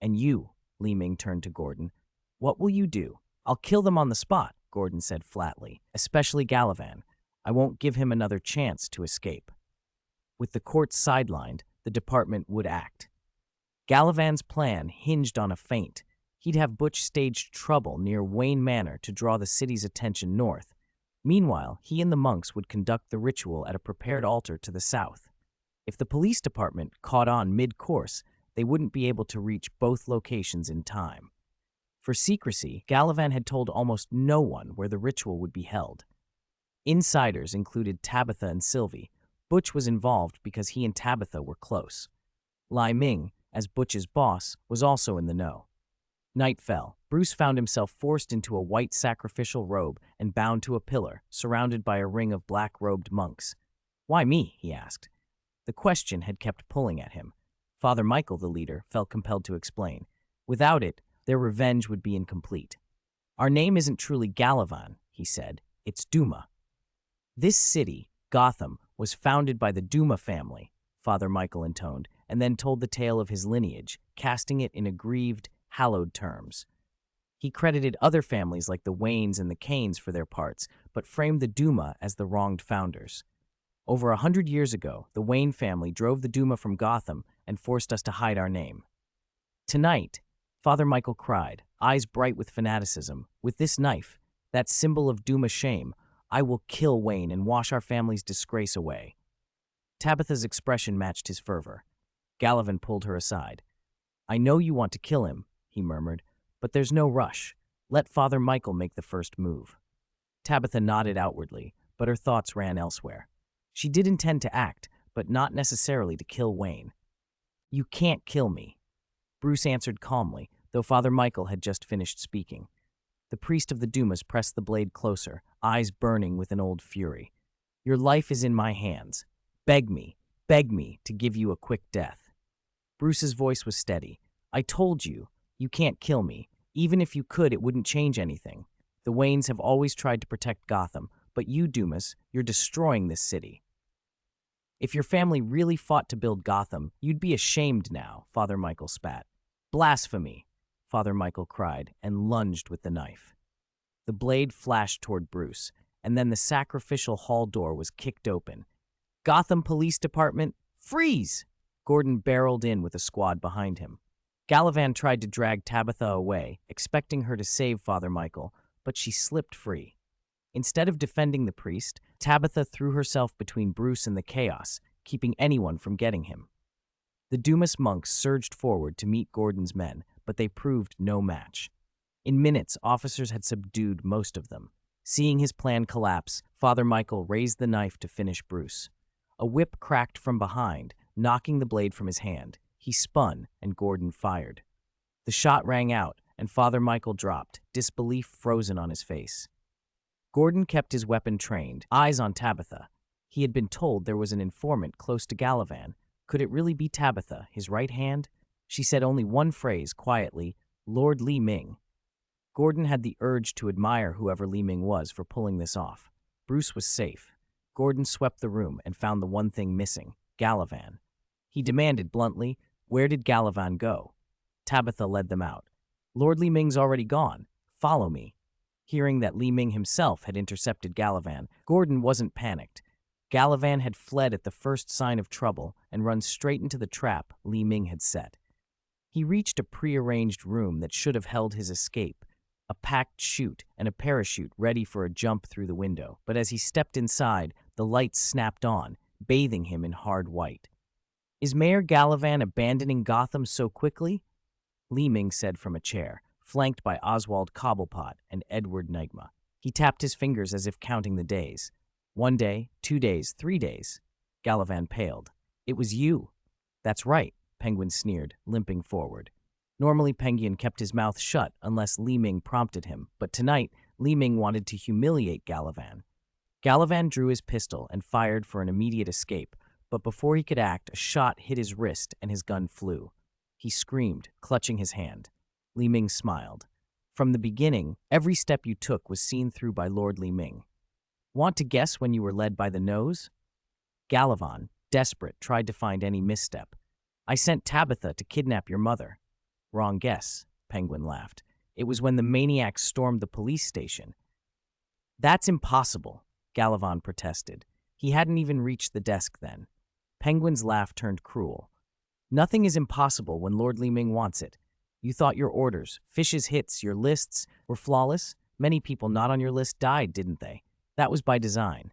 "And you," Li Ming turned to Gordon. "What will you do?" "I'll kill them on the spot," Gordon said flatly. "Especially Galavan. I won't give him another chance to escape." With the courts sidelined, the department would act. Galavan's plan hinged on a feint. He'd have Butch stage trouble near Wayne Manor to draw the city's attention north. Meanwhile, he and the monks would conduct the ritual at a prepared altar to the south. If the police department caught on mid-course, they wouldn't be able to reach both locations in time. For secrecy, Galavan had told almost no one where the ritual would be held. Insiders included Tabitha and Sylvie. Butch was involved because he and Tabitha were close. Li Ming, as Butch's boss, was also in the know. Night fell. Bruce found himself forced into a white sacrificial robe and bound to a pillar, surrounded by a ring of black-robed monks. "Why me?" he asked. The question had kept pulling at him. Father Michael, the leader, felt compelled to explain. Without it, their revenge would be incomplete. "Our name isn't truly Galavan," he said. "It's Duma." "This city, Gotham, was founded by the Duma family," Father Michael intoned, and then told the tale of his lineage, casting it in aggrieved, hallowed terms. He credited other families like the Waynes and the Canes for their parts, but framed the Duma as the wronged founders. "Over 100 years ago, the Wayne family drove the Duma from Gotham and forced us to hide our name. Tonight," Father Michael cried, eyes bright with fanaticism, "with this knife, that symbol of Duma shame, I will kill Wayne and wash our family's disgrace away." Tabitha's expression matched his fervor. Galavan pulled her aside. "I know you want to kill him," he murmured, "but there's no rush. Let Father Michael make the first move." Tabitha nodded outwardly, but her thoughts ran elsewhere. She did intend to act, but not necessarily to kill Wayne. "You can't kill me," Bruce answered calmly, though Father Michael had just finished speaking. The priest of the Dumas pressed the blade closer, eyes burning with an old fury. "Your life is in my hands. Beg me to give you a quick death." Bruce's voice was steady. "I told you, you can't kill me. Even if you could, it wouldn't change anything. The Waynes have always tried to protect Gotham, but you, Dumas, you're destroying this city." "If your family really fought to build Gotham, you'd be ashamed now," Father Michael spat. "Blasphemy." Father Michael cried and lunged with the knife. The blade flashed toward Bruce, and then the sacrificial hall door was kicked open. Gotham Police Department, freeze! Gordon barreled in with a squad behind him. Gallivan tried to drag Tabitha away, expecting her to save Father Michael, but she slipped free. Instead of defending the priest, Tabitha threw herself between Bruce and the chaos, keeping anyone from getting him. The Dumas monks surged forward to meet Gordon's men, but they proved no match. In minutes, officers had subdued most of them. Seeing his plan collapse, Father Michael raised the knife to finish Bruce. A whip cracked from behind, knocking the blade from his hand. He spun, and Gordon fired. The shot rang out, and Father Michael dropped, disbelief frozen on his face. Gordon kept his weapon trained, eyes on Tabitha. He had been told there was an informant close to Gallivan. Could it really be Tabitha, his right hand? She said only one phrase, quietly, "Lord Li Ming." Gordon had the urge to admire whoever Li Ming was for pulling this off. Bruce was safe. Gordon swept the room and found the one thing missing, Gallivan. He demanded bluntly, "Where did Gallivan go?" Tabitha led them out. "Lord Li Ming's already gone. Follow me." Hearing that Li Ming himself had intercepted Gallivan, Gordon wasn't panicked. Gallivan had fled at the first sign of trouble and run straight into the trap Li Ming had set. He reached a prearranged room that should have held his escape, a packed chute and a parachute ready for a jump through the window. But as he stepped inside, the lights snapped on, bathing him in hard white. "Is Mayor Gallivan abandoning Gotham so quickly?" Li Ming said from a chair, flanked by Oswald Cobblepot and Edward Nigma. He tapped his fingers as if counting the days. 1 day, 2 days, 3 days. Gallivan paled. "It was you." "That's right," Penguin sneered, limping forward. Normally, Penguin kept his mouth shut unless Li Ming prompted him, but tonight, Li Ming wanted to humiliate Gallivan. Gallivan drew his pistol and fired for an immediate escape, but before he could act, a shot hit his wrist and his gun flew. He screamed, clutching his hand. Li Ming smiled. "From the beginning, every step you took was seen through by Lord Li Ming. Want to guess when you were led by the nose?" Gallivan, desperate, tried to find any misstep. "I sent Tabitha to kidnap your mother." "Wrong guess," Penguin laughed. "It was when the maniacs stormed the police station." "That's impossible," Gallivan protested. He hadn't even reached the desk then. Penguin's laugh turned cruel. "Nothing is impossible when Lord Li Ming wants it. You thought your orders, Fish's hits, your lists, were flawless? Many people not on your list died, didn't they? That was by design.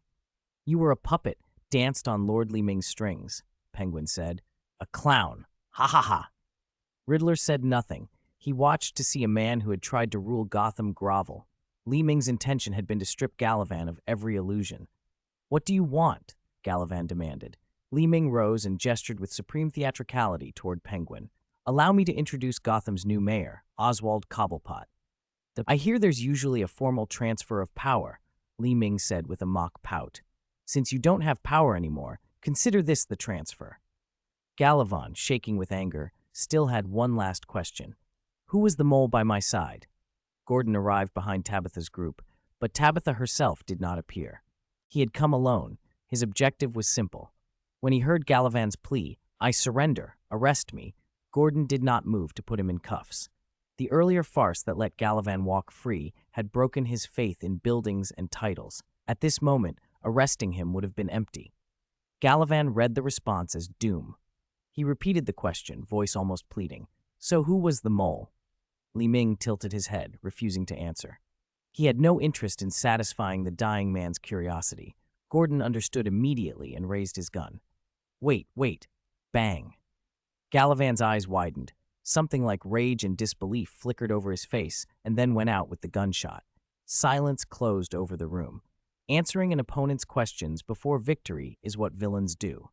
You were a puppet, danced on Lord Li Ming's strings," Penguin said. "A clown. Ha ha ha." Riddler said nothing. He watched to see a man who had tried to rule Gotham grovel. Li Ming's intention had been to strip Gallivan of every illusion. "What do you want?" Gallivan demanded. Li Ming rose and gestured with supreme theatricality toward Penguin. "Allow me to introduce Gotham's new mayor, Oswald Cobblepot." "I hear there's usually a formal transfer of power," Li Ming said with a mock pout. "Since you don't have power anymore, consider this the transfer." Gallivan, shaking with anger, still had one last question. "Who was the mole by my side?" Gordon arrived behind Tabitha's group, but Tabitha herself did not appear. He had come alone. His objective was simple. When he heard Gallivan's plea, "I surrender, arrest me," Gordon did not move to put him in cuffs. The earlier farce that let Gallivan walk free had broken his faith in buildings and titles. At this moment, arresting him would have been empty. Gallivan read the response as doom. He repeated the question, voice almost pleading. "So who was the mole?" Li Ming tilted his head, refusing to answer. He had no interest in satisfying the dying man's curiosity. Gordon understood immediately and raised his gun. Wait. Bang. Gallivan's eyes widened. Something like rage and disbelief flickered over his face and then went out with the gunshot. Silence closed over the room. Answering an opponent's questions before victory is what villains do.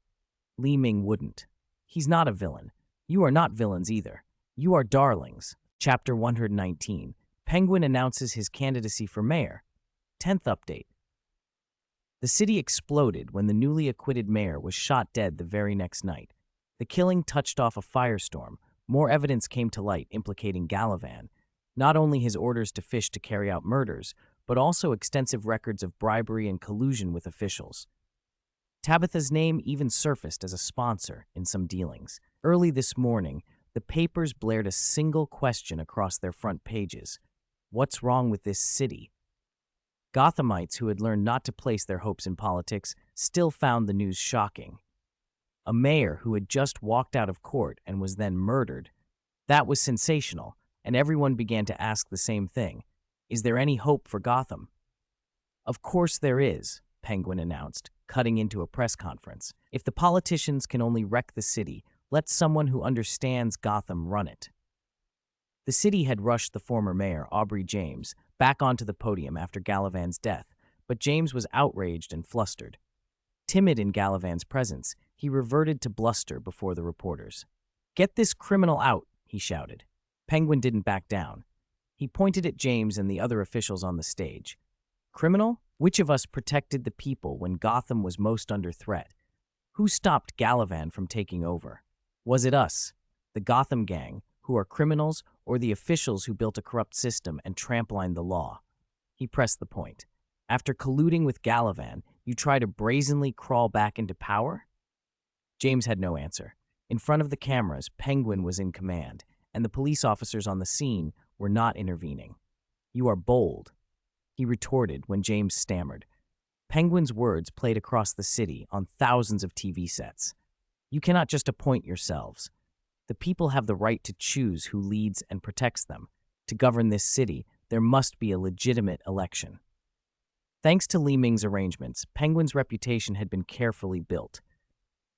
Li Ming wouldn't. He's not a villain. You are not villains either. You are darlings. Chapter 119. Penguin announces his candidacy for mayor. 10th update. The city exploded when the newly acquitted mayor was shot dead the very next night. The killing touched off a firestorm. More evidence came to light implicating Gallivan. Not only his orders to Fish to carry out murders, but also extensive records of bribery and collusion with officials. Tabitha's name even surfaced as a sponsor in some dealings. Early this morning, The papers blared a single question across their front pages. What's wrong with this city? Gothamites who had learned not to place their hopes in politics still found the news shocking. A mayor who had just walked out of court and was then murdered. That was sensational, and everyone began to ask the same thing. Is there any hope for Gotham? Of course there is, Penguin announced, cutting into a press conference. If the politicians can only wreck the city, let someone who understands Gotham run it. The city had rushed the former mayor, Aubrey James, back onto the podium after Gallivan's death, but James was outraged and flustered. Timid in Gallivan's presence, he reverted to bluster before the reporters. "Get this criminal out," he shouted. Penguin didn't back down. He pointed at James and the other officials on the stage. "Criminal? Which of us protected the people when Gotham was most under threat? Who stopped Gallivan from taking over? Was it us, the Gotham gang, who are criminals, or the officials who built a corrupt system and trampolined the law?" He pressed the point. "After colluding with Gallivan, you try to brazenly crawl back into power?" James had no answer. In front of the cameras, Penguin was in command, and the police officers on the scene were not intervening. "You are bold," he retorted when James stammered. Penguin's words played across the city on thousands of TV sets. "You cannot just appoint yourselves. The people have the right to choose who leads and protects them. To govern this city, there must be a legitimate election." Thanks to Ming's arrangements, Penguin's reputation had been carefully built.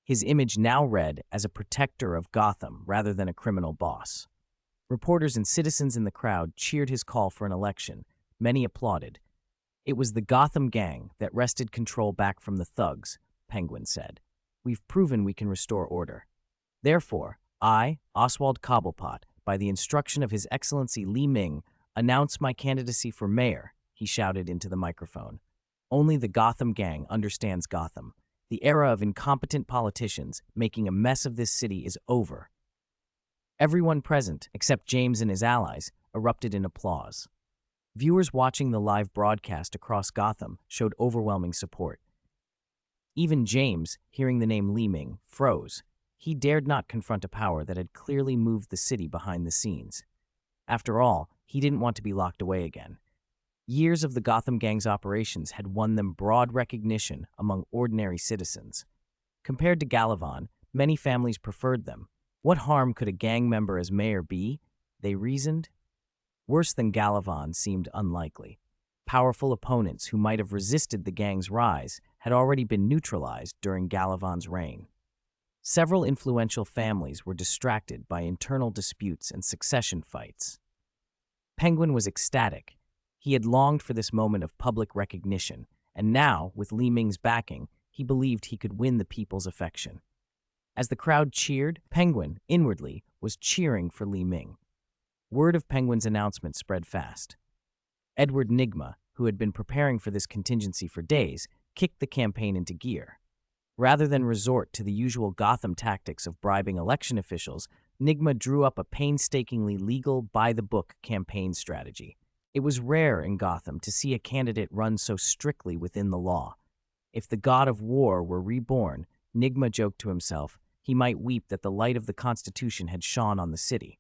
His image now read as a protector of Gotham rather than a criminal boss. Reporters and citizens in the crowd cheered his call for an election. Many applauded. "It was the Gotham gang that wrested control back from the thugs," Penguin said. "We've proven we can restore order. Therefore, I, Oswald Cobblepot, by the instruction of His Excellency Ming, announce my candidacy for mayor," he shouted into the microphone. "Only the Gotham gang understands Gotham. The era of incompetent politicians making a mess of this city is over." Everyone present, except James and his allies, erupted in applause. Viewers watching the live broadcast across Gotham showed overwhelming support. Even James, hearing the name Ming, froze. He dared not confront a power that had clearly moved the city behind the scenes. After all, he didn't want to be locked away again. Years of the Gotham gang's operations had won them broad recognition among ordinary citizens. Compared to Gallivan, many families preferred them. What harm could a gang member as mayor be? They reasoned. Worse than Gallivan seemed unlikely. Powerful opponents who might have resisted the gang's rise had already been neutralized during Gallivan's reign. Several influential families were distracted by internal disputes and succession fights. Penguin was ecstatic. He had longed for this moment of public recognition, and now, with Ming's backing, he believed he could win the people's affection. As the crowd cheered, Penguin, inwardly, was cheering for Ming. Word of Penguin's announcement spread fast. Edward Nygma, who had been preparing for this contingency for days, kicked the campaign into gear. Rather than resort to the usual Gotham tactics of bribing election officials, Nygma drew up a painstakingly legal, by-the-book campaign strategy. It was rare in Gotham to see a candidate run so strictly within the law. If the god of war were reborn, Nygma joked to himself, he might weep that the light of the Constitution had shone on the city.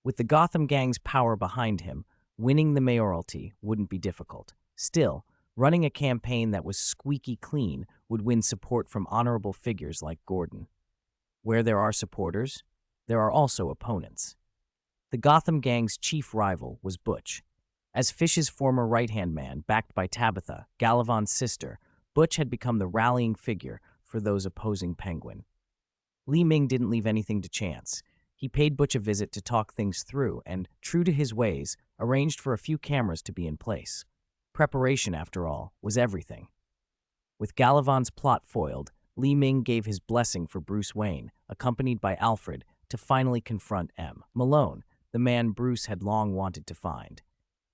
With the Gotham gang's power behind him, winning the mayoralty wouldn't be difficult. Still, running a campaign that was squeaky clean would win support from honorable figures like Gordon. Where there are supporters, there are also opponents. The Gotham gang's chief rival was Butch. As Fish's former right-hand man, backed by Tabitha, Gallivan's sister, Butch had become the rallying figure for those opposing Penguin. Ming didn't leave anything to chance. He paid Butch a visit to talk things through and, true to his ways, arranged for a few cameras to be in place. Preparation, after all, was everything. With Gallivan's plot foiled, Ming gave his blessing for Bruce Wayne, accompanied by Alfred, to finally confront M. Malone, the man Bruce had long wanted to find.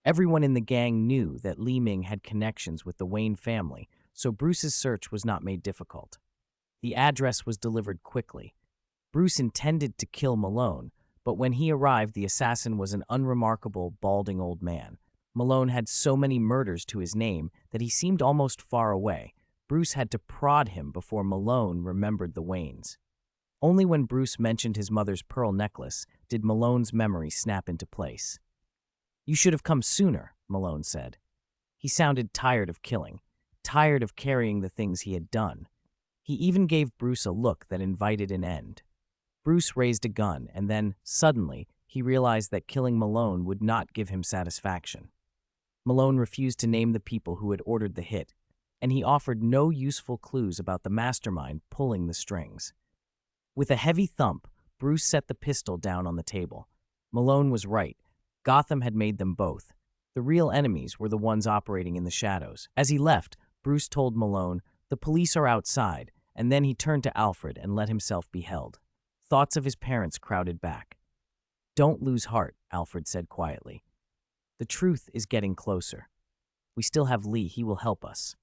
Everyone in the gang knew that Ming had connections with the Wayne family, so Bruce's search was not made difficult. The address was delivered quickly. Bruce intended to kill Malone, but when he arrived, the assassin was an unremarkable, balding old man. Malone had so many murders to his name that he seemed almost far away. Bruce had to prod him before Malone remembered the Waynes. Only when Bruce mentioned his mother's pearl necklace did Malone's memory snap into place. "You should have come sooner," Malone said. He sounded tired of killing, tired of carrying the things he had done. He even gave Bruce a look that invited an end. Bruce raised a gun, and then, suddenly, he realized that killing Malone would not give him satisfaction. Malone refused to name the people who had ordered the hit, and he offered no useful clues about the mastermind pulling the strings. With a heavy thump, Bruce set the pistol down on the table. Malone was right. Gotham had made them both. The real enemies were the ones operating in the shadows. As he left, Bruce told Malone, "The police are outside," and then he turned to Alfred and let himself be held. Thoughts of his parents crowded back. "Don't lose heart," Alfred said quietly. "The truth is getting closer. We still have Lee. He will help us."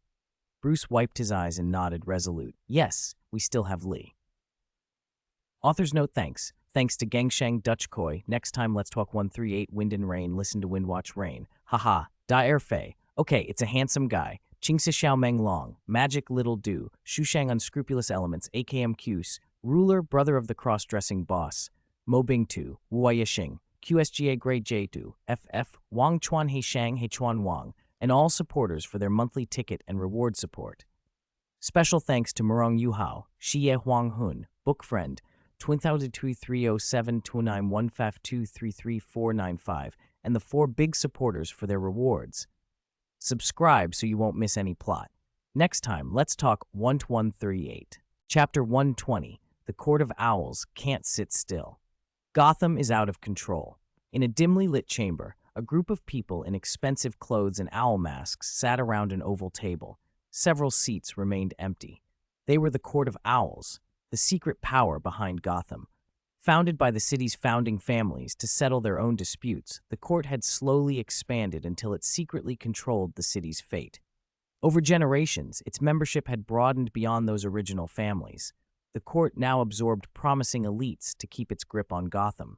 Bruce wiped his eyes and nodded resolute. "Yes, we still have Lee." Author's note: thanks. Thanks to Gengsheng Dutch Koi. Next time, let's talk 138 Wind and Rain. Listen to Wind Watch Rain. Haha. Da Er Fei. Okay, it's a handsome guy. Qingsi Xiao Meng Long. Magic Little Do. Shushang Unscrupulous Elements. AKM Qs. Ruler, brother of the cross-dressing boss. Mo Bing Tu. Wu Yixing. QSGA Grade J2. FF. Wang Chuan He Shang He Chuan Wang. And all supporters for their monthly ticket and reward support. Special thanks to Murong Yuhao, Xie Huang Hun, Book Friend, 2023072915233495, and the 4 big supporters for their rewards. Subscribe so you won't miss any plot. Next time, let's talk 1-138. Chapter 120, The Court of Owls Can't Sit Still. Gotham is out of control. In a dimly lit chamber, a group of people in expensive clothes and owl masks sat around an oval table. Several seats remained empty. They were the Court of Owls, the secret power behind Gotham. Founded by the city's founding families to settle their own disputes, the court had slowly expanded until it secretly controlled the city's fate. Over generations, its membership had broadened beyond those original families. The court now absorbed promising elites to keep its grip on Gotham.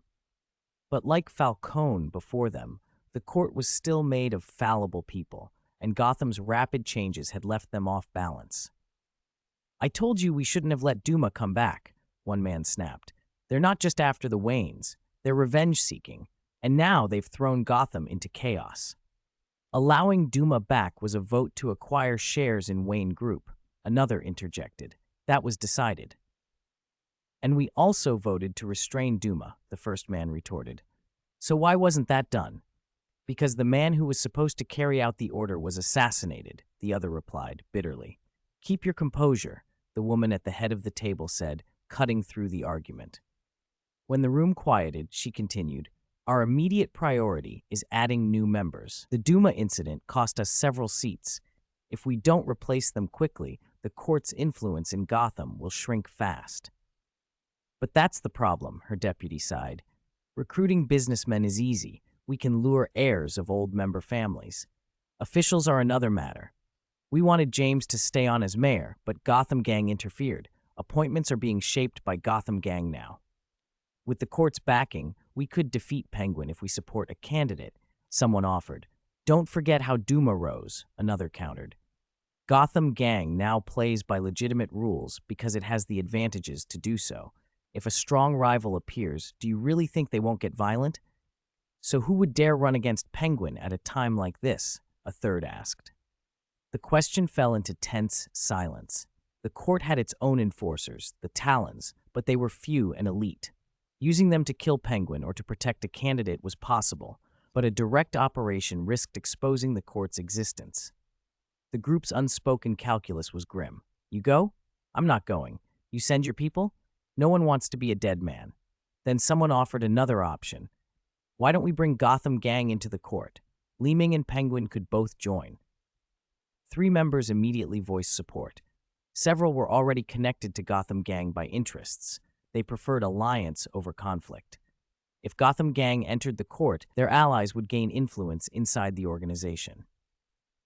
But like Falcone before them, the court was still made of fallible people, and Gotham's rapid changes had left them off balance. "I told you we shouldn't have let Duma come back," one man snapped. "They're not just after the Waynes, they're revenge-seeking, and now they've thrown Gotham into chaos." Allowing Duma back was a vote to acquire shares in Wayne Group, another interjected. That was decided. "And we also voted to restrain Duma," the first man retorted. "So why wasn't that done?" "Because the man who was supposed to carry out the order was assassinated," the other replied, bitterly. "Keep your composure," the woman at the head of the table said, cutting through the argument. When the room quieted, she continued, "Our immediate priority is adding new members. The Duma incident cost us several seats. If we don't replace them quickly, the court's influence in Gotham will shrink fast." "But that's the problem," her deputy sighed. "Recruiting businessmen is easy. We can lure heirs of old member families. Officials are another matter. We wanted James to stay on as mayor, but Gotham Gang interfered. Appointments are being shaped by Gotham Gang now. With the court's backing, we could defeat Penguin if we support a candidate," someone offered. "Don't forget how Duma rose," another countered. "Gotham Gang now plays by legitimate rules because it has the advantages to do so. If a strong rival appears, do you really think they won't get violent?" "So who would dare run against Penguin at a time like this?" a third asked. The question fell into tense silence. The court had its own enforcers, the Talons, but they were few and elite. Using them to kill Penguin or to protect a candidate was possible, but a direct operation risked exposing the court's existence. The group's unspoken calculus was grim. "You go? I'm not going. You send your people? No one wants to be a dead man." Then someone offered another option. "Why don't we bring Gotham Gang into the court? Li Ming and Penguin could both join." 3 members immediately voiced support. Several were already connected to Gotham Gang by interests. They preferred alliance over conflict. If Gotham Gang entered the court, their allies would gain influence inside the organization.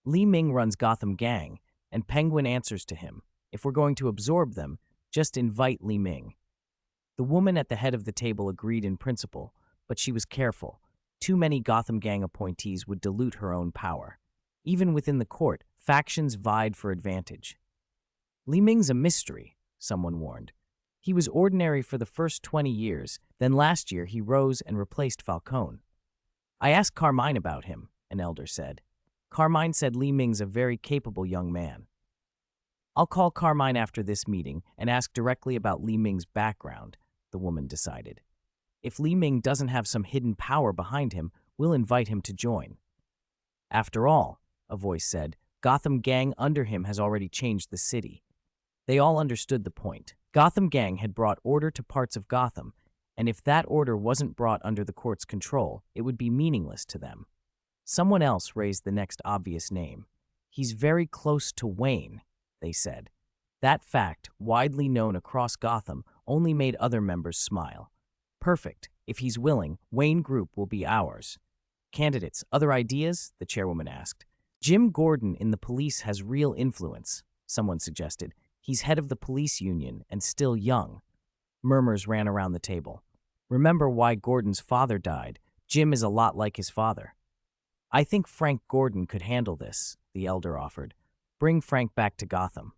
Li Ming runs Gotham Gang, and Penguin answers to him. If we're going to absorb them, just invite Li Ming. The woman at the head of the table agreed in principle, but she was careful. Too many Gotham Gang appointees would dilute her own power. Even within the court, factions vied for advantage. "Li Ming's a mystery," someone warned. He was ordinary for the first 20 years, then last year he rose and replaced Falcone. I asked Carmine about him, an elder said. Carmine said Li Ming's a very capable young man. I'll call Carmine after this meeting and ask directly about Li Ming's background, the woman decided. If Li Ming doesn't have some hidden power behind him, we'll invite him to join. After all, a voice said, Gotham Gang under him has already changed the city. They all understood the point. Gotham Gang had brought order to parts of Gotham, and if that order wasn't brought under the court's control, it would be meaningless to them. Someone else raised the next obvious name. He's very close to Wayne, they said. That fact, widely known across Gotham, only made other members smile. Perfect. If he's willing, Wayne Group will be ours. Candidates, other ideas? The chairwoman asked. Jim Gordon in the police has real influence, someone suggested. He's head of the police union and still young. Murmurs ran around the table. Remember why Gordon's father died. Jim is a lot like his father. I think Frank Gordon could handle this, the elder offered. Bring Frank back to Gotham.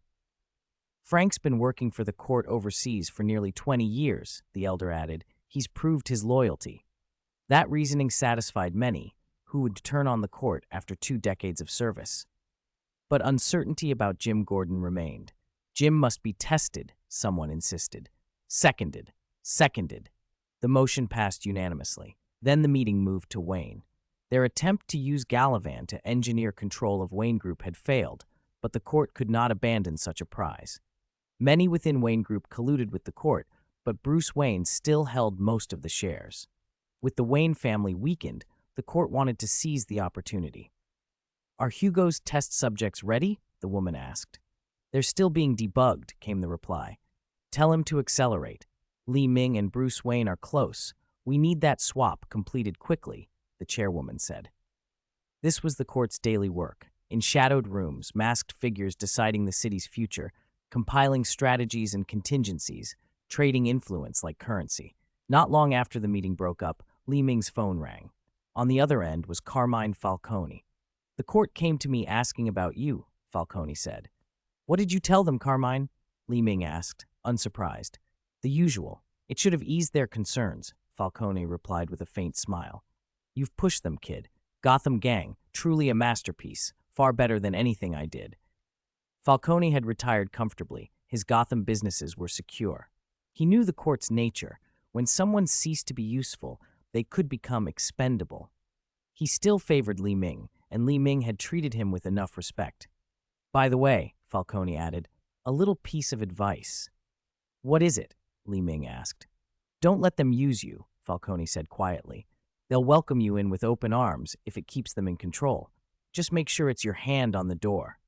Frank's been working for the court overseas for nearly 20 years, the elder added. He's proved his loyalty. That reasoning satisfied many, who would turn on the court after 2 decades of service. But uncertainty about Jim Gordon remained. Jim must be tested, someone insisted. Seconded. The motion passed unanimously. Then the meeting moved to Wayne. Their attempt to use Galavan to engineer control of Wayne Group had failed, but the court could not abandon such a prize. Many within Wayne Group colluded with the court, but Bruce Wayne still held most of the shares. With the Wayne family weakened, the court wanted to seize the opportunity. Are Hugo's test subjects ready? The woman asked. They're still being debugged, came the reply. Tell him to accelerate. Li Ming and Bruce Wayne are close. We need that swap completed quickly, the chairwoman said. This was the court's daily work. In shadowed rooms, masked figures deciding the city's future, compiling strategies and contingencies, trading influence like currency. Not long after the meeting broke up, Li Ming's phone rang. On the other end was Carmine Falcone. The court came to me asking about you, Falcone said. What did you tell them, Carmine? Li Ming asked, unsurprised. The usual. It should have eased their concerns, Falcone replied with a faint smile. You've pushed them, kid. Gotham Gang, truly a masterpiece, far better than anything I did. Falcone had retired comfortably. His Gotham businesses were secure. He knew the court's nature. When someone ceased to be useful, they could become expendable. He still favored Li Ming, and Li Ming had treated him with enough respect. By the way, Falcone added, a little piece of advice. What is it? Li Ming asked. Don't let them use you, Falcone said quietly. They'll welcome you in with open arms if it keeps them in control. Just make sure it's your hand on the door.